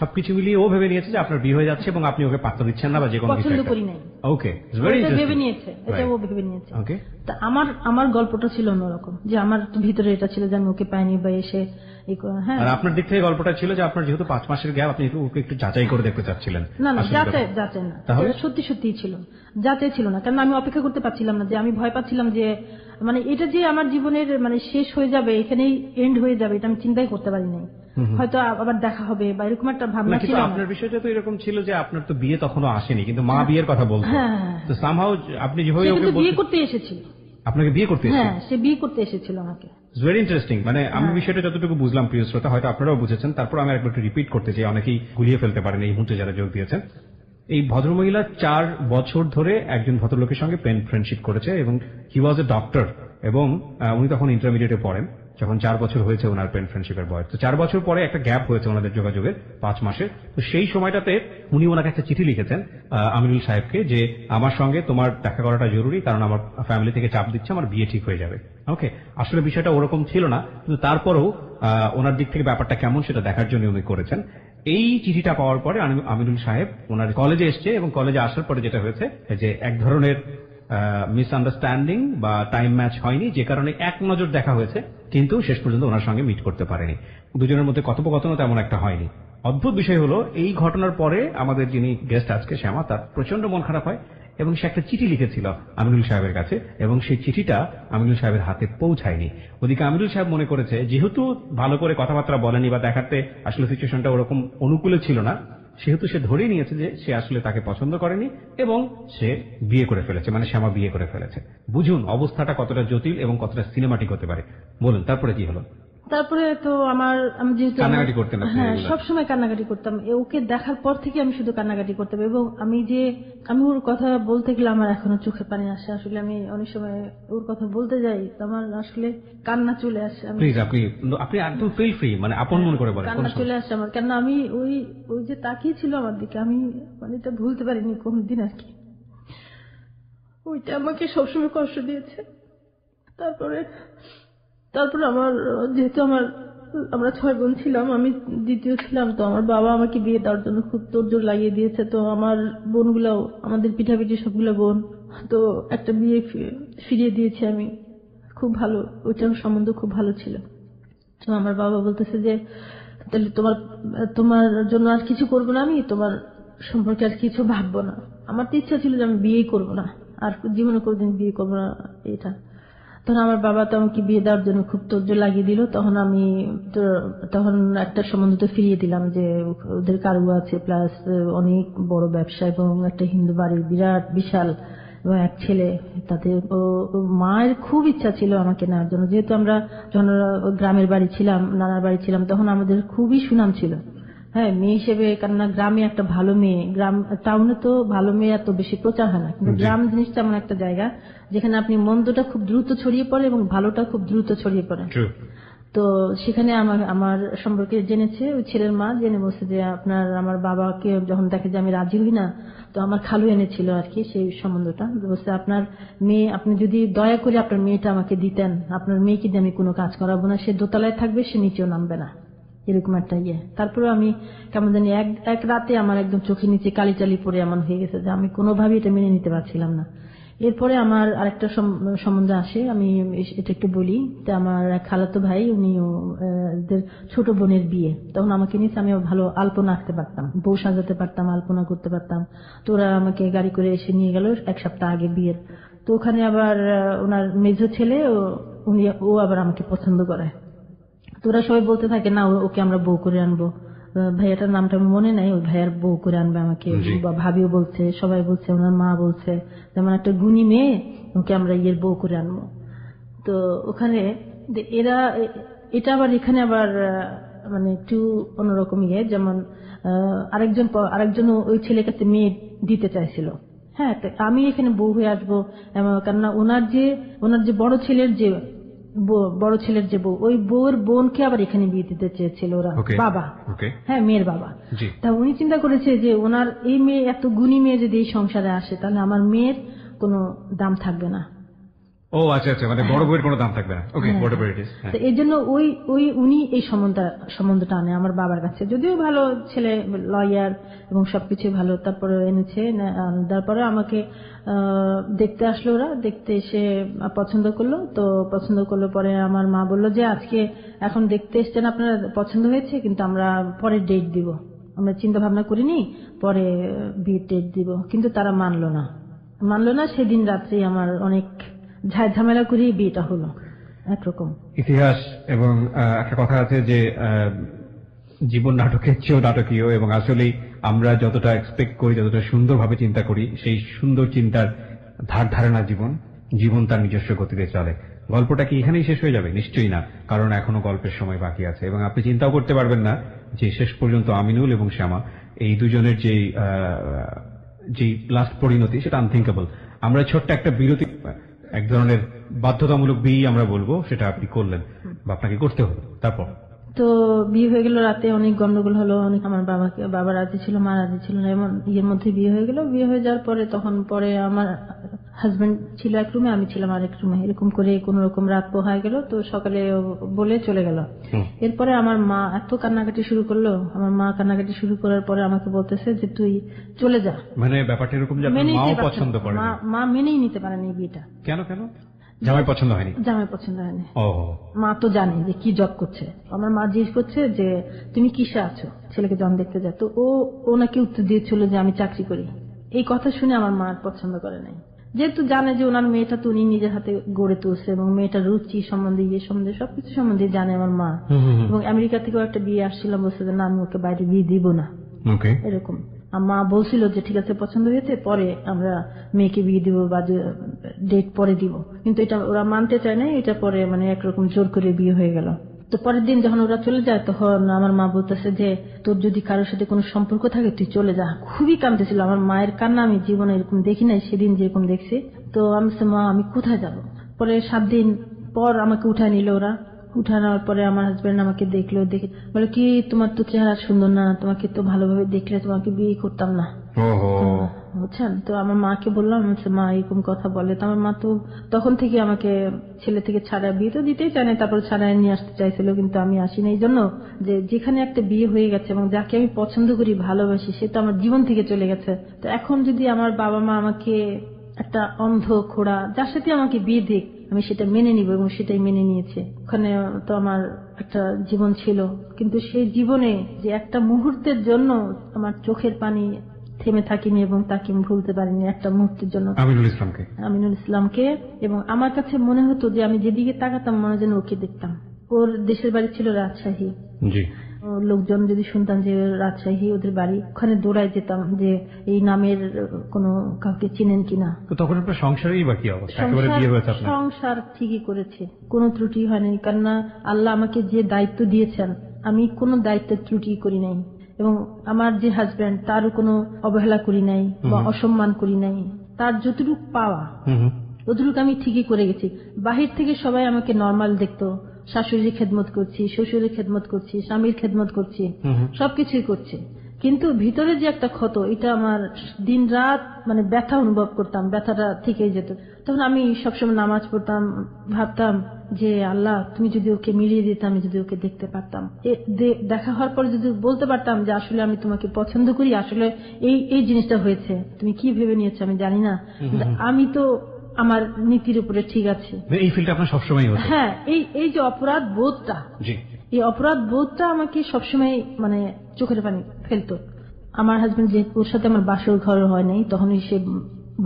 সবকিছু মিলিয়ে ও ভেবে নিয়েছে যে আপনার বিয়ে হয়ে যাচ্ছে এবং আপনি ওকে পাত্তা দিচ্ছেন না বা যে কোনো পছন্দ করি নাই। ওকে, ভেরি ইন্টারেস্টিং। ভেবে নিয়েছে, এটা ও ভেবে নিয়েছে। ওকে, তা আমার গল্পটা ছিল অন্যরকম, যে আমার ভিতরে এটা ছিল যে আমি ওকে পাইনি বা এসে। হ্যাঁ, আর আপনার দিক থেকে গল্পটা ছিল যে আপনার যেহেতু 5 মাসের গ্যাপ, আপনি ওকে একটু যাচাই করে দেখতে চাচ্ছিলেন। না, যাচাই না, তাহলে সত্যি ছিল, যাচাই ছিল না, কারণ আমি অপেক্ষা করতে পারছিলাম না, যে আমি ভয় পাচ্ছিলাম যে মানে এটা যে আমার জীবনের মানে শেষ হয়ে যাবে, এখানেই এন্ড হয়ে যাবে, এটা আমি চিন্তাই করতে পারি নাই। হয়তো আবার দেখা হবে বা এরকম একটা ভাবনা ছিল। আপনার বিষয়টা তো এরকম ছিল যে আপনার তো বিয়ে তখনও আসেনি, কিন্তু মা বিয়ের কথা বলতো, তো সামহাউ আপনি যেভাবে বিয়ে করতে এসেছিল, আপনাকে বিয়ে করতে এসেছিল। হ্যাঁ, সে বিয়ে করতে এসেছিল আমাকে। Very interesting. মানে আমি বিষয়টা যতটুকু বুঝলাম, প্রিয় শ্রোতা, হয়তো আপনারাও বুঝেছেন, তারপর আমি একবার একটু রিপিট করতে চাই, অনেকেই গুলিয়ে ফেলতে পারেন এই মুহূর্তে যারা যোগ দিয়েছেন। এই ভদ্রমহিলা 4 বছর ধরে একজন ভদ্রলোকের সঙ্গে পেন ফ্রেন্ডশিপ করেছে, এবং হি ওয়াজ এ ডক্টর, এবং উনি তখন ইন্টারমিডিয়েটে পড়েন যখন 4 বছর হয়েছে ওনার পেন ফ্রেন্ডশিপের বয়স। তো 4 বছর পরে একটা গ্যাপ হয়েছে ওনাদের যোগাযোগের 5 মাসের। তো সেই সময়টাতে উনি ওনাকে একটা চিঠি লিখেছেন আমিনুল সাহেবকে, যে আমার সঙ্গে তোমার দেখা করাটা জরুরি, কারণ আমার ফ্যামিলি থেকে চাপ দিচ্ছে, আমার বিয়ে ঠিক হয়ে যাবে। ওকে, আসলে বিষয়টা ওরকম ছিল না, কিন্তু তারপরেও ওনার দিক থেকে ব্যাপারটা কেমন সেটা দেখার জন্য উনি করেছেন। এই চিঠিটা পাওয়ার পরে আমিনুল সাহেব ওনার কলেজে এসছে, এবং কলেজে আসার পরে যেটা হয়েছে যে এক ধরনের মিসআন্ডারস্ট্যান্ডিং বা টাইম ম্যাচ হয়নি, যে কারণে এক নজর দেখা হয়েছে, কিন্তু শেষ পর্যন্ত ওনার সঙ্গে মিট করতে পারেনি। দুজনের মধ্যে কথোপকথনও তেমন একটা হয়নি। অদ্ভুত বিষয় হলো, এই ঘটনার পরে আমাদের যিনি গেস্ট আজকে শ্যামা, তার প্রচন্ড মন খারাপ হয়, এবং সে একটা চিঠি লিখেছিল আমিনুল সাহেবের কাছে, এবং সেই চিঠিটা আমিনুল সাহেবের হাতে পৌঁছায়নি। ওদিকে আমিনুল সাহেব মনে করেছে যেহেতু ভালো করে কথাবার্তা বলেনি বা দেখাতে আসলে সিচুয়েশনটা ওরকম অনুকূলে ছিল না, সেহেতু সে ধরেই নিয়েছে যে সে আসলে তাকে পছন্দ করেনি, এবং সে বিয়ে করে ফেলেছে, মানে শ্যামা বিয়ে করে ফেলেছে। বুঝুন অবস্থাটা কতটা জটিল এবং কতটা সিনেমাটিক হতে পারে। বলুন তারপরে কি হলো? তারপরে তো আমি যেহেতু কান্নাকাটি করতেন, হ্যাঁ, সবসময় কান্নাকাটি করতাম। ওকে দেখার পর থেকে আমি শুধু কান্নাকাটি করতাম, এবং আমি ওর কথা বলতে গেলে আমার এখনো চোখে পানি আসে। আসলে আমি অনেক সময় ওর কথা বলতে যাই, আমার আসলে কান্না চলে আসে। প্লিজ আপনি একদম ফিল ফ্রি, মানে আপন মন করে বলেন। কান্না চলে আসে আমার, কেন আমি ওই যে তাকিয়ে ছিল আমার দিকে, আমি মানে এটা ভুলতে পারিনি কোনদিন আর কি। ওইটা আমাকে সবসময় কষ্ট দিয়েছে। তারপরে যেহেতু আমরা 6 বোন ছিলাম, আমি দ্বিতীয় ছিলাম, তো আমার বাবা আমাকে বিয়ে দেওয়ার জন্য খুব তোড়জোড় লাগিয়ে দিয়েছে। তো আমার বোনগুলো, আমাদের পিঠাপিঠি সবগুলো বোন, তো একটা বিয়ে ফিরিয়ে দিয়েছি আমি। খুব ভালো, ওইটার সম্বন্ধ খুব ভালো ছিল। তো আমার বাবা বলতেছে যে তাহলে তোমার জন্য আর কিছু করবো না, আমি তোমার সম্পর্কে আর কিছু ভাববো না। আমার তো ইচ্ছা ছিল যে আমি বিয়েই করবো না, আর জীবনে কোনোদিন বিয়ে করবো না এটা। তখন আমার বাবা তো আমাকে বিয়ে দেওয়ার জন্য খুব তোড়জোড় লাগিয়ে দিল। তখন একটা সম্বন্ধ তো ফিরিয়ে দিলাম, যে ওদের কারু আছে, প্লাস অনেক বড় ব্যবসা, এবং একটা হিন্দু বাড়ি, বিরাট বিশাল, এবং এক ছেলে। তাতে মায়ের খুব ইচ্ছা ছিল আমাকে নেওয়ার জন্য, যেহেতু আমরা যখন গ্রামের বাড়ি ছিলাম, নানার বাড়ি ছিলাম, তখন আমাদের খুবই সুনাম ছিল, হ্যাঁ, মেয়ে হিসেবে। কেননা গ্রামে একটা ভালো মেয়ে, টাউনে তো ভালো মেয়ে এত বেশি প্রচার হয় না, কিন্তু গ্রাম জিনিসটা এমন একটা জায়গা যেখানে আপনি মন্দটা খুব দ্রুত ছড়িয়ে পড়ে এবং ভালোটা খুব দ্রুত ছড়িয়ে পড়ে। তো সেখানে আমার সম্পর্কে জেনেছে ওই ছেলের মা, জেনে বলছে যে আমার বাবাকে যখন দেখে যে আমি রাজি হই না, তো আমার খালু এনেছিল আর কি সেই সম্বন্ধটা, বলছে আপনার মেয়ে, আপনি যদি দয়া করে আপনার মেয়েটা আমাকে দিতেন, আপনার মেয়েকে দিয়ে আমি কোনো কাজ করাবো না, সে দোতলায় থাকবে, সে নিচেও নামবে না, এরকম একটা ইয়ে। তারপরে আমি কেমন জানি এক রাতে আমার একদম চোখের নিচে কালি টালি পড়ে এমন হয়ে গেছে যে আমি কোনোভাবেই এটা মেনে নিতে পারছিলাম না। এরপরে আমার আরেকটা সম্বন্ধ আসে, আমি এটা একটু বলি। আমার এক খালাতো ভাই, উনিও ছোট বোনের বিয়ে, তখন আমাকে নিয়ে আমি ভালো আলপনা আঁকতে পারতাম, বউ সাজাতে পারতাম, আলপনা করতে পারতাম। তো ওরা আমাকে গাড়ি করে এসে নিয়ে গেল 1 সপ্তাহ আগে বিয়ের। তো ওখানে আবার ওনার মেজো ছেলে, ও আবার আমাকে পছন্দ করে। তো ওরা সবাই বলতে থাকে না, ওকে আমরা বউ করে আনবো, ভাইয়াটার নামটা মনে নাই, ওই ভাইয়ার বউ করে আনবে আমাকে, ভাবিও বলছে, সবাই বলছে, ওনার মা বলছে, যেমন একটা গুণী মেয়ে, ওকে আমরা বউ করে আনবো। তো ওখানে এটা আবার এখানে আবার মানে একটু অন্যরকম যেমন আরেকজন ওই ছেলের কাছে মেয়ে দিতে চাইছিল, হ্যাঁ, আমি এখানে বউ হয়ে আসবো, কেননা ওনার যে বড় ছেলের যে বউ, ওই বউয়ের বোনকে আবার এখানে বিয়ে দিতে চেয়েছিল ওরা, বাবা, হ্যাঁ, মেয়ের বাবা। তা উনি চিন্তা করেছে যে ওনার এই মেয়ে, এত গুণী মেয়ে যদি এই সংসারে আসে, তাহলে আমার মেয়ের কোনো দাম থাকবে না। ও আচ্ছা আচ্ছা, মানে বড় বউয়ের কোনো দাম থাকবে না। ওকে, হোয়াটএভার ইট ইজ। তো এই জন্য উনি এই সম্বন্ধটা আনে আমার বাবার কাছে, যদিও ভালো ছেলে, লয়ার এবং সবকিছু ভালো। তারপরে এনেছে, তারপরে আমাকে দেখতে আসলো, ওরা দেখতে এসে পছন্দ করলো। তো পছন্দ করলো পরে আমার মা বললো যে আজকে এখন দেখতে এসছেন, আপনার পছন্দ হয়েছে, কিন্তু আমরা পরে ডেট দিব, আমরা চিন্তা ভাবনা করিনি, পরে বিয়ের ডেট দিব। কিন্তু তারা মানলো না। সেদিন রাত্রে আমার অনেক ঝামেলা করে বিয়েটা হলো। একরকম ইতিহাস। এবং একটা কথা আছে যে জীবন নাটকের চেয়েও নাটকীয়, এবং আসলে আমরা যতটা এক্সপেক্ট করি, যতটা সুন্দরভাবে চিন্তা করি, সেই সুন্দর চিন্তার ধারধারণা জীবন তার নিজস্ব গতিতে চলে। গল্পটা কি এখানেই শেষ হয়ে যাবে? নিশ্চয়ই না, কারণ এখনো গল্পের সময় বাকি আছে, এবং আপনি চিন্তাও করতে পারবেন না যে শেষ পর্যন্ত আমিনুল এবং শ্যামা এই দুজনের যে লাস্ট পরিণতি, সেটা আনথিঙ্কেবল। আমরা ছোট্ট একটা বিরতি, এক ধরনের বাধ্যতামূলক বিয়ে আমরা বলবো, সেটা আপনি করলেন বা আপনাকে করতে হলো। তারপর তো বিয়ে হয়ে গেল, রাতে অনেক গন্ডগোল হলো, অনেক আমার বাবা রাজি ছিল, মা রাজি ছিল না, এমন ইয়ের মধ্যে বিয়ে হয়ে গেল। বিয়ে হয়ে যাওয়ার পরে তখন পরে আমার হাজবেন্ড ছিল এক রুমে, আমি ছিলাম আরেক রুমে, এরকম করে কোন রকম রাত পোহায় গেল। তো সকালে বলে চলে গেল। এরপরে আমার মা এত কান্নাকাটি শুরু করলো, আমার মা কান্নাকাটি শুরু করার পরে আমাকে বলতেছে যে তুই চলে যা। মানে ব্যাপারটা এরকম যে আপনার মাও পছন্দ করে, মা মেনেই নিতে পারেনি বিয়েটা। কেন? জামাই পছন্দ হয়নি? জামাই পছন্দ হয়নি। মা তো জানে যে কি জব করছে। আমার মা জিজ্ঞেস করছে যে তুমি কিসে আছো, ছেলেকে জন দেখতে যায়। তো ও নাকি উত্তর দিয়েছিল যে আমি চাকরি করি। এই কথা শুনে আমার মা পছন্দ করে নাই, যেহেতু জানে যে ওনার মেয়েটা তো উনি নিজের হাতে গড়ে তুলছে, এবং মেয়েটার রুচি সম্বন্ধে, ইয়ে সম্বন্ধে, সবকিছু সম্বন্ধে জানে আমার মা। এবং আমেরিকা থেকেও একটা বিয়ে আসছিলাম, বলছে যে না আমি ওকে বাইরে বিয়ে দিব না, এরকম। মা বলছিল যে ঠিক আছে পছন্দ হয়েছে, পরে আমরা মেয়েকে বিয়ে দিব বা ডেট পরে দিব, কিন্তু এটা ওরা মানতে চায় না। এটা পরে মানে একরকম জোর করে বিয়ে হয়ে গেল। তো পরের দিন যখন ওরা চলে যায়, তখন আমার মা বলতেছে যে তোর যদি কারোর সাথে কোনো সম্পর্ক থাকে তুই চলে যা। খুবই কাঁদতেছিল। আমার মায়ের কান্না আমি জীবনে এরকম দেখি নাই, সেদিন যেরকম দেখছি। তো আমি মা আমি কোথায় যাব? পরে 7 দিন পর আমাকে উঠায় নিল ওরা। উঠানোর পরে আমার হাজবেন্ড আমাকে দেখলো, দেখে বলে কি তোমার তো চেহারা সুন্দর না, তোমাকে তো ভালোভাবে দেখলে তোমাকে বিয়ে করতাম না, বুঝছেন? তো আমার মাকে বললাম, মা এরকম কথা বলে। তো আমার মা তো তখন থেকে আমাকে ছেলে থেকে ছাড়া, বিয়ে তো দিতেই চায় না, তারপর ছাড়াই নিয়ে আসতে চাইছিল, কিন্তু আমি আসিনি। এই জন্য যে যেখানে একটা বিয়ে হয়ে গেছে এবং যাকে আমি পছন্দ করি, ভালোবাসি, সে তো আমার জীবন থেকে চলে গেছে। তো এখন যদি আমার বাবা মা আমাকে একটা অন্ধ খোড়া যার সাথে আমাকে বিয়ে দিক, আমি সেটা মেনে নিব, এবং সেটাই মেনে নিয়েছে। ওখানে তো আমার একটা জীবন ছিল, কিন্তু সেই জীবনে যে একটা মুহূর্তের জন্য আমার চোখের পানি থেমে থাকিনি, এবং তাকে আমি ভুলতে পারিনি একটা মুহূর্তের জন্য, আমিনুল ইসলামকে। এবং আমার কাছে মনে হতো যে আমি যেদিকে তাকাতাম মনে যেন ওকে দেখতাম। ওর দেশের বাড়ি ছিল রাজশাহী। লোকজন যদি শুনতাম যে রাজশাহী ওদের বাড়ি, ওখানে দৌড়ায় যেতাম যে এই নামের কোন কাউকে চিনেন কিনা। তখন আপনার সংসারেই বাকি অবস্থা, সংসার ঠিকই করেছে, কোনো ত্রুটি হয়নি। কেননা আল্লাহ আমাকে যে দায়িত্ব দিয়েছেন, আমি কোনো দায়িত্বের ত্রুটি করি নাই, এবং আমার যে হাজবেন্ড তারও কোনো অবহেলা করি নাই বা অসম্মান করি নাই। তার যতটুকু পাওয়া ততটুকু আমি ঠিকই করে গেছি। বাহির থেকে সবাই আমাকে নর্মাল দেখতো, শাশুড়ির খেদমত করছি, শ্বশুরের খেদমত করছি, স্বামীর খেদমত করছি, সবকিছুই করছি, কিন্তু ভিতরে যে একটা ক্ষত, এটা আমার দিন রাত মানে ব্যথা অনুভব করতাম, ব্যথাটা থেকেই যেত। তখন আমি সবসময় নামাজ পড়তাম, ভাবতাম যে আল্লাহ তুমি যদি ওকে মিলিয়ে দিতে, আমি যদি ওকে দেখতে পারতাম, দেখা হওয়ার পর যদি বলতে পারতাম যে আসলে আমি তোমাকে পছন্দ করি, আসলে এই জিনিসটা হয়েছে, তুমি কি ভেবে নিয়েছো আমি জানি না, আমি তো আমার নীতির উপরে ঠিক আছে। এই ফিলটা আপনার সবসময় হতো? হ্যাঁ, এই যে অপরাধ বোধটা, এই অপরাধ বোধটা আমাকে সবসময় মানে চোখের পানি ফেলতো। আমার হাজবেন্ড যে ওর সাথে আমার বাসর ঘর হয় নাই, তখনই সে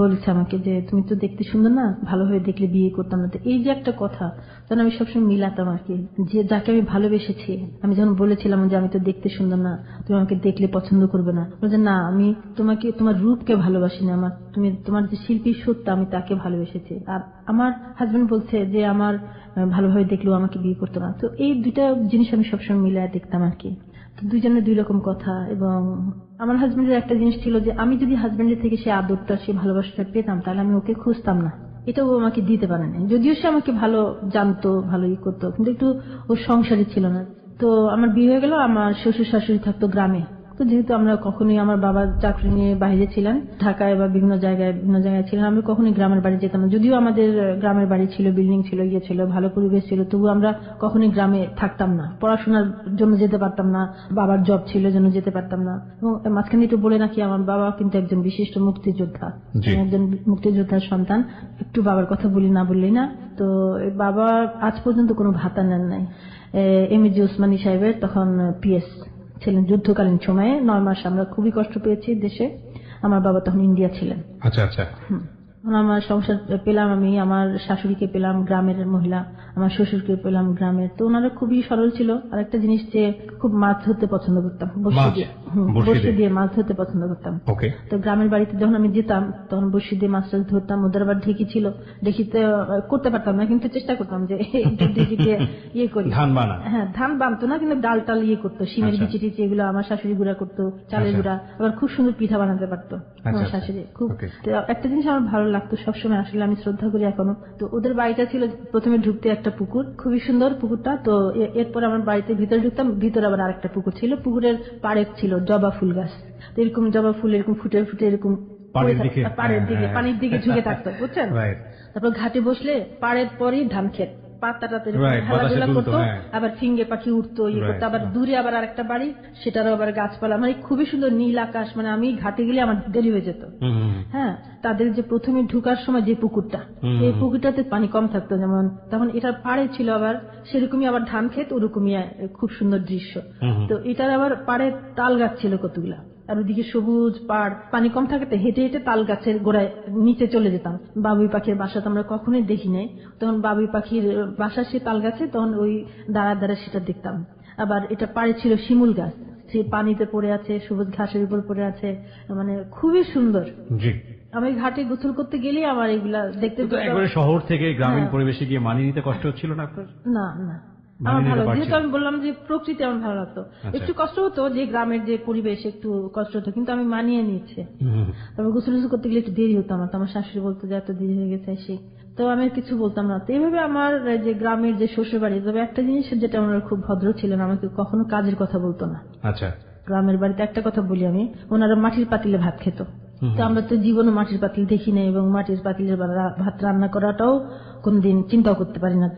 বলেছে আমাকে যে তুমি তো দেখতে সুন্দর না, ভালোভাবে দেখলে বিয়ে করতাম না। এই যে একটা কথা, তখন আমি সবসময় মিলাতাম আর কি, যে যাকে আমি ভালোবেসেছি, আমি যখন বলেছিলাম যে আমি তো দেখতে সুন্দর না, তুমি আমাকে দেখলে পছন্দ করবে না, বলছে না আমি তোমাকে তোমার রূপকে ভালোবাসি না, তুমি তোমার যে শিল্পী সত্য আমি তাকে ভালোবেসেছি। আর আমার হাজবেন্ড বলছে যে আমার ভালোভাবে দেখলেও আমাকে বিয়ে করতো না। তো এই দুইটা জিনিস আমি সবসময় মিলাই দেখতাম আর কি। তো দুইজনের দুই রকম কথা। এবং আমার হাজবেন্ডের একটা জিনিস ছিল যে আমি যদি হাজবেন্ডের থেকে সে আদরটা, সে ভালোবাসাটা পেতাম, তাহলে আমি ওকে খুঁজতাম না। এটাও আমাকে দিতে পারে না, যদিও সে আমাকে ভালো জানতো, ভালো করতো, কিন্তু একটু ওর সংসারই ছিল না। তো আমার বিয়ে হয়ে গেল, আমার শ্বশুর শাশুড়ি থাকতো গ্রামে। তো যেহেতু আমরা কখনোই, আমার বাবা চাকরি নিয়ে বাইরে ছিলেন, ঢাকায় বা বিভিন্ন জায়গায় ছিলেন, আমরা কখনোই গ্রামের বাড়ি যেতাম না। যদিও আমাদের গ্রামের বাড়ি ছিল, বিল্ডিং ছিল, ইয়ে ছিল, ভালো পরিবেশ ছিল, তবু আমরা কখনোই গ্রামে থাকতাম না। পড়াশোনার জন্য যেতে পারতাম না, বাবার জব ছিল জন্য যেতে পারতাম না। এবং মাঝখানে একটু বলে রাখি, আমার বাবা কিন্তু একজন বিশিষ্ট মুক্তিযোদ্ধা, একজন মুক্তিযোদ্ধার সন্তান। একটু বাবার কথা বলি না বললেই না। তো বাবা আজ পর্যন্ত কোনো ভাতা নেন নাই। এমএজি ওসমানী সাহেবের তখন পিএস ছিলেন যুদ্ধকালীন সময়ে। 9 মাস আমরা খুবই কষ্ট পেয়েছি দেশে। আমার বাবা তখন ইন্ডিয়া ছিলেন। আচ্ছা আচ্ছা। আমার সংসার পেলাম, আমি আমার শাশুড়িকে পেলাম গ্রামের মহিলা, আমার শ্বশুরকে পেলাম গ্রামের। তো ওনারা খুবই সরল ছিল। আর একটা জিনিস যে খুব মাছ ধরতে পছন্দ করতাম, বড়শি দিয়ে মাছ ধরতে পছন্দ করতাম। তো গ্রামের বাড়িতে যখন আমি যেতাম তখন বড়শি দিয়ে মাছ টাছ ধরতাম। ওদের আবার ঢেকি ছিল, ঢেকিতে করতে পারতাম না, কিন্তু চেষ্টা করতাম যে ঢেকি দিয়ে ইয়ে করি। হ্যাঁ, ধান বানতো না, কিন্তু ডাল টাল ইয়ে করতো, শিমের বিচি টিচি এগুলো আমার শাশুড়ি গুঁড়া করতো, চালের গুঁড়া। আবার খুব সুন্দর পিঠা বানাতে পারতো আমার শাশুড়ি। খুব একটা জিনিস আমার ভালো লাগতো সবসময়, আসলে আমি শ্রদ্ধা করি এখনো। তো ওদের বাড়িটা ছিল প্রথমে ঢুকতে একটা পুকুর, খুবই সুন্দর পুকুরটা। তো এরপর আমার বাড়িতে ভিতরে ঢুকতাম, ভিতরে আবার আরেকটা পুকুর ছিল, পুকুরের পাড়ে ছিল জবা ফুল গাছ। তো এরকম জবা ফুল এরকম ফুটে ফুটে এরকম পানির দিকে ঝুঁকে থাকতো, বুঝছেন। তারপর ঘাটে বসলে পাড়ের পরই ধান ক্ষেত, পাতাটাতে খেলাধুলা করতো, আবার ফিঙ্গে পাখি উঠতো, ইয়ে করতো। আবার দূরে আবার আরেকটা বাড়ি, সেটারও আবার গাছপালা, মানে খুবই সুন্দর নীল আকাশ। মানে আমি ঘাটে গেলে আমার দেরি হয়ে যেত। হ্যাঁ, তাদের যে প্রথমে ঢুকার সময় যে পুকুরটা, এই পুকুরটাতে পানি কম থাকতো, যেমন তখন এটার পাড়ে ছিল আবার সেরকমই আবার ধান ক্ষেত, ওরকমই খুব সুন্দর দৃশ্য। তো এটার আবার পাড়ে তাল গাছ ছিল কতগুলা, আর ওদিকে সবুজ পাড়, পানি কম থাকতে হেঁটে হেঁটে তাল গাছের গোড়ায় নিচে চলে যেতাম। বাবুই পাখির বাসা তো আমরা কখনোই দেখি নাই, তখন বাবুই পাখির বাসা সে তাল গাছে, তখন ওই দাঁড়া দাঁড়া সেটা দেখতাম। আবার এটা পাড়ে ছিল শিমুল গাছ, সে পানিতে পড়ে আছে, সবুজ ঘাসের উপর পড়ে আছে, মানে খুবই সুন্দর। আমি ঘাটে গোসল করতে গেলে আমার এগুলা দেখতে। শহর থেকে গ্রামীণ পরিবেশে গিয়ে মানিয়ে নিতে কষ্ট হচ্ছিল না আপনার? না না, আমার ভালো, যেহেতু আমি বললাম যে প্রকৃতি আমার ভালো লাগতো। একটু কষ্ট হতো যে গ্রামের যে পরিবেশ, একটু কষ্ট হতো, কিন্তু আমি মানিয়ে নিচ্ছে। তারপর গোসল করতে গেলে একটু দেরি হতো আমার শাশুড়ি বলতো যে এত দেরি হয়ে গেছে এসে, তো আমি কিছু বলতাম না। তো এইভাবে আমার যে গ্রামের যে শ্বশুর বাড়ি, তবে একটা জিনিস যেটা ওনারা খুব ভদ্র ছিলেন, আমাকে কখনো কাজের কথা বলতো না। আচ্ছা, গ্রামের বাড়িতে একটা কথা বলি আমি, ওনারা মাটির পাতিলে ভাত খেত। তো আমরা তো জীবনে মাটির পাতিল দেখি না, এবং মাটির পাতিলের ভাত রান্না করাটাও কোনদিন চিন্তাও করতে পারি না।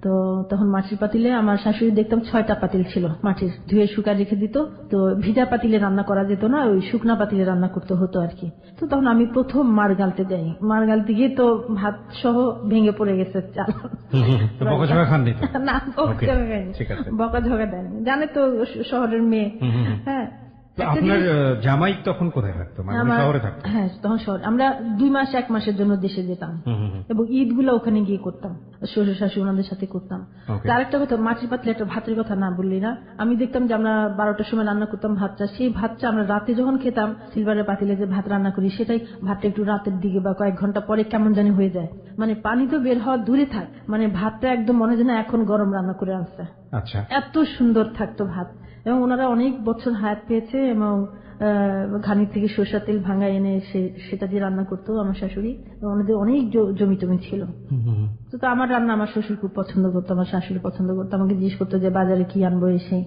তো তখন মাটির পাতিলে আমার শাশুড়ি দেখতাম 6টা পাতিল ছিল মাটির, ধুয়ে শুকা রেখে দিত। তো ভিজা পাতিলে রান্না করা যেত না, ওই শুকনা পাতিলে রান্না করতে হতো আর কি। তো তখন আমি প্রথম মার গালতে যাই, মার গালতে গিয়ে তো ভাত সহ ভেঙে পড়ে গেছে চাল। না, বকাঝকা দেয়নি, জানে তো শহরের মেয়ে। হ্যাঁ, আপনার জামাই তখন কোথায় থাকতো? শহরে থাকতো? হ্যাঁ, তখন শহরে। আমরা 2 মাস 1 মাসের জন্য দেশে যেতাম, এবং ঈদ গুলো ওখানে গিয়ে করতাম, শ্বশুর শাশুড়ি ওনাদের সাথে করতাম। আরেকটা কথা, মাটির পাতিলে একটা ভাতের কথা না বললি না, আমি দেখতাম যে আমরা 12টার সময় রান্না করতাম ভাতটা, সেই ভাতটা আমরা রাতে যখন খেতাম সিলভারের পাতিলে যে ভাত রান্না করি, সেটাই ভাতটা একটু রাতের দিকে বা কয়েক ঘন্টা পরে কেমন জানি হয়ে যায়, মানে পানি তো বের হওয়া দূরে থাক, মানে ভাতটা একদম মনে হয় না এখন গরম রান্না করে আসছে। আচ্ছা, এত সুন্দর থাকতো ভাত। এবং ওনারা অনেক বছর হায়াত পেয়েছে, এবং ঘানি থেকে সরষের তেল ভাঙা এনে সেটা দিয়ে রান্না করতো আমার শাশুড়ি। ওনাদের অনেক জমি টমি ছিল। তো আমার রান্না আমার শ্বশুর খুব পছন্দ করতো, আমার শাশুড়ি পছন্দ করতো, আমাকে জিজ্ঞেস করতো যে বাজারে কি আনবো এসে।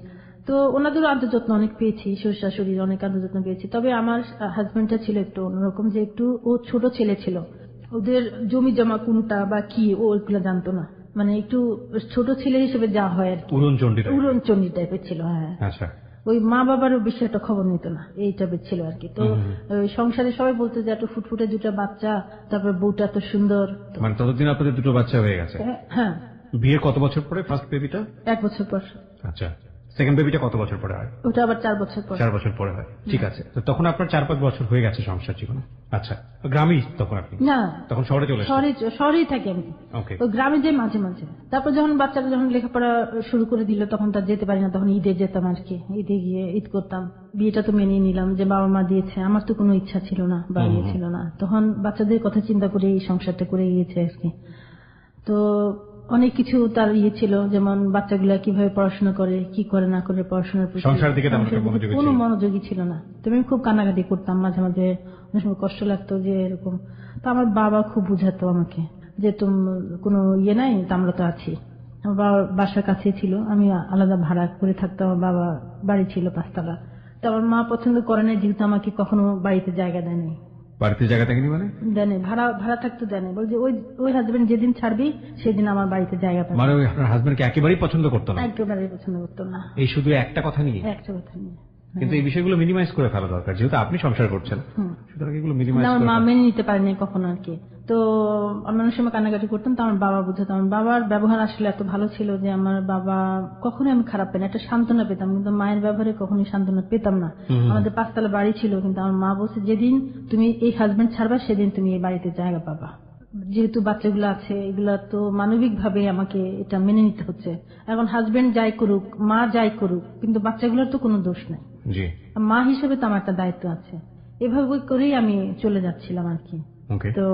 তো ওনাদেরও আন্তর্যত্ন অনেক পেয়েছি, শ্বশুর শাশুড়ির অনেক আন্তর্যত্ন পেয়েছি। তবে আমার হাজবেন্ডটা ছিল একটু অন্যরকম, যে একটু ও ছোট ছেলে ছিল, ওদের জমি জমা কোনটা বা কি ওগুলো জানতো না, মানে একটু ছোট ছেলে হিসেবে যা হয় আর কি, উড়নচণ্ডী টাইপের ছিল। হ্যাঁ, ওই মা বাবারও বেশি একটা খবর নিত না, এই টাইপের ছিল আর কি। তো সংসারে সবাই বলতো যে এত ফুটফুটে 2টা বাচ্চা, তারপর বউটা এত সুন্দর। মানে ততদিন আপনাদের 2টো বাচ্চা হয়ে গেছে? হ্যাঁ। বিয়ের কত বছর পরে ফার্স্ট বেবিটা? 1 বছর পর। আচ্ছা, সেকেন্ড বেবিটা কত বছর পরে হয়? ওটা আবার 4 বছর পর। 4 বছর পরে হয়, ঠিক আছে। তো তখন আপনার 4-5 বছর হয়ে গেছে সংসার জীবনে। আচ্ছা, গ্রামেই তখন আপনি? না, তখন শহরে চলে এসেছেন? শহরেই থাকি আমি। ওই গ্রামে যে মাঝে মাঝে, তারপর যখন বাচ্চারা যখন লেখাপড়া শুরু করে দিল, তখন তার যেতে পারি না, তখন ঈদে যেতাম আর কি, ঈদে গিয়ে ঈদ করতাম। বিয়েটা তো মেনে নিলাম যে বাবা মা দিয়েছে, আমার তো কোনো ইচ্ছা ছিল না বা ইয়ে ছিল না, তখন বাচ্চাদের কথা চিন্তা করে এই সংসারটা করে গিয়েছে আর কি। তো অনেক কিছু তার ইয়ে ছিল, যেমন বাচ্চাগুলা কিভাবে পড়াশোনা করে, কি করে না করে, পড়াশোনার প্রতি কোনো মনোযোগী ছিল না। তবে আমি খুব কান্নাকাটি করতাম, মাঝে মাঝে অনেক সময় কষ্ট লাগতো যে এরকম। তো আমার বাবা খুব বুঝাতো আমাকে যে কোনো ইয়ে নাই, তো আমরা তো আছি। আমার বাবার বাসার কাছে ছিল, আমি আলাদা ভাড়া করে থাকতাম, আমার বাবা বাড়ি ছিল 5 তলা। তো আমার মা পছন্দ করে নাই, যেহেতু আমাকে কখনো বাড়িতে জায়গা দেয়নি। বাড়িতে জায়গা থাকেনি মানে? দেনে, ভাড়া থাকতে দেনে, বলছে ওই হাজবেন্ড যেদিন ছাড়বি সেদিন আমার বাড়িতে জায়গা পাবে। মানে ওই আপনার হাজবেন্ডকে একেবারেই পছন্দ করতো না? একেবারেই পছন্দ করতো না। এই শুধু একটা কথা নিয়ে? একটা কথা নিয়ে। কিন্তু এই বিষয়গুলো মিনিমাইজ করে ফেলা দরকার, যেহেতু আপনি সংসার করছেন, সুতরাং এগুলো মিনিমাইজ। আমার মা মেনে নিতে পারেনি কখনো আর কি, তো আমি অনেক সময় কান্নাকাটি করতাম, তো আমার বাবা বুঝতো। আমার বাবার ব্যবহার আসলে এত ভালো ছিল যে আমার বাবা কখনোই আমি খারাপ পাই না, একটা সান্ত্বনা পেতাম, কিন্তু মায়ের ব্যবহারে কখনোই সান্ত্বনা পেতাম না। আমাদের 5 তলা বাড়ি ছিল, কিন্তু আমার মা বলছে যেদিন তুমি এই হাজবেন্ড ছাড়বা সেদিন তুমি এই বাড়িতে জায়গা পাবা। যেহেতু বাচ্চাগুলো আছে, এগুলা তো মানবিক ভাবে আমাকে এটা মেনে নিতে হচ্ছে। এখন হাজবেন্ড যাই করুক, মা যাই করুক, কিন্তু বাচ্চাগুলোর তো কোনো দোষ নেই। মা হিসেবে তো আমার একটা দায়িত্ব আছে। এভাবে করেই আমি চলে যাচ্ছিলাম আর কি। তো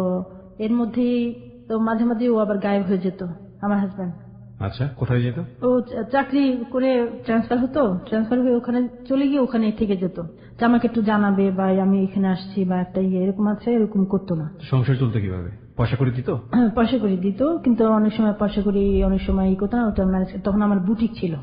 এর মধ্যেই তো মাঝে মাঝে ও আবার গায়েব হয়ে যেত, আমার হাজবেন্ড। আচ্ছা, কোথায় যেত? ও চাকরি করে ট্রান্সফার হতো, ট্রান্সফার হয়ে ওখানে চলে গিয়ে ওখানে থেকে যেত, যে আমাকে একটু জানাবে বা আমি এখানে আসছি বা একটা এরকম আছে, এরকম করতো না। সংসার চলতো কিভাবে? পয়সা করে দিত? হ্যাঁ, পয়সা করে দিত, কিন্তু অনেক সময় পয়সা করে, অনেক সময় ই করতো না। ওটা তখন আমার বুটিক ছিল।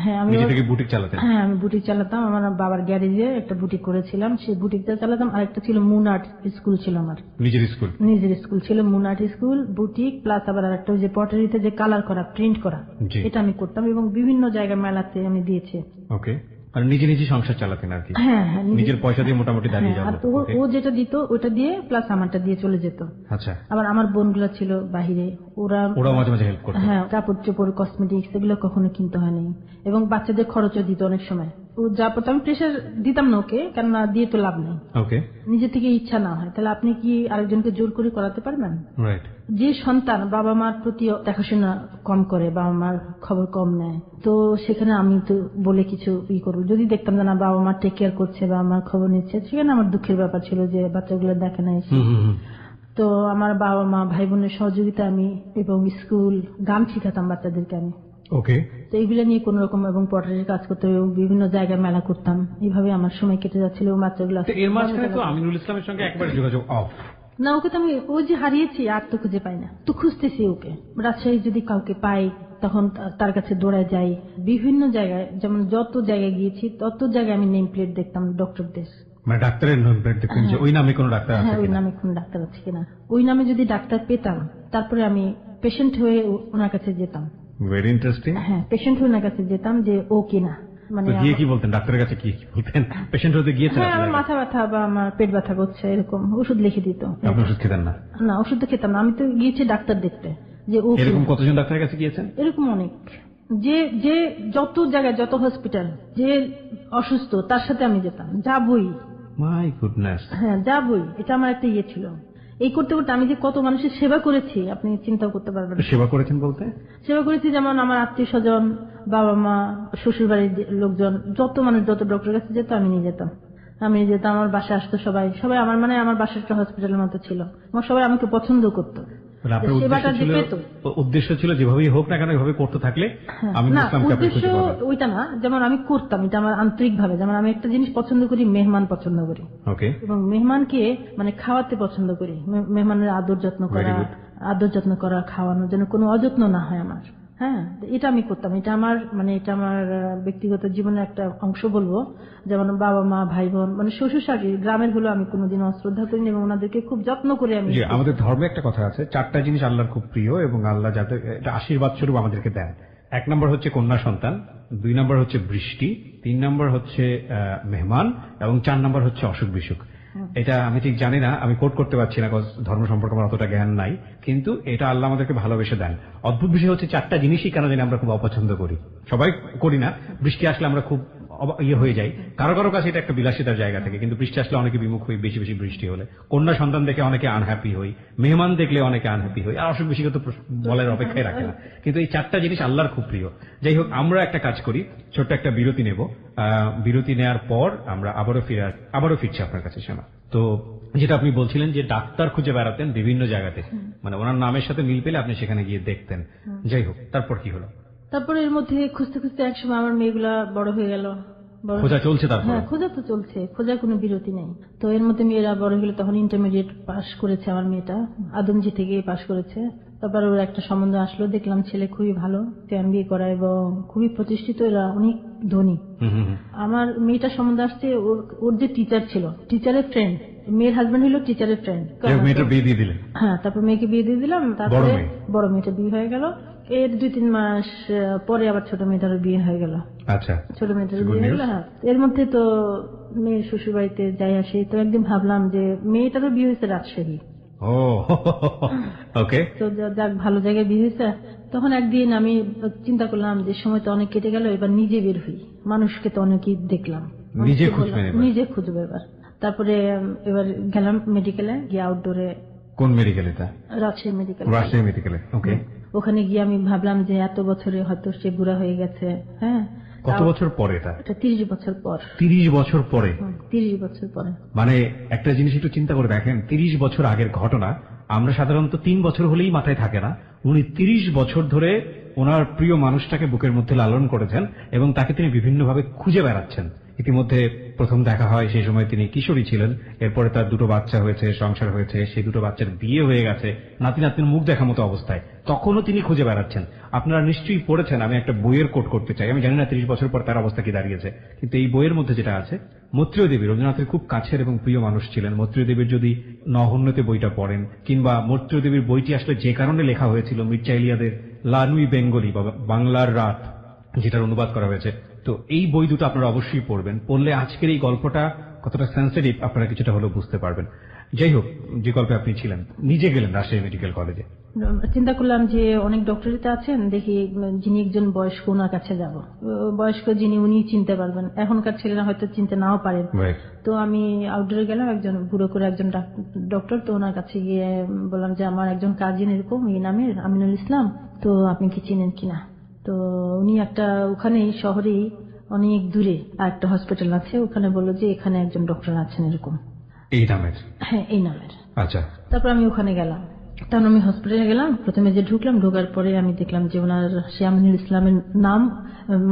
হ্যাঁ, আমি বুটিক চালাতাম। হ্যাঁ, আমি বুটিক চালাতাম। আমার বাবার গ্যারেজে একটা বুটিক করেছিলাম, সেই বুটিকটা চালাতাম। আরেকটা ছিল মুন আর্ট স্কুল ছিল আমার, নিজের স্কুল ছিল, moon art school, boutique, plus আবার আরেকটা যে পটারিতে যে কালার করা, প্রিন্ট করা, এটা আমি করতাম এবং বিভিন্ন জায়গায় মেলাতে আমি দিয়েছি। ওকে, আর নিজে নিজে সংসার চালাতেন আর কি? হ্যাঁ, নিজের পয়সা দিয়ে মোটামুটি দাঁড়িয়ে যাওয়া। আর ও যেটা দিত ওটা দিয়ে প্লাস আমারটা দিয়ে চলে যেত। আচ্ছা। আবার আমার বোনগুলো ছিল বাহিরে, ওরা মাঝে মাঝে হেল্প করত। হ্যাঁ, কাপড় চোপড়, কসমেটিক্স এগুলো কখনো কিনতে হয়নি, এবং বাচ্চাদের খরচও দিত অনেক সময়। ও যা পড়তো আমি প্রেশার দিতাম না ওকে, কেননা দিয়ে তো লাভ নেই। ওকে, নিজে থেকে ইচ্ছা না হয় তাহলে আপনি কি আরেকজনকে জোর করে করাতে পারবেন? রাইট। যে সন্তান বাবা মার প্রতি দেখাশোনা কম করে, বাবা মার খবর কম নেয়, তো সেখানে আমি তো বলে কিছু করবো? যদি দেখতাম যে না বাবা মা টেক কেয়ার করছে বা আমার খবর নিচ্ছে, সেখানে আমার দুঃখের ব্যাপার ছিল যে বাচ্চাগুলো দেখে না। তো আমার বাবা মা ভাই বোনের সহযোগিতা আমি, এবং স্কুল, গান শিখাতাম বাচ্চাদেরকে আমি। ওকে, তো এইগুলো নিয়ে কোন রকম, এবং পটারির কাজ করতাম এবং বিভিন্ন জায়গায় মেলা করতাম। এইভাবে আমার সময় কেটে যাচ্ছিল। বাচ্চাগুলো এর মাঝখানে তো আমিনুল ইসলামের সঙ্গে একবার যোগাযোগ অফ না, ওকে তো আমি ওই যে হারিয়েছি, আর তো খুঁজে পাই না, তো খুঁজতেছি ওকে। রাজশাহী যদি কাউকে পাই তখন তার কাছে দৌড়ায় যাই। বিভিন্ন জায়গায়, যেমন যত জায়গায় গিয়েছি তত জায়গায় আমি নেম প্লেট দেখতাম ডক্টরদের, মানে ডাক্তারের নেম প্লেট দেখতেন যে ওই নামে কোনো ডাক্তার আছে কিনা। ওই নামে কোনো ডাক্তার আছে কিনা, ওই নামে যদি ডাক্তার পেতাম তারপরে আমি পেশেন্ট হয়ে ওনার কাছে যেতাম। Very interesting. হ্যাঁ, পেশেন্ট হয়ে ওনার কাছে যেতাম যে ও কিনা। মানে গিয়ে কি বলতেন ডাক্তারের কাছে? কি বলতেন? পেশেন্ট হতে গিয়েছেন? হ্যাঁ, আমার মাথা ব্যথা বা আমার পেট ব্যথা করছে, এরকম ওষুধ লিখে দিত। আপনি ওষুধ খেতেন না? না, ওষুধ তো খেতাম না, আমি তো গিয়েছি ডাক্তার দেখতে। যে ও এরকম কতজন ডাক্তারের কাছে গিয়েছেন? এরকম অনেক, যে যত জায়গায়, যত হসপিটাল, যে অসুস্থ তার সাথে আমি যেতাম, যাবই। My goodness. হ্যাঁ, যাবই, এটা আমার একটা ছিল। এই করতে করতে আমি যে কত মানুষের সেবা করেছি আপনি চিন্তা করতে পারবেন। সেবা করেছেন বলতে? সেবা করেছি যেমন আমার আত্মীয় স্বজন, বাবা মা, শ্বশুর বাড়ির লোকজন, যত মানুষ যত ডক্টর কাছে যেত আমি নিয়ে যেতাম। আমার বাসায় আসতো সবাই, আমার মানে আমার বাসাটা হসপিটালের মতো ছিল, এবং সবাই আমাকে পছন্দ করতো। উদ্দেশ্য ছিল যেভাবেই হোক না কেন এভাবে করতে থাকলে আমি ওইটা না, যেমন আমি করতাম এটা আমার আন্তরিক ভাবে। যেমন আমি একটা জিনিস পছন্দ করি, মেহমান পছন্দ করি, এবং মেহমানকে মানে খাওয়াতে পছন্দ করি। মেহমানের আদর যত্ন করা, খাওয়ানো, যেন কোনো অযত্ন না হয় আমার। হ্যাঁ, এটা আমি করতাম। এটা আমার ব্যক্তিগত জীবনের একটা অংশ বলবো। যেমন বাবা মা, ভাই বোন, মানে শ্বশুর শাশুড়ি, গ্রামের গুলো আমি কোনোদিন অশ্রদ্ধা করিনি, এবং ওনাদেরকে খুব যত্ন করে আমি। আমাদের ধর্মে একটা কথা আছে, 4টা জিনিস আল্লাহর খুব প্রিয়, এবং আল্লাহ যাতে এটা আশীর্বাদ স্বরূপ আমাদেরকে দেন। 1 নম্বর হচ্ছে কন্যা সন্তান, 2 নম্বর হচ্ছে বৃষ্টি, 3 নম্বর হচ্ছে মেহমান, এবং 4 নম্বর হচ্ছে অসুখ বিসুখ। এটা আমি ঠিক জানি না, আমি কোট করতে পারছি না, ধর্ম সম্পর্কে আমার অতটা জ্ঞান নাই, কিন্তু এটা আল্লাহ আমাদেরকে ভালোবেসে দেন। অদ্ভুত বিষয় হচ্ছে 4টা জিনিসই কেন জানি আমরা খুব অপছন্দ করি, সবাই করি না। বৃষ্টি আসলে আমরা খুব হয়ে যাই, কারো কারো কাছে এটা একটা বিলাসিতার জায়গা থেকে, কিন্তু বৃষ্টি আসলে অনেকে বিমুখ হই, বেশি বেশি বৃষ্টি হলে। কন্যা সন্তান দেখে অনেকে আনহ্যাপি হই, মেহমান দেখলে অনেকে আনহ্যাপি হই, আর অসুখ বিসুখ তো বলার অপেক্ষায় রাখে না। কিন্তু এই 4টা জিনিস আল্লাহর খুব প্রিয়। যাই হোক, আমরা একটা কাজ করি, ছোট্ট একটা বিরতি নেব। বিরতি নেওয়ার পর আমরা আবারও ফিরছি আপনার কাছে। শোনা তো যেটা আপনি বলছিলেন যে ডাক্তার খুঁজে বেড়াতেন বিভিন্ন জায়গাতে, মানে ওনার নামের সাথে মিল পেলে আপনি সেখানে গিয়ে দেখতেন। যাই হোক, তারপর কি হলো? তারপরে এর মধ্যে খুঁজতে খুঁজতে একসময় আমার মেয়েগুলা বড় হয়ে গেল। খোঁজা চলছে? হ্যাঁ, খোঁজা তো চলছে, খোঁজার কোনো বিরতি নেই। তো এর মধ্যে মেয়েরা বড় হয়ে গেল, তখন ইন্টারমিডিয়েট পাশ করেছে আমার মেয়েটা, আদমজি থেকে পাশ করেছে। তারপর ওর একটা সম্বন্ধ আসলো, দেখলাম ছেলে খুবই ভালো, MBA করা এবং খুবই প্রতিষ্ঠিত, এরা অনেক ধনী। আমার মেয়েটার সম্বন্ধে আসছে, ওর যে টিচার ছিল, টিচারের ফ্রেন্ড, মেয়ের হাজবেন্ড হলো টিচারের ফ্রেন্ড। হ্যাঁ, তারপর মেয়েকে বিয়ে দিয়ে দিলাম। তারপরে বড় মেয়েটা বিয়ে হয়ে গেল। এর 2-3 মাস পরে আবার ছোট মেয়েটারও বিয়ে হয়ে গেল। আচ্ছা, ছোট মেয়েটার বিয়ে হয়ে গেল। হ্যাঁ, এর মধ্যে তো মেয়ের শ্বশুর বাড়িতে যাই আসি। তো একদিন ভাবলাম যে মেয়েটারও বিয়ে হয়েছে রাজশাহী, ও ওকে। তো যাক ভালো জায়গায় বিয়ে হয়েছে। তখন একদিন আমি চিন্তা করলাম যে সময় তো অনেক কেটে গেল, এবার নিজে বের হই, মানুষকে তো অনেকই দেখলাম, নিজে খুঁজবো এবার। তারপরে এবার গেলাম মেডিকেলে গিয়ে, আউটডোরে। কোন মেডিকেল এটা? রাজশাহী মেডিকেল। রাজশাহী মেডিকেলে। ওকে। ওখানে গিয়ে আমি ভাবলাম যে এত বছরে হয়তো সে বুড়া হয়ে গেছে। হ্যাঁ। কত বছর পরে এটা? 30 বছর পর। 30 বছর পরে? 30 বছর পরে। মানে একটা জিনিস একটু চিন্তা করে দেখেন, 30 বছর আগের ঘটনা। আমরা সাধারণত 3 বছর হলেই মাথায় থাকে না, উনি 30 বছর ধরে ওনার প্রিয় মানুষটাকে বুকের মধ্যে লালন করেছেন এবং তাকে তিনি বিভিন্নভাবে খুঁজে বেড়াচ্ছেন। ইতিমধ্যে প্রথম দেখা হয়, সেই সময় তিনি কিশোরী ছিলেন, এরপরে তার 2টো বাচ্চা হয়েছে, সংসার হয়েছে, সেই 2টো বাচ্চার বিয়ে হয়ে গেছে, নাতি নাতনির মুখ দেখার মতো অবস্থায় তখনও তিনি খুঁজে বেড়াচ্ছেন। আপনারা নিশ্চয়ই পড়েছেন, আমি একটা বইয়ের কোট করতে চাই, আমি জানি না 30 বছর পর তার অবস্থা কি দাঁড়িয়েছে, কিন্তু এই বইয়ের মধ্যে যেটা আছে, মৈত্রেয় দেবী রবীন্দ্রনাথের খুব কাছের এবং প্রিয় মানুষ ছিলেন। মৈত্রেয় দেবীর যদি নহন্যতে বইটা পড়েন, কিংবা মৈত্রেয় দেবীর বইটি আসলে যে কারণে লেখা হয়েছিল, মির্জা ইলিয়াদের লানুই বেঙ্গলি বা বাংলার রাত, যেটার অনুবাদ করা হয়েছে, তো এই বই দুটো আপনারা অবশ্যই পড়বেন। পড়লে আজকের এই গল্পটা কতটা সেন্সিটিভ আপনারা কিছুটা হলেও বুঝতে পারবেন। যাই হোক, যে গল্পে আপনি ছিলেন, নিজে গেলেন রাজশাহী মেডিকেল কলেজে। চিন্তা করলাম যে অনেক ডক্টরই তো আছেন, দেখি যিনি একজন বয়স্ক ওনার কাছে যাব, বয়স্ক যিনি উনি চিনতে পারবেন, এখনকার ছেলেরা হয়তো চিনতে নাও পারেন। তো আমি আউটডোরে গেলাম, একজন বুড়ো করে একজন ডক্টর, তো ওনার কাছে গিয়ে বললাম যে আমার একজন কাজিন এরকম এই নামের আমিনুল ইসলাম, তো আপনি কি চিনেন কিনা। তো উনি একটা ওখানেই শহরেই অনেক দূরে আর একটা হসপিটাল আছে, ওখানে বললো যে এখানে একজন ডক্টর আছেন এরকম এই নামের। হ্যাঁ, এই নামের। আচ্ছা। তারপর আমি ওখানে গেলাম, তখন আমি হসপিটালে গেলাম, প্রথমে যে ঢুকলাম, ঢোকার পরে আমি দেখলাম যে ওনার সে আমিনুল ইসলামের নাম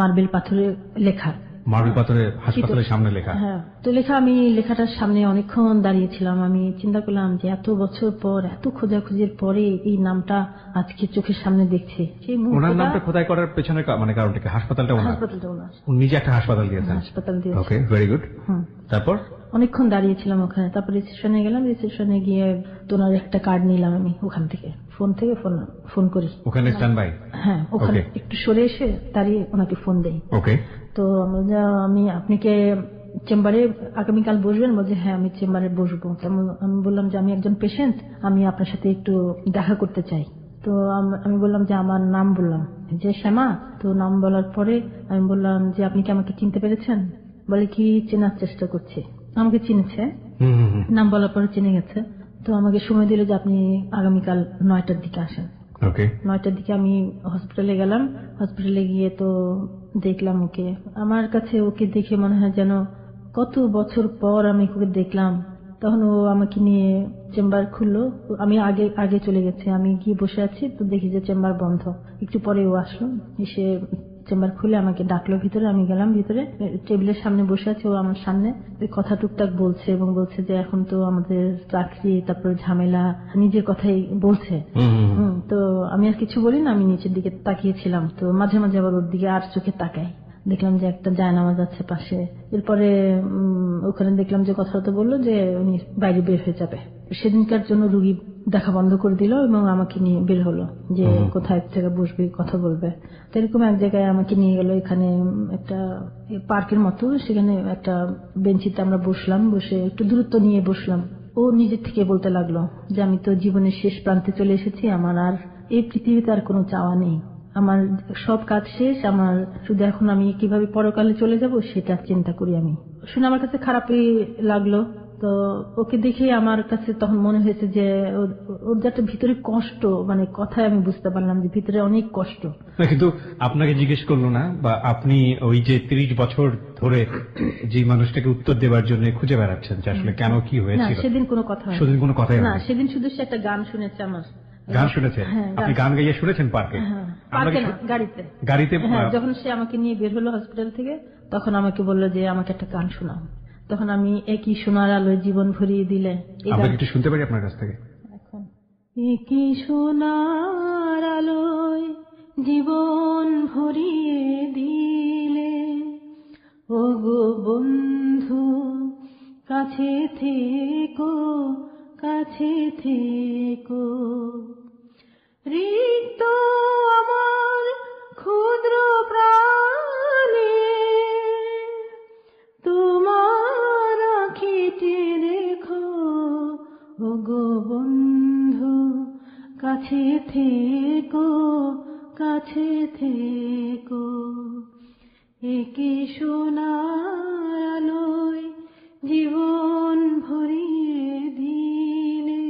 মার্বেল পাথরে লেখা। মার্বেল পাথরে হাসপাতালের সামনে লেখা? হ্যাঁ। তো লেখা, আমি লেখাটার সামনে অনেকক্ষণ দাঁড়িয়েছিলাম। আমি চিন্তা করলাম যে এত বছর পর, এত খোঁজাখুঁজির পরে এই নামটা আজকে চোখের সামনে দেখছি। ওনার নামটা খোদাই করার পেছনে মানে কারণটা কি? হাসপাতালটা ওনার নিজে একটা হাসপাতাল দিয়েছেন? হাসপাতাল দিয়েছেন। ওকে, ভেরি গুড। তারপর অনেকক্ষণ দাঁড়িয়েছিলাম ওখানে, তারপর রিসেপশনে গেলাম, রিসেপশনে গিয়ে তোনার একটা কার্ড নিলাম আমি ওখান থেকে, ফোন করি ওখানে স্ট্যান্ড বাই। হ্যাঁ, ওখানে একটু সরে এসে দাঁড়িয়ে ওনাকে ফোন দেই। ওকে। তো আমি আপনাকে চেম্বারে আগামীকাল বসবেন? বলছে হ্যাঁ, আমি চেম্বারে বসবো। আমি বললাম যে আমি একজন পেশেন্ট, আমি আপনার সাথে একটু দেখা করতে চাই। তো আমি বললাম যে আমার নাম বললাম যে শ্যামা। তো নাম বলার পরে আমি বললাম যে আপনি কি আমাকে চিনতে পেরেছেন? বলে কি চেনার চেষ্টা করছি। আমাকে চিনেছে, নাম বলার পরে চিনে গেছে। তো আমাকে সময় দিল যে আপনি আগামীকাল 9টার দিকে আসেন। 9টার দিকে আমি হসপিটালে গেলাম। হসপিটালে গিয়ে তো দেখলাম ওকে, আমার কাছে ওকে দেখে মনে হয় যেন কত বছর পর আমি ওকে দেখলাম। তখন ও আমাকে নিয়ে চেম্বার খুললো, আমি আগে চলে গেছি, আমি গিয়ে বসে আছি, তো দেখি যে চেম্বার বন্ধ। একটু পরে ও আসলো, এসে চেম্বার খুলে আমাকে ডাকলো ভিতরে। আমি গেলাম ভিতরে, টেবিলের সামনে বসে আছে, ও আমার সামনে কথা টুকটাক বলছে এবং বলছে যে এখন তো আমাদের চাকরি, তারপর ঝামেলা, নিজের কথাই বলছে। তো আমি আর কিছু বলি না, আমি নিচের দিকে তাকিয়েছিলাম। তো মাঝে মাঝে আবার ওর দিকে আর চোখে তাকাই, দেখলাম যে একটা জায়নামাজ আছে পাশে। এরপরে ওখানে দেখলাম যে কথা তো বললো যে উনি বাইরে বের হয়ে যাবে। সেদিনকার জন্য রুগী দেখা বন্ধ করে দিল এবং আমাকে নিয়ে বের হলো যে কোথায় এক জায়গায় বসবে, কথা বলবে। তো এরকম এক জায়গায় আমাকে নিয়ে গেল, এখানে একটা পার্কের মতো, সেখানে একটা বেঞ্চিতে আমরা বসলাম, বসে একটু দূরত্ব নিয়ে বসলাম। ও নিজের থেকে বলতে লাগলো যে আমি তো জীবনের শেষ প্রান্তে চলে এসেছি, আমার আর এই পৃথিবীতে আর কোনো চাওয়া নেই, আমার সব কাজ শেষ, আমার শুধু এখন আমি কিভাবে পরকালে চলে যাব সেটা চিন্তা করি। আমি শুনে আমার কাছে খারাপই লাগলো। তো ওকে দেখে আমার কাছে তখন মনে হয়েছে যে ওর যে একটা ভিতরে কষ্ট, মানে কথায় আমি বুঝতে পারলাম যে ভিতরে অনেক কষ্ট। কিন্তু আপনাকে জিজ্ঞেস করলো না, বা আপনি ওই যে 30 বছর ধরে যে মানুষটাকে উত্তর দেওয়ার জন্য খুঁজে বেড়াচ্ছেন যে আসলে কেন কি হয়েছিল? সেদিন কোনো কথা হয়নি। সেদিন কোনো কথাই না, সেদিন শুধু সে একটা গান শুনেছে আমার। গান শুনেছে? আপনি গান গাইয়ে শুনেছেন পার্কে? গাড়িতে যখন সে আমাকে নিয়ে বের হলো হসপিটাল থেকে, তখন আমাকে বললো যে আমাকে একটা গান শোনাও। তখন আমি একই সোনার আলোয় জীবন ভরিয়ে দিলে, আমরা একটু শুনতে পারি আপনার কাছ থেকে? এখন একই সোনার আলোয় জীবন ভরিয়ে দিলে, ও গো বন্ধু কাছে থেকো, কাছে থেকো, রিক্ত আমার ক্ষুদ্র প্রাণে তোমার আঁখিতে রেখো, ও গো বন্ধু থেকো, কাছে থেকো, একে সোনার আলোয় জীবন ভরিয়ে দিলে।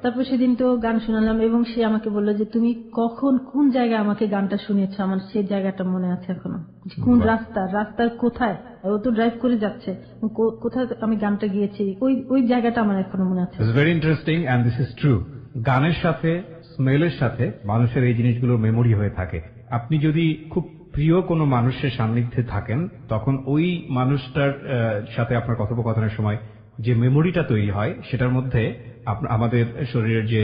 তারপর সেদিন তো গান শোনালাম এবং সে আমাকে বললো যে তুমি কখন কোন জায়গায় আমাকে গানটা শুনিয়েছো, আমার সেই জায়গাটা মনে আছে এখনো, কোন রাস্তার কোথায়, ও তো ড্রাইভ করে যাচ্ছে, কোথায় আমি গানটা গিয়েছি, ওই জায়গাটা আমার এখনো মনে আছে। It's very interesting and this is true. গানের সাথে স্মেলের সাথে মানুষের এই জিনিসগুলো মেমোরি হয়ে থাকে। আপনি যদি খুব প্রিয় কোনো মানুষের সান্নিধ্যে থাকেন তখন ওই মানুষটার সাথে আপনার কথোপকথনের সময় যে মেমোরিটা তৈরি হয় সেটার মধ্যে আমাদের শরীরের যে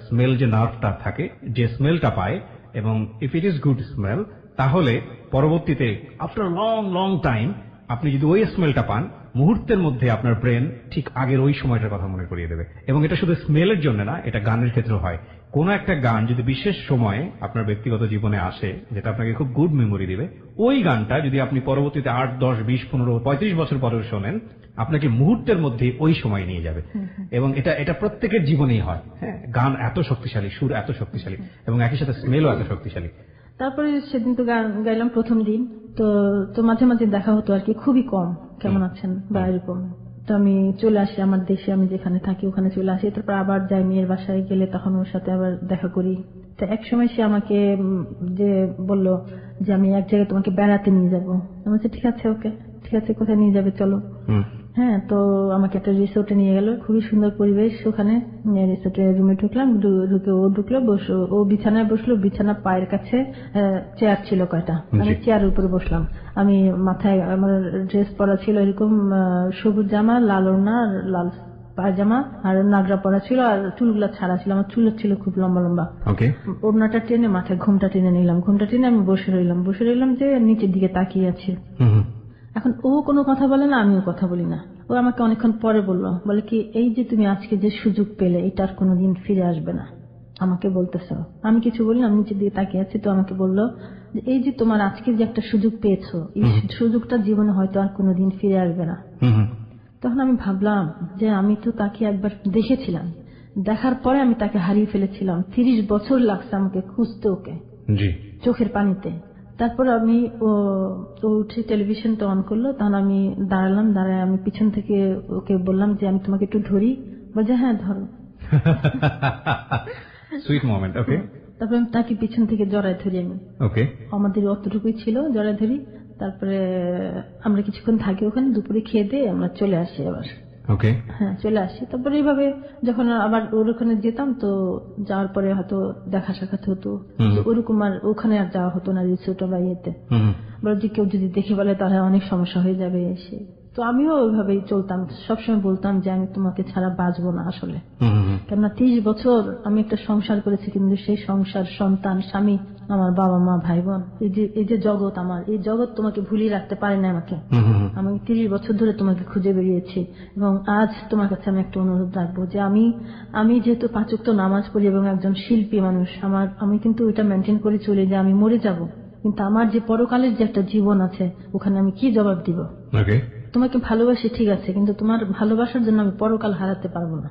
স্মেল, যে নার্ভটা থাকে, যে স্মেলটা পায়, এবং if it is good smell তাহলে পরবর্তীতে আফটার লং লং টাইম আপনি যদি ওই স্মেলটা পান, মুহূর্তের মধ্যে আপনার ব্রেন ঠিক আগের ওই সময়টার কথা মনে করিয়ে দেবে। এবং এটা শুধু স্মেলের জন্য না, এটা গানের ক্ষেত্রেও হয়। কোন একটা গান যদি বিশেষ সময়ে আপনার ব্যক্তিগত জীবনে আসে যেটা আপনাকে খুব গুড মেমোরি দিবে, ওই গানটা যদি আপনি পরবর্তীতে 8, 10, 20, 15, 35 বছর পরেও শোনেন, আপনাকে মুহূর্তের মধ্যে ওই সময় নিয়ে যাবে। এবং এটা প্রত্যেকের জীবনেই হয়। হ্যাঁ, গান এত শক্তিশালী, সুর এত শক্তিশালী, এবং একই সাথে স্মেলও এত শক্তিশালী। তারপরে সেদিন তো গান গাইলাম প্রথম দিন, তো মাঝে মাঝে দেখা হতো আর কি, খুবই কম, কেমন আছেন বা এরকম। তো আমি চলে আসি আমার দেশে, আমি যেখানে থাকি ওখানে চলে আসি, তারপর আবার যাই মেয়ের বাসায় গেলে তখন ওর সাথে আবার দেখা করি। তো এক সময় সে আমাকে যে বলল যে আমি এক জায়গায় তোমাকে বেড়াতে নিয়ে যাবো। আমি বলছি ঠিক আছে, ওকে ঠিক আছে, কোথায় নিয়ে যাবে চলো। হ্যাঁ, তো আমাকে একটা রিসোর্টে নিয়ে গেল, খুবই সুন্দর পরিবেশ ওখানে। রিসোর্টের রুমে ঢুকলাম, ঢুকে ও ঢুকলো, ও বিছানায় বসলো, বিছানা পায়ের কাছে চেয়ার ছিল কয়টা, আমি চেয়ারের উপরে বসলাম। আমি মাথায় আমার ড্রেস পরা ছিল এরকম সবুজ জামা, লাল ওড়না, লাল পায়জামা, আর নাগরা পরা ছিল, আর চুলগুলা ছাড়া ছিল, আমার চুল ছিল খুব লম্বা লম্বা। ওড়নাটা টেনে মাথায় ঘুমটা টেনে নিলাম, ঘুমটা টেনে আমি বসে রইলাম যে নিচের দিকে তাকিয়ে আছি। এখন ও কোনো কথা বলে না, আমিও কথা বলি না। ও আমাকে অনেকক্ষণ পরে বলে কি, এই যে তুমি আজকে যে সুযোগ পেলে এটা আর কোনোদিন ফিরে আসবে না, আমাকে বলতেছ। আমি কিছু বলি না, আমি নিচের দিকে তাকিয়ে আছি। তো আমাকে বললো যে এই যে তোমার আজকে যে একটা সুযোগ পেয়েছো, এই সুযোগটা জীবনে হয়তো আর কোনোদিন ফিরে আসবে না। তখন আমি ভাবলাম যে আমি তো তাকে একবার দেখেছিলাম, দেখার পরে আমি তাকে হারিয়ে ফেলেছিলাম। 30 বছর লাগছে আমাকে খুঁজতে ওকে, চোখের পানিতে। তারপর আমি ও উঠে টেলিভিশনটা অন করলো, তখন আমি দাঁড়ায় আমি পিছন থেকে ওকে বললাম যে আমি তোমাকে একটু ধরি। বলছে হ্যাঁ ধরো। Sweet moment. ওকে। তারপরে আমি তাকে পিছন থেকে জড়ায় ধরি। আমি আমাদের অতটুকুই ছিল, জড়ায় ধরি। তারপরে আমরা কিছুক্ষণ থাকি ওখানে, দুপুরে খেয়ে দিয়ে আমরা চলে আসি আবার। হ্যাঁ, চলে আসি। তারপরে এইভাবে যখন আবার ওর ওখানে যেতাম, তো যাওয়ার পরে হয়তো দেখা সাক্ষাৎ হতো, ওরকম আর ওখানে আর যাওয়া হতো না রিসোর্ট বা ইয়েতে। বলে যে কেউ যদি দেখে বলে তাহলে অনেক সমস্যা হয়ে যাবে এসে। তো আমিও ওইভাবেই চলতাম, সবসময় বলতাম যে আমি তোমাকে ছাড়া বাঁচবো না আসলে। কেননা 30 বছর আমি একটা সংসার করেছি, কিন্তু সেই সংসার, সন্তান, স্বামী, আমার বাবা মা, ভাই বোন, এই যে জগৎ, আমার এই জগৎ তোমাকে ভুলিয়ে রাখতে পারে না আমাকে। আমি 30 বছর ধরে তোমাকে খুঁজে বেরিয়েছি, এবং আজ তোমার কাছে আমি একটা অনুরোধ রাখবো যে আমি যেহেতু 5 ওয়াক্ত নামাজ পড়ি এবং একজন শিল্পী মানুষ, আমি কিন্তু ওইটা মেনটেন করে চলি যে আমি মরে যাব, কিন্তু আমার যে পরকালের যে একটা জীবন আছে ওখানে আমি কি জবাব দিব। তোমাকে ভালোবাসি ঠিক আছে, কিন্তু তোমার ভালোবাসার জন্য আমি পরকাল হারাতে পারবো না।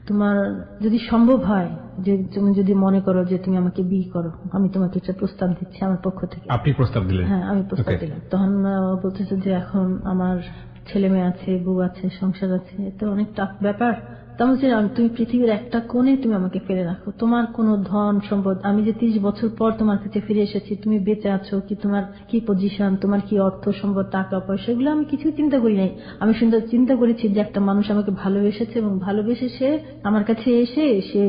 তোমার যদি সম্ভব হয় যে তুমি যদি মনে করো যে তুমি আমাকে বিয়ে করো, আমি তোমাকে একটা প্রস্তাব দিচ্ছি আমার পক্ষ থেকে। আপনি প্রস্তাব দিলেন? হ্যাঁ, আমি প্রস্তাব দিলাম। তখন বলতেছে যে এখন আমার ছেলে মেয়ে আছে, বউ আছে, সংসার আছে, তো অনেক টাফ ব্যাপার। তুমি পৃথিবীর একটা কোণে তুমি আমাকে ফেলে রাখো, তোমার কোনো ধন সম্পদ, আমি যে 30 বছর পর তোমার কাছে ফিরে এসেছি, তুমি বেঁচে আছো কি, তোমার কি পজিশন, তোমার কি অর্থ সম্পদ, টাকা পয়সা, এগুলো আমি কিছু চিন্তা করি নাই। আমি সুন্দর চিন্তা করেছি যে একটা মানুষ আমাকে ভালোবেসেছে, এবং ভালোবেসে সে আমার কাছে এসে সে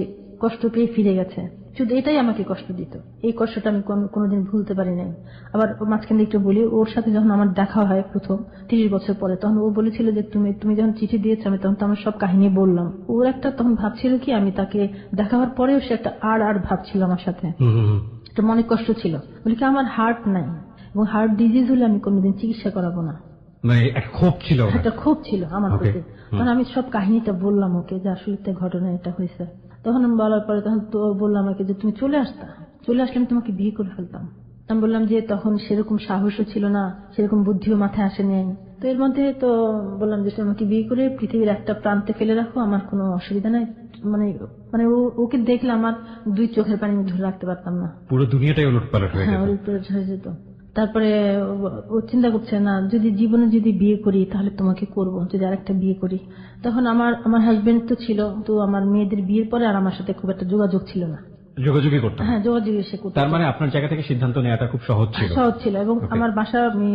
কষ্ট পেয়ে ফিরে গেছে, শুধু এটাই আমাকে কষ্ট দিত। এই কষ্টটা আমি কোনোদিন ভুলতে পারি নাই। আবার মাঝখানে একটু বলি, ওর সাথে যখন আমার দেখা হয় প্রথম 30 বছর পরে, তখন ও বলেছিল যে তুমি যখন চিঠি দিয়েছো, আমি তখন তো আমার সব কাহিনী বললাম। ওর একটা তখন ভাবছিল কি, আমি তাকে দেখা হওয়ার পরেও সে একটা আর ভাবছিল আমার সাথে, একটা মনে কষ্ট ছিল। বলে কি আমার হার্ট নাই, এবং হার্ট ডিজিজ হলে আমি কোনোদিন চিকিৎসা করাবো না, একটা ক্ষোভ ছিল আমার প্রতি। তখন আমি সব কাহিনীটা বললাম ওকে যে আসলে ঘটনা এটা হয়েছে। তখন আমি বলার পরে তখন তো বললাম আমাকে যে তুমি চলে আসলে আমি তোমাকে বিয়ে করে ফেলতাম। আমি বললাম যে তখন সেরকম সাহসও ছিল না, সেরকম বুদ্ধিও মাথায় আসেনি, তো এর মধ্যে তো বললাম যে আমাকে বিয়ে করে পৃথিবীর একটা প্রান্তে ফেলে রাখো, আমার কোনো অসুবিধা নাই। মানে মানে ওকে দেখলে আমার 2 চোখের পানি ধরে রাখতে পারতাম না, পুরো দুনিয়াটাই উলটপালট হয়ে যেত। উলটপালট হয়ে যেত। তারপরে ও চিন্তা করছে না, যদি জীবনে যদি বিয়ে করি তাহলে তোমাকে করব, যদি আরেকটা বিয়ে করি। তখন আমার হাজবেন্ড তো ছিল, তো আমার মেয়েদের বিয়ের পরে আর আমার সাথে খুব একটা যোগাযোগ ছিল না, যোগাযোগই করতাম। হ্যাঁ, যোগাযোগই সে করতো। তার মানে আপনার জায়গা থেকে সিদ্ধান্ত নেওয়াটা খুব সহজ ছিল। এবং আমার বাসা, আমি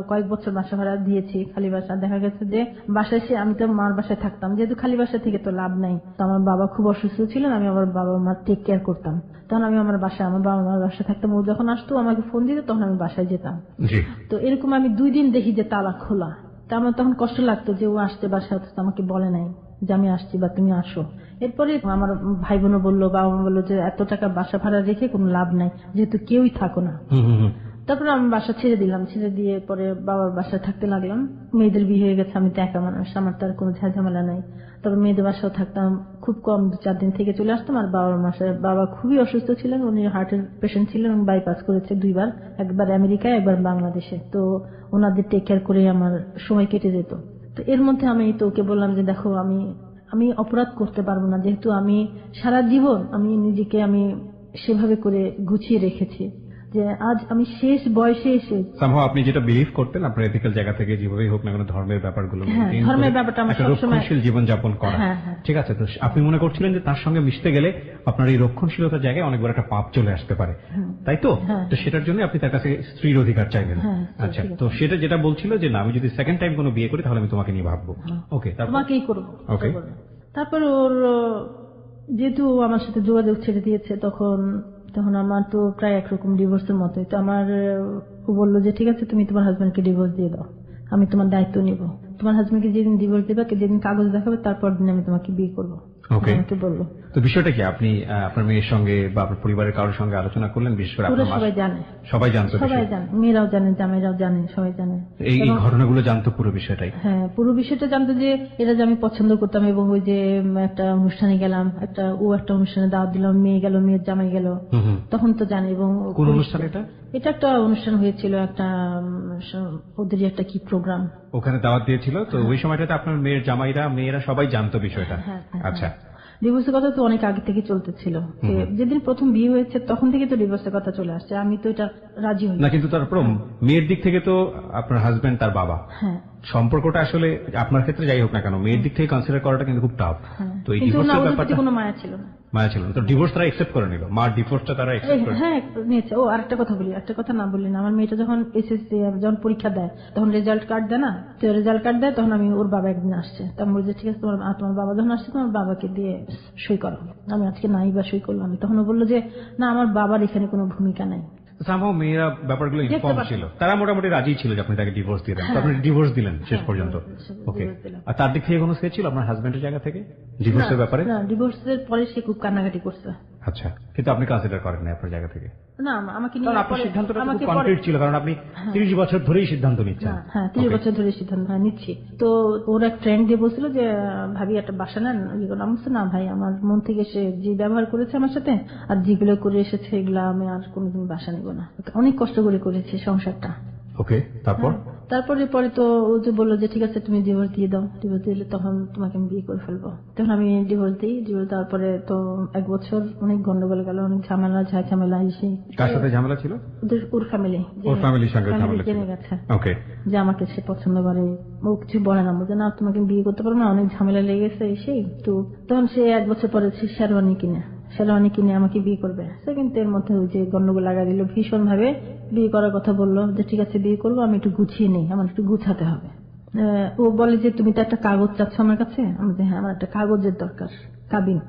কয়েক বছর বাসা ভাড়া দিয়েছি, খালি বাসা। দেখা গেছে যে বাসায় এসে আমি তো মার বাসায় থাকতাম, যেহেতু খালি বাসা থেকে তো লাভ নাই। তো আমার বাবা খুব অসুস্থ ছিলেন, আমি আমার বাবা মার টেক কেয়ার করতাম। তখন আমি আমার বাবা মার বাসায় থাকতাম। ও যখন আসতো আমাকে ফোন দিত, তখন আমি বাসায় যেতাম। তো এরকম আমি 2 দিন দেখি যে তালা খোলা। তা আমার তখন কষ্ট লাগতো যে ও আসতে বাসায়, আমাকে বলে নাই যে আমি আসছি বা তুমি আসো। এরপরে আমার ভাই বোনও বললো, বাবা মা বললো যে এত টাকা বাসা ভাড়া রেখে কোনো লাভ নাই, যেহেতু কেউই থাকো না। তারপরে আমি বাসা ছেড়ে দিলাম, ছেড়ে দিয়ে পরে বাবার বাসায় থাকতে লাগলাম। মেয়েদের বিয়ে হয়ে গেছে, আমি তো একা মানুষ, আমার তো আর কোনো ঝামেলা নাই। তারপর মেয়েদের বাসাও থাকতাম, খুব কম 2-4 দিন থেকে চলে আসতাম। আর বাবার বাসায় বাবা খুবই অসুস্থ ছিলেন, উনি হার্টের পেশেন্ট ছিলেন, বাইপাস করেছে 2 বার, একবার আমেরিকায় একবার বাংলাদেশে। তো ওনাদের টেক কেয়ার করে আমার সময় কেটে যেত। তো এর মধ্যে আমি তো ওকে বললাম যে দেখো, আমি অপরাধ করতে পারবো না, যেহেতু আমি সারা জীবন আমি নিজেকে আমি সেভাবে করে গুছিয়ে রেখেছি যে আজ আমি শেষ বয়সে এসে আপনি যেটা বিলিভ করতেন আপনার এথিক্যাল জায়গা থেকে, যেভাবেই হোক না কেন ধর্মের ব্যাপারগুলো, ধর্মের ব্যাপারটা আমার সবসময় রক্ষণশীল জীবনযাপন করা, ঠিক আছে। তো আপনি মনে করছিলেন যে তার সঙ্গে মিশতে গেলে আপনার এই রক্ষণশীলতার জায়গায় অনেক বড় একটা পাপ চলে আসতে পারে, তাই তো? তো সেটার জন্য আপনি তার কাছে স্ত্রীর অধিকার চাইবেন। আচ্ছা, তো সেটা যেটা বলছিল যে না, আমি যদি সেকেন্ড টাইম কোনো বিয়ে করি তাহলে আমি তোমাকে নিয়ে ভাববো। ওকে, তোমাকেই করবো। ওকে, তারপর ওর যেহেতু আমার সাথে যোগাযোগ ছেড়ে দিয়েছে, তখন আমার তো প্রায় একরকম ডিভোর্সের মতোই। তো আমার ও বললো যে ঠিক আছে, তুমি তোমার হাজবেন্ডকে ডিভোর্স দিয়ে দাও, আমি তোমার দায়িত্ব নিব। তোমার হাজবেন্ডকে যেদিন ডিভোর্স দেবে, যেদিন কাগজ দেখাবে, তারপর দিন আমি তোমাকে বিয়ে করবো। আমাকে বললো। তো বিষয়টা কি আপনি আপনার মেয়ের সঙ্গে বা আপনার পরিবারের কারোর সঙ্গে আলোচনা করলেন? বিশেষ করে সবাই জানে, সবাই জানতো, সবাই জানে, মেয়েরাও জানে, জামাইরাও জানে, সবাই জানে। এই ঘটনাগুলো জানতো পুরো বিষয়টাই? হ্যাঁ, পুরো বিষয়টা জানতো যে এরা যে আমি পছন্দ করতাম। এবং ওই যে একটা অনুষ্ঠানে গেলাম, একটা অনুষ্ঠানে দাওয়াত দিলাম, মেয়ে গেল, মেয়ের জামাই গেল, তখন তো জানে। এবং কোন অনুষ্ঠান এটা একটা অনুষ্ঠান হয়েছিল, একটা ওদেরই একটা কি প্রোগ্রাম, ওখানে দাওয়াত দিয়েছিল। তো ওই সময়টাতে আপনার মেয়ের জামাইরা, মেয়েরা সবাই জানতো বিষয়টা? আচ্ছা, ডিভোর্সের কথা তো অনেক আগে থেকে চলতেছিল। যেদিন প্রথম বিয়ে হয়েছে তখন থেকে তো ডিভোর্সের কথা চলে আসছে, আমি তো এটা রাজি হই না। কিন্তু তারপর মেয়ের দিক থেকে তো আপনার হাজবেন্ড তার বাবা, সম্পর্কটা আসলে আপনার ক্ষেত্রে যাই হোক না কেন, মেয়ের দিক থেকে কনসিডার করাটা কিন্তু খুব টাফ। তো এই ডিভোর্সের ব্যাপারটা কোনো মায়া ছিল না, তো ডিভোর্স তারা অ্যাকসেপ্ট করে নিল, মার ডিভোর্সটা তারা অ্যাকসেপ্ট করে নিয়েছে। ও আরেকটা কথা বলি, একটা কথা না বললি না, আমার মেয়েটা যখন এসএসসি যখন পরীক্ষা দেয়, তখন রেজাল্ট কার্ড দেয় না, তো রেজাল্ট কার্ড দেয়, তখন আমি ওর বাবা একদিন আসছে, তখন বলছে ঠিক আছে, তোমার বাবা যখন আসছে তোমার বাবাকে দিয়ে সই করো। আমি আজকে নাই বা সই করলাম, তখন ও বললো যে না, আমার বাবার এখানে কোনো ভূমিকা নাই। মেয়েরা ব্যাপারগুলো ইনফর্ম ছিল, তারা মোটামুটি রাজি ছিল যে আপনি তাকে ডিভোর্স দিয়ে দেন। আপনি ডিভোর্স দিলেন শেষ পর্যন্ত? ওকে, আর তার দিক থেকে কোনো সে ছিল আপনার হাজবেন্ডের জায়গা থেকে ডিভোর্সের ব্যাপারে? না, ডিভোর্সের পরে সে খুব কান্নাকাটি করছে। আচ্ছা, কিন্তু আপনি কনসিডার করেন না আপনার জায়গা থেকে? না, আমাকে নিয়ে আপনার সিদ্ধান্তটা খুব কনক্রিট ছিল, কারণ আপনি 30 বছর ধরেই সিদ্ধান্ত নিচ্ছেন। হ্যাঁ, 30 বছর ধরে সিদ্ধান্ত নিচ্ছি। তো ওর এক ফ্রেন্ড দিয়ে বলছিল যে ভাবি একটা বাসা নেন, আমি বলছি না ভাই, আমার মন থেকে সে যে ব্যবহার করেছে আমার সাথে আর যেগুলো করে এসেছে, এগুলো আমি আর কোনোদিন বাসা নেব না। অনেক কষ্ট করে করেছি সংসারটা। ওকে, তারপরে পরে তো ও যে বললো যে ঠিক আছে, তুমি ডিভোর্স দিয়ে দাও, ডিভোর্স দিলে তখন তোমাকে আমি বিয়ে করে ফেলবো। তখন আমি ডিভোর্স দিই। ডিভোর্স দেওয়ার পরে তো 1 বছর অনেক গন্ডগোল গেল, অনেক ঝামেলা এসে। কার সাথে ঝামেলা ছিল? ওর ফ্যামিলি, ওর ফ্যামিলির সঙ্গে ঝামেলা জেনে গেছে। ওকে, যে আমাকে সে পছন্দ করে, ও কিছু বলে না, বলছে না তোমাকে বিয়ে করতে পারবো না, অনেক ঝামেলা লেগেছে এসেই। তো তখন সে 1 বছর পরে সে শেরওয়ানি কিনে আমাকে বিয়ে করবে। সে কিন্তু এর মধ্যে ওই যে গন্ডগোল লাগা দিল, ভীষণ ভাবে বিয়ে করার কথা বললো যে ঠিক আছে বিয়ে করবো, আমি একটু গুছিয়ে নেই, আমার একটু গুছাতে হবে। ও বলে যে তুমি তো একটা কাগজ চাচ্ছ আমার কাছে। আমি যে হ্যাঁ, আমার একটা কাগজের দরকার, কাবিন,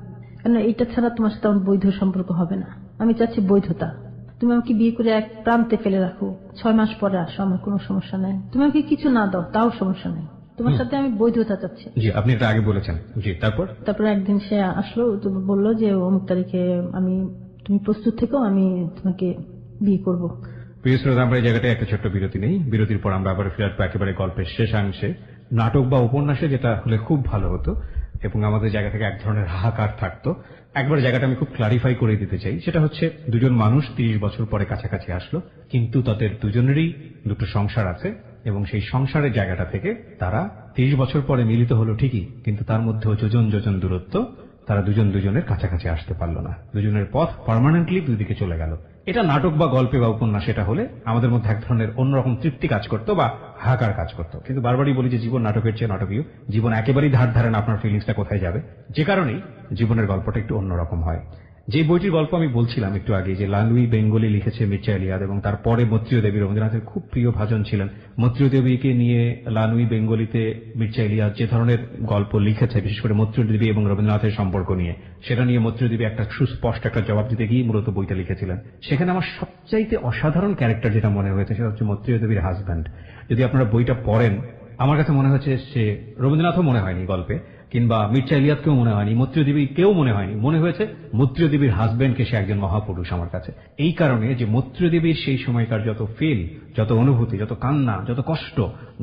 কেন এইটা ছাড়া তোমার সাথে আমার বৈধ সম্পর্ক হবে না, আমি চাচ্ছি বৈধতা। তুমি আমাকে বিয়ে করে এক প্রান্তে ফেলে রাখো, 6 মাস পরে আসো, আমার কোনো সমস্যা নাই। তুমি আমাকে কিছু না দাও, তাও সমস্যা নেই, তোমার সাথে আমি বৈধতা চাচ্ছি। জি, আপনি এটা আগে বলেছেন। জি, তারপর একদিন সে আসলো, তো বললো যে অমুক তারিখে তুমি প্রস্তুত থেকো, আমি তোমাকে বিয়ে করবো। প্রিয় শ্রোতা, আমরা এই জায়গাটায় একটা ছোট্ট বিরতি নেই। বিরতির পর আমরা আবার ফিরে আসবো একেবারে গল্পের শেষাংশে। নাটক বা উপন্যাসে যেটা হলে খুব ভালো হতো এবং আমাদের জায়গা থেকে এক ধরনের হাহাকার থাকতো। একবার জায়গাটা আমি খুব ক্লারিফাই করে দিতে চাই। সেটা হচ্ছে, দুজন মানুষ 30 বছর পরে কাছাকাছি আসলো, কিন্তু তাদের দুজনেরই দুটো সংসার আছে, এবং সেই সংসারের জায়গাটা থেকে তারা 30 বছর পরে মিলিত হলো ঠিকই, কিন্তু তার মধ্যেও যোজন যোজন দূরত্ব, তারা দুজন দুজনের কাছাকাছি আসতে পারলো না, দুজনের পথ পার্মানেন্টলি দুদিকে চলে গেল। এটা নাটক বা গল্পে বা উপন্যাস এটা হলে আমাদের মধ্যে এক ধরনের অন্যরকম তৃপ্তি কাজ করতো বা হাহাকার কাজ করতো, কিন্তু বারবারই বলি যে জীবন নাটকের চেয়ে নাটকীয়, জীবন একেবারেই ধার ধারে না আপনার ফিলিংসটা কোথায় যাবে, যে কারণেই জীবনের গল্পটা একটু অন্যরকম হয়। যে বইটির গল্প আমি বলছিলাম একটু আগে, যে লানুই বেঙ্গলি লিখেছে মির্জা এলিয়াদ, এবং তারপরে মৈত্রেয় দেবী রবীন্দ্রনাথের খুব প্রিয় ভাজন ছিলেন। মৈত্রেয় দেবীকে নিয়ে লানুই বেঙ্গলিতে মির্জা এলিয়াদ যে ধরনের গল্প লিখেছে, বিশেষ করে মৈত্রেয় দেবী এবং রবীন্দ্রনাথের সম্পর্ক নিয়ে, সেটা নিয়ে মৈত্রেয় দেবী একটা সুস্পষ্ট একটা জবাব দিতে গিয়ে মূলত বইটা লিখেছিলেন। সেখানে আমার সবচাইতে অসাধারণ ক্যারেক্টার যেটা মনে হয়েছে সেটা হচ্ছে মৈত্রেয় দেবীর হাজব্যান্ড। যদি আপনারা বইটা পড়েন, আমার কাছে মনে হচ্ছে সে রবীন্দ্রনাথও মনে হয়নি গল্পে, কিংবা মির্জা এলিয়াদকেও মনে হয়নি, মৈত্রেয় দেবী কেউ মনে হয়নি, মনে হয়েছে মৈত্রেয় দেবীর হাজব্যান্ডকে সে একজন মহাপুরুষ আমার কাছে। এই কারণে যে মৈত্রেয় দেবীর সেই সময়কার যত ফিল, যত অনুভূতি, যত কান্না, যত কষ্ট,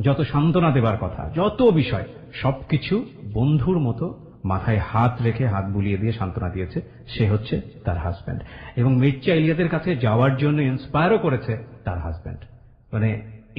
যত সান্ত্বনা দেবার কথা, যত বিষয়, সবকিছু বন্ধুর মতো মাথায় হাত রেখে হাত বুলিয়ে দিয়ে সান্ত্বনা দিয়েছে, সে হচ্ছে তার হাজব্যান্ড। এবং মির্জা এলিয়াদের কাছে যাওয়ার জন্য ইন্সপায়ারও করেছে তার হাজব্যান্ড। মানে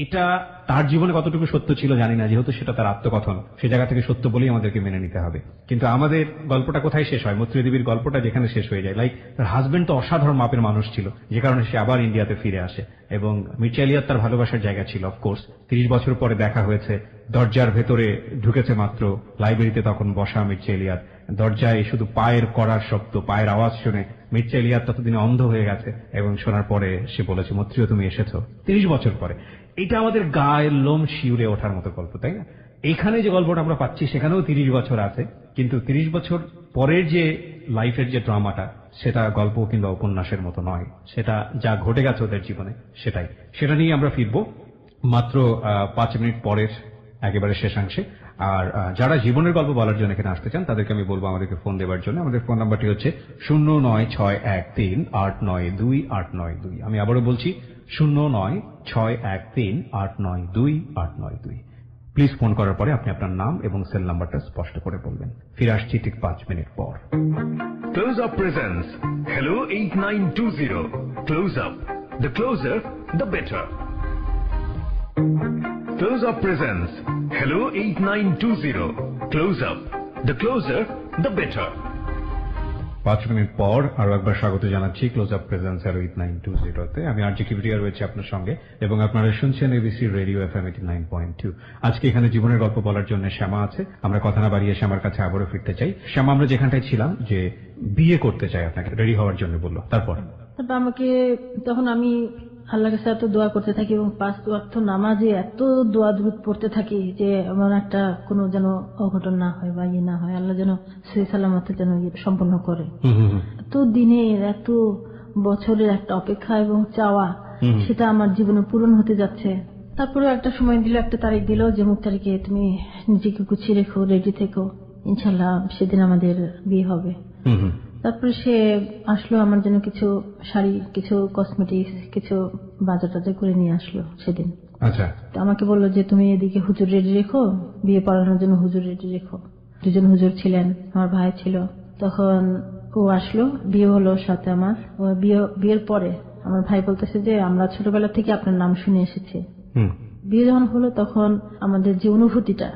এটা তার জীবনে কতটুকু সত্য ছিল জানি না, যেহেতু সেটা তার আত্মকথন, সে জায়গা থেকে সত্য বলেই আমাদেরকে মেনে নিতে হবে। কিন্তু আমাদের গল্পটা কোথায় শেষ হয়? মৈত্রেয় দেবীর গল্পটা যেখানে শেষ হয়ে যায়, লাইক তার হাজবেন্ড তো অসাধারণ মাপের মানুষ ছিল, যে কারণে সে আবার ইন্ডিয়াতে ফিরে আসে, এবং মির্জা এলিয়াদ তার ভালোবাসার জায়গা ছিল। অফকোর্স 30 বছর পরে দেখা হয়েছে, দরজার ভেতরে ঢুকেছে মাত্র, লাইব্রেরিতে তখন বসা মির্জা এলিয়াদ, দরজায় শুধু পায়ের কড়ার শব্দ, পায়ের আওয়াজ শুনে মির্জা এলিয়াদ ততদিনে অন্ধ হয়ে গেছে, এবং শোনার পরে সে বলেছে, মৈত্রেয় তুমি এসেছো 30 বছর পরে। এটা আমাদের গায়ের লোম শিউরে ওঠার মতো গল্প, তাই না? এখানে যে গল্পটা আমরা পাচ্ছি সেখানেও 30 বছর আছে, কিন্তু 30 বছর পরের যে লাইফের যে ড্রামাটা, সেটা গল্প কিংবা উপন্যাসের মতো নয়, সেটা যা ঘটে গেছে ওদের জীবনে সেটা নিয়ে আমরা ফিরবো মাত্র 5 মিনিট পরের একেবারে শেষাংশে। আর যারা জীবনের গল্প বলার জন্য এখানে আসতে চান তাদেরকে আমি বলবো আমাদেরকে ফোন দেওয়ার জন্য। আমাদের ফোন নাম্বারটি হচ্ছে 09613892892। আমি আবারও বলছি 09613892892। প্লিজ ফোন করার পরে আপনি আপনার নাম এবং সেল নাম্বারটা স্পষ্ট করে বলবেন। ফিরে আসছি ঠিক 5 মিনিট পর। Close Up presents Hello 8920. Close Up. The closer, the better. Close Up presents Hello 8920. Close Up. The closer, the better. 5 minute পর আরো একবার স্বাগত জানাচ্ছি ক্লোজ আপ প্রেজেন্স Hello 8920-তে। আমি আরজি কিবরিয়া রয়েছে আপনার সঙ্গে, এবং আপনারা শুনছেন এবিসি রেডিও FM 89.2। আজকে এখানে জীবনের গল্প বলার জন্য শ্যামা আছে। আমরা কথা না বাড়িয়ে শ্যামার কাছে আবারও ফিরতে চাই। শ্যামা, আমরা যেখানটায় ছিলাম, যে বিয়ে করতে চাই আপনাকে, রেডি হওয়ার জন্য বললো, তারপর আমাকে তখন আমি আল্লাহর কাছে এত দোয়া করতে থাকি, এবং 5 ওয়াক্ত নামাজে এত দোয়া দুরূদ পড়তে থাকি যে এমন একটা কোনো যেন অঘটন না হয় বা ইয়ে না হয়, আল্লাহ যেন সহি সালামতে যেন সম্পন্ন করে। এত দিনের, এত বছরের একটা অপেক্ষা এবং চাওয়া, সেটা আমার জীবনে পূরণ হতে যাচ্ছে। তারপরে একটা সময় দিল, একটা তারিখ দিল যে মুখ তারিখে তুমি নিজেকে গুছিয়ে রেখো, রেডি থেকো, ইনশাল্লাহ সেদিন আমাদের বিয়ে হবে। তারপরে সে আসলো, আমার জন্য কিছু শাড়ি, কিছু কসমেটিক্স, কিছু বাজার টাজার করে নিয়ে আসলো সেদিন। আচ্ছা, আমাকে বললো যে তুমি এদিকে হুজুর রেডি রেখো, বিয়ে পড়ানোর জন্য হুজুর রেডি রেখো। 2জন হুজুর ছিলেন, আমার ভাই ছিল। তখন ও আসলো, বিয়ে হলো সাথে আমার। বিয়ের পরে আমার ভাই বলতেছে যে আমরা ছোটবেলা থেকে আপনার নাম শুনে এসেছি। বিয়ে যখন হলো তখন আমাদের যে অনুভূতিটা,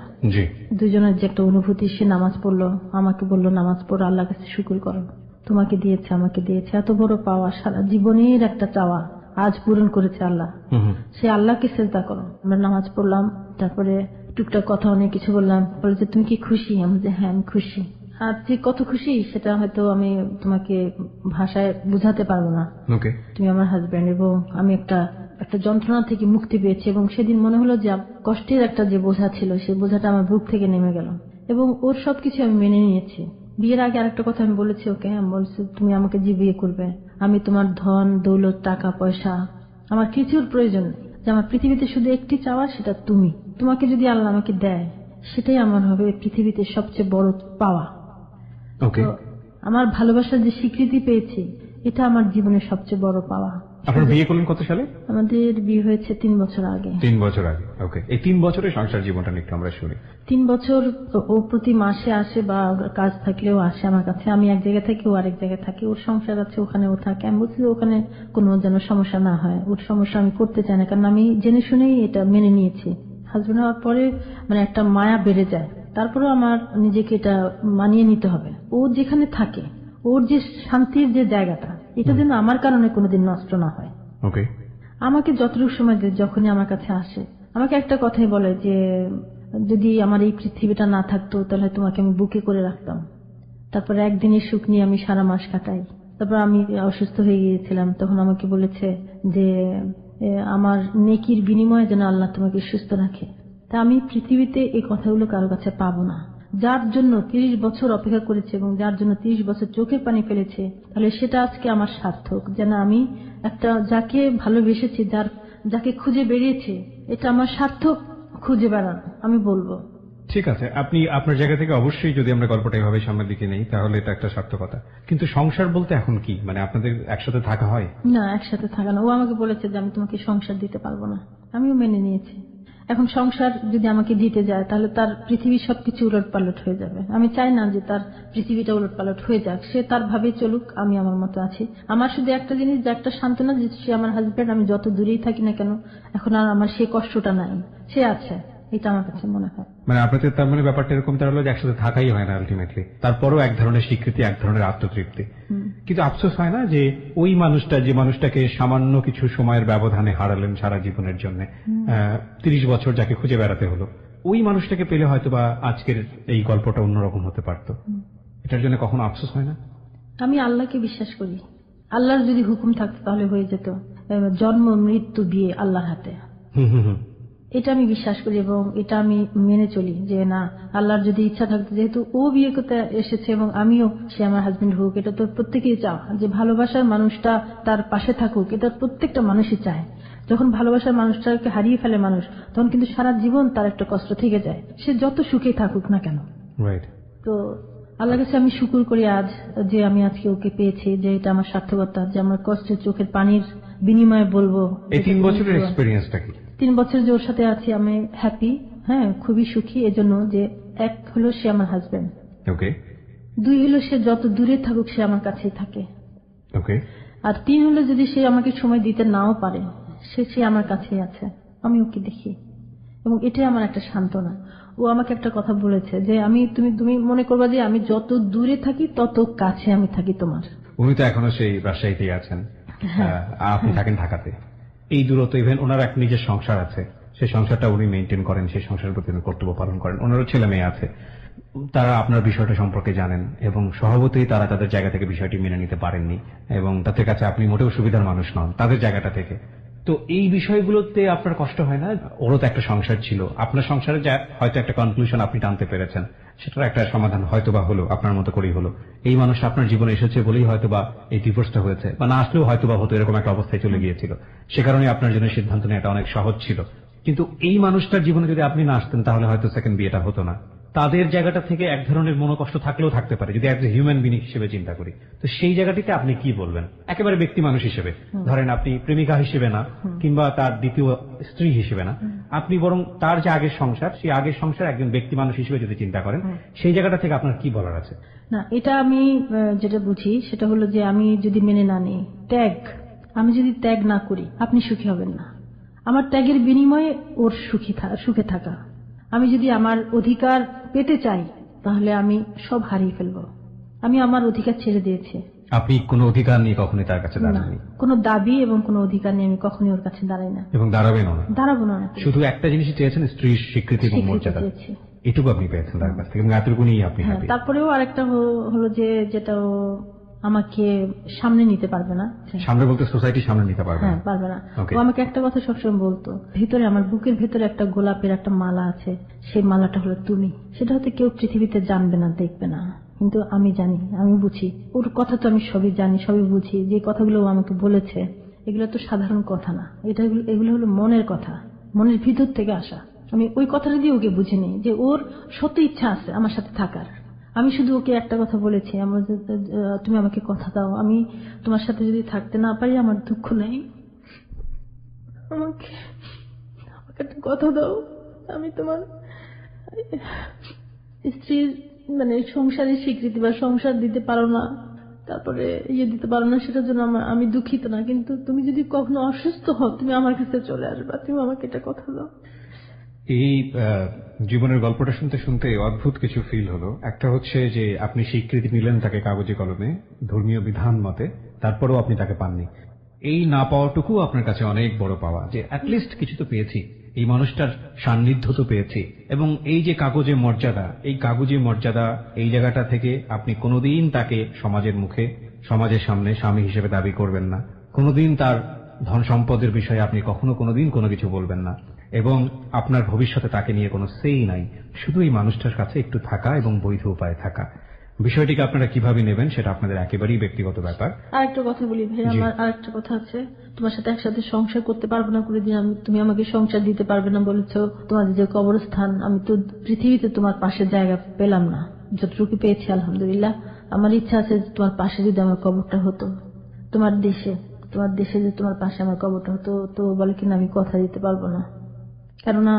দুজনের যে একটা অনুভূতি, সে নামাজ পড়লো, আমাকে বললো নামাজ পড়ো, আল্লাহর কাছে শুকর করো, তোমাকে দিয়েছে, আমাকে দিয়েছে, এত বড় পাওয়া, সারা জীবনের একটা চাওয়া আজ পূরণ করেছে আল্লাহ। সে আল্লাহকে সিজদা করো। আমরা নামাজ পড়লাম, তারপরে টুকটাক কথা অনেক কিছু বললাম। বলে যে তুমি কি খুশি? আমি যে হ্যাঁ আমি খুশি। আর যে কত খুশি সেটা হয়তো আমি তোমাকে ভাষায় বুঝাতে পারবো না। তুমি আমার হাজবেন্ড, এবং আমি একটা যন্ত্রণা থেকে মুক্তি পেয়েছি, এবং সেদিন মনে হলো যে কষ্টের একটা যে বোঝা ছিল, সেই বোঝাটা আমার বুক থেকে নেমে গেল, এবং ওর সবকিছু আমি মেনে নিয়েছি। বিয়ের আগে আরেকটা কথা আমি বলেছি ওকে, আমি বলছি তুমি আমাকে যে বিয়ে করবে, আমি তোমার ধন দৌলত, টাকা পয়সা, আমার কিছুর প্রয়োজন নেই। যে আমার পৃথিবীতে শুধু একটি চাওয়া, সেটা তুমি। তোমাকে যদি আল্লাহ আমাকে দেয়, সেটাই আমার হবে পৃথিবীতে সবচেয়ে বড় পাওয়া। আমার ভালোবাসার যে স্বীকৃতি পেয়েছি, এটা আমার জীবনের সবচেয়ে বড় পাওয়া। আপনার বিয়ে করলেন কত সালে? আমাদের বিয়ে হয়েছে 3 বছর আগে। 3 বছর আগে। ওকে, এই 3 বছরের সংসার জীবনটা একটু আমরা শুনি। 3 বছর ও প্রতি মাসে আসে বা কাজ থাকলেও আসে আমার কাছে। আমি এক জায়গায় থাকি, ও আরেক জায়গায় থাকি। ওর সংসার আছে, ওখানে ও থাকে। আমি বলছি ওখানে কোনো যেন সমস্যা না হয়, ওর সমস্যা আমি করতে চাই না, কারণ আমি জেনে শুনেই এটা মেনে নিয়েছি। হাজবেন্ড হওয়ার পরে মানে একটা মায়া বেড়ে যায়, তারপরে আমার নিজেকে এটা মানিয়ে নিতে হবে। ও যেখানে থাকে, ওর যে শান্তির যে জায়গাটা, এটা যেন আমার কারণে কোনোদিন নষ্ট না হয়। ওকে, আমাকে যতটুকু সময় যখনই আমার কাছে আসে আমাকে একটা কথাই বলে যে যদি আমার এই পৃথিবীটা না থাকতো তাহলে তোমাকে আমি বুকে করে রাখতাম। তারপরে একদিনের সুখ নিয়ে আমি সারা মাস কাটাই। তারপর আমি অসুস্থ হয়ে গিয়েছিলাম, তখন আমাকে বলেছে যে আমার নেকির বিনিময়ে যেন আল্লাহ তোমাকে সুস্থ রাখে। তা আমি পৃথিবীতে এই কথাগুলো কারো কাছে পাবো না। যার জন্য 30 বছর অপেক্ষা করেছে এবং যার জন্য 30 বছর চোখের পানি ফেলেছে, তাহলে সেটা আজকে আমার সার্থক। যেন আমি একটা যাকে ভালোবেসেছি, যাকে খুঁজে বেরিয়েছে, এটা আমার সার্থক খুঁজে বেড়ানো, আমি বলবো। ঠিক আছে, আপনি আপনার জায়গা থেকে অবশ্যই যদি আমরা গল্পটা এভাবে সামনের দিকে নেই তাহলে এটা একটা সার্থকতা। কিন্তু সংসার বলতে এখন কি, মানে আপনাদের একসাথে থাকা হয়? না, একসাথে থাকা না। ও আমাকে বলেছে যে আমি তোমাকে সংসার দিতে পারবো না। আমিও মেনে নিয়েছি। এখন সংসার যদি আমাকে দিতে যায় তাহলে তার পৃথিবীর সবকিছু উলটপালট হয়ে যাবে। আমি চাই না যে তার পৃথিবীটা উলটপালট হয়ে যাক। সে তার ভাবে চলুক, আমি আমার মতো আছি। আমার শুধু একটা জিনিস, যে একটা সান্ত্বনা, যে সে আমার হাজবেন্ড, আমি যত দূরেই থাকি না কেন এখন আর আমার সেই কষ্টটা নাই, সে আছে। এটা আমার কাছে মনে হয়। মানে আপনাদের তার মানে ব্যাপারটা এরকম তার হলো যে একসাথে থাকাই হয় না আলটিমেটলি, তারপরও এক ধরনের স্বীকৃতি, এক ধরনের আত্মতৃপ্তি। কিন্তু আফসোস হয় না যে ওই মানুষটা, যে মানুষটাকে সামান্য কিছু সময়ের ব্যবধানে হারালেন সারা জীবনের জন্য, 30 বছর যাকে খুঁজে বেড়াতে হলো, ওই মানুষটাকে পেলে হয়তো বা আজকের এই গল্পটা অন্যরকম হতে পারত। এটার জন্য কখনো আফসোস হয় না? আমি আল্লাহকে বিশ্বাস করি। আল্লাহর যদি হুকুম থাকতো তাহলে হয়ে যেত। জন্ম মৃত্যু বিয়ে আল্লাহর হাতে, এটা আমি বিশ্বাস করি এবং এটা আমি মেনে চলি যে না, আল্লাহর যদি ইচ্ছা থাকতো, যেহেতু ও বিয়ে করতে এসেছে এবং আমিও, সে আমার হাজবেন্ড হোক, এটা তো প্রত্যেকেই চাও যে ভালোবাসার মানুষটা তার পাশে থাকুক। এটা প্রত্যেকটা মানুষই চায়। যখন ভালোবাসার মানুষটাকে হারিয়ে ফেলে মানুষ, তখন কিন্তু সারা জীবন তার একটা কষ্ট থেকে যায়, সে যত সুখে থাকুক না কেন। তো আল্লাহর কাছে আমি শুকর করি আজ যে আমি আজকে ওকে পেয়েছি, যে এটা আমার সার্থকতা, যে আমার কষ্টের চোখের পানির বিনিময়ে বলবো। এই 3 বছরের এক্সপেরিয়েন্সটা কি? 3 বছর যে ওর সাথে আছি আমি হ্যাপি, হ্যাঁ খুবই সুখী। এজন্য যে এক হলো সে আমার হাজবেন্ড, ওকে, 2 হলো সে যত দূরে থাকুক সে আমার কাছেই থাকে, ওকে, আর 3 হলো যদি সে আমাকে সময় দিতে নাও পারে, সে আমার কাছেই আছে, আমি ওকে দেখি এবং এটাই আমার একটা সান্ত্বনা। ও আমাকে একটা কথা বলেছে যে তুমি মনে করবা যে আমি যত দূরে থাকি তত কাছে আমি থাকি তোমার। উনি তো এখনো সেই রাজশাহীতেই আছেন, আপনি থাকেন ঢাকাতে। এই দূরত্ব, ইভেন ওনার এক নিজের সংসার আছে, সেই সংসারটা উনি মেনটেন করেন, সেই সংসারের প্রতি উনি কর্তব্য পালন করেন। ওনারও ছেলে মেয়ে আছে, তারা আপনার বিষয়টা সম্পর্কে জানেন এবং স্বভাবতই তারা তাদের জায়গা থেকে বিষয়টি মেনে নিতে পারেননি এবং তাদের কাছে আপনি মোটেও সুবিধার মানুষ নন তাদের জায়গাটা থেকে। তো এই বিষয়গুলোতে আপনার কষ্ট হয় না? ওরও তো একটা সংসার ছিল, আপনার সংসারে যা হয়তো একটা কনক্লুশন আপনি টানতে পেরেছেন, সেটার একটা সমাধান হয়তোবা হলো, আপনার মতো করেই হলো। এই মানুষটা আপনার জীবনে এসেছে বলেই হয়তোবা এই ডিভোর্সটা হয়েছে, বা না আসলেও হয়তোবা হতো, এরকম একটা অবস্থায় চলে গিয়েছিল। সে কারণে আপনার জন্য সিদ্ধান্ত নেওয়াটা অনেক সহজ ছিল। কিন্তু এই মানুষটার জীবনে যদি আপনি না আসতেন তাহলে হয়তো সেকেন্ড বিয়েটা হতো না। তাদের জায়গাটা থেকে এক ধরনের মনোকষ্ট থাকলেও থাকতে পারে যদি একজন হিউম্যান বিং হিসেবে চিন্তা করি। তো সেই জায়গাটিতে আপনি কি বলবেন একেবারে ব্যক্তি মানুষ হিসেবে? ধরেন আপনি প্রেমিকা হিসেবে না, কিংবা তার দ্বিতীয় স্ত্রী হিসেবে না, আপনি বরং তার যে আগের সংসার, সেই আগের সংসার একজন ব্যক্তি মানুষ হিসেবে যদি চিন্তা করেন, সেই জায়গাটা থেকে আপনার কি বলার আছে? না, এটা আমি যেটা বুঝি সেটা হলো যে আমি যদি মেনে না নিই ত্যাগ, আমি যদি ত্যাগ না করি, আপনি সুখী হবেন না। আমার ত্যাগের বিনিময়ে ওর সুখে থাকা। আমি যদি আমার অধিকার পেতে চাই তাহলে আমি সব হারিয়ে ফেলবো। আমি আমার অধিকার ছেড়ে দিয়েছি। আপনি কোনো অধিকার নিয়ে কখনোই তার কাছে দাঁড়াননি? কোনো দাবি এবং কোনো অধিকার নিয়ে আমি কখনোই ওর কাছে দাঁড়াই না এবং দাঁড়াবো না। শুধু একটা জিনিসই চেয়েছেন, স্ত্রীর স্বীকৃতি এবং মর্যাদা, এটুকু আপনি পেয়েছেন তার কাছ থেকে এবং এতটুকু নিয়ে আপনি হ্যাপি। তারপরেও আরেকটা হলো যে যেটা আমাকে সামনে নিতে পারবে না। সামনে বলতে সোসাইটির সামনে নিতে পারবে না? পারবে না। ও আমাকে একটা কথা সবসময় বলতো, ভিতরে আমার বুকের ভেতরে একটা গোলাপের একটা মালা আছে, সেই মালাটা হলো তুমি। সেটা হয়তো কেউ পৃথিবীতে জানবে না, দেখবে না, কিন্তু আমি জানি, আমি বুঝি। ওর কথা তো আমি সবই জানি, সবই বুঝি। যে কথাগুলো ও আমাকে বলেছে এগুলো তো সাধারণ কথা না, এগুলো হলো মনের কথা, মনের ভিতর থেকে আসা। আমি ওই কথাটা দিয়ে ওকে বুঝে নিই যে ওর সত্যি ইচ্ছা আছে আমার সাথে থাকার। আমি শুধু ওকে একটা কথা বলেছি, আমার তুমি আমাকে কথা দাও, আমি তোমার সাথে যদি থাকতে না পারি আমার দুঃখ নেই, আমাকে একটা কথা দাও, আমি তোমার স্ত্রীর মানে সংসারের স্বীকৃতি বা সংসার দিতে পারো না, তারপরে দিতে পারো না, সেটার জন্য আমি দুঃখিত না, কিন্তু তুমি যদি কখনো অসুস্থ হও তুমি আমার কাছে চলে আসবা, তুমি আমাকে এটা কথা দাও। এই জীবনের গল্পটা শুনতে শুনতে অদ্ভুত কিছু ফিল হলো। একটা হচ্ছে যে আপনি স্বীকৃতি নিলেন তাকে কাগজে কলমে ধর্মীয় বিধান মতে, তারপরেও আপনি তাকে পাননি। এই না পাওয়াটুকু আপনার কাছে অনেক বড় পাওয়া, যে অ্যাটলিস্ট কিছু তো পেয়েছি, এই মানুষটার সান্নিধ্য তো পেয়েছি। এবং এই যে কাগজে মর্যাদা, এই কাগজে মর্যাদা, এই জায়গাটা থেকে আপনি কোনোদিন তাকে সমাজের মুখে, সমাজের সামনে স্বামী হিসেবে দাবি করবেন না, কোনোদিন তার ধন সম্পদের বিষয়ে আপনি কখনো কোনোদিন কোনো কিছু বলবেন না, এবং আপনার ভবিষ্যতে তাকে নিয়ে কোনো সেই নাই, শুধু এই মানুষটার কাছে একটু থাকা এবং বৈধ উপায়ে থাকা। বিষয়টিকে আপনারা কিভাবে নেবেন সেটা আপনাদের একেবারেই ব্যক্তিগত ব্যাপার। আরেকটা কথা বলি ভাই, আমার আরেকটা কথা আছে, তোমার সাথে একসাথে সংসার করতে পারবো না করে দিন, তুমি আমাকে সংসার দিতে পারবে না বলেছো, তোমাদের যে কবরস্থান, আমি তো পৃথিবীতে তোমার পাশে জায়গা পেলাম না, যতটুকু পেয়েছি আলহামদুলিল্লাহ। আমার ইচ্ছা আছে তোমার পাশে যদি আমার কবরটা হতো, তোমার দেশে যে তোমার পাশে আমার কবরটা হতো, তো বলে কিনা আমি কথা দিতে পারবো না, কেননা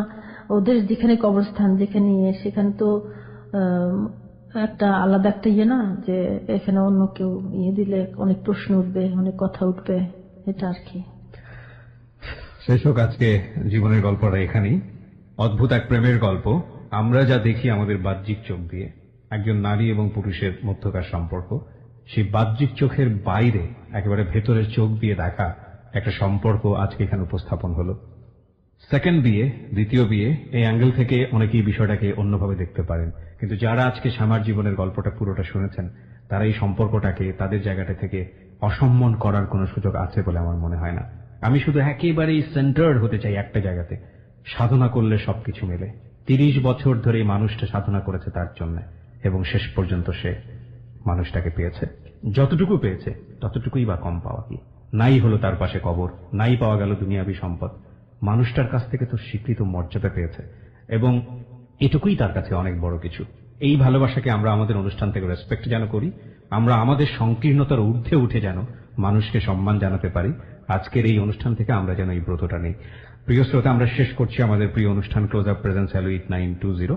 ওদের যেখানে কবরস্থান, যেখানে সেখানে তো একটা আলাদা একটা না, যে এখানে অন্য কেউ দিলে অনেক প্রশ্ন উঠবে, অনেক কথা উঠবে, এটা আর কি। শেষ হোক আজকে জীবনের গল্পটা এখানেই। অদ্ভুত এক প্রেমের গল্প। আমরা যা দেখি আমাদের বাহ্যিক চোখ দিয়ে, একজন নারী এবং পুরুষের মধ্যকার সম্পর্ক, সেই বাহ্যিক চোখের বাইরে একেবারে ভেতরের চোখ দিয়ে দেখা একটা সম্পর্ক আজকে এখানে উপস্থাপন হলো। সেকেন্ড বিয়ে, দ্বিতীয় বিয়ে, এই অ্যাঙ্গেল থেকে অনেকেই বিষয়টাকে অন্যভাবে দেখতে পারেন, কিন্তু যারা আজকে শ্যামার জীবনের গল্পটা পুরোটা শুনেছেন, তারা এই সম্পর্কটাকে তাদের জায়গাটা থেকে অসম্মান করার কোনো সুযোগ আছে বলে আমার মনে হয় না। আমি শুধু একেবারেই সেন্টার্ড হতে চাই একটা জায়গাতে, সাধনা করলে সবকিছু মেলে। 30 বছর ধরে এই মানুষটা সাধনা করেছে তার জন্য, এবং শেষ পর্যন্ত সে মানুষটাকে পেয়েছে। যতটুকু পেয়েছে ততটুকুই বা কম পাওয়া কি? নাই হলো তার পাশে কবর, নাই পাওয়া গেল দুনিয়াবি সম্পদ, মানুষটার কাছ থেকে তো স্বীকৃত মর্যাদা পেয়েছে, এবং এটুকুই তার কাছে অনেক বড় কিছু। এই ভালোবাসাকে আমরা আমাদের অনুষ্ঠান থেকে রেসপেক্ট যেন করি, আমরা আমাদের সংকীর্ণতার ঊর্ধ্বে উঠে যেন মানুষকে সম্মান জানাতে পারি। আজকের এই অনুষ্ঠান থেকে আমরা যেন এই ব্রতটা নেই। প্রিয় শ্রোতা, আমরা শেষ করছি আমাদের প্রিয় অনুষ্ঠান ক্লোজ আপ প্রেজেন্স হ্যালো 8920।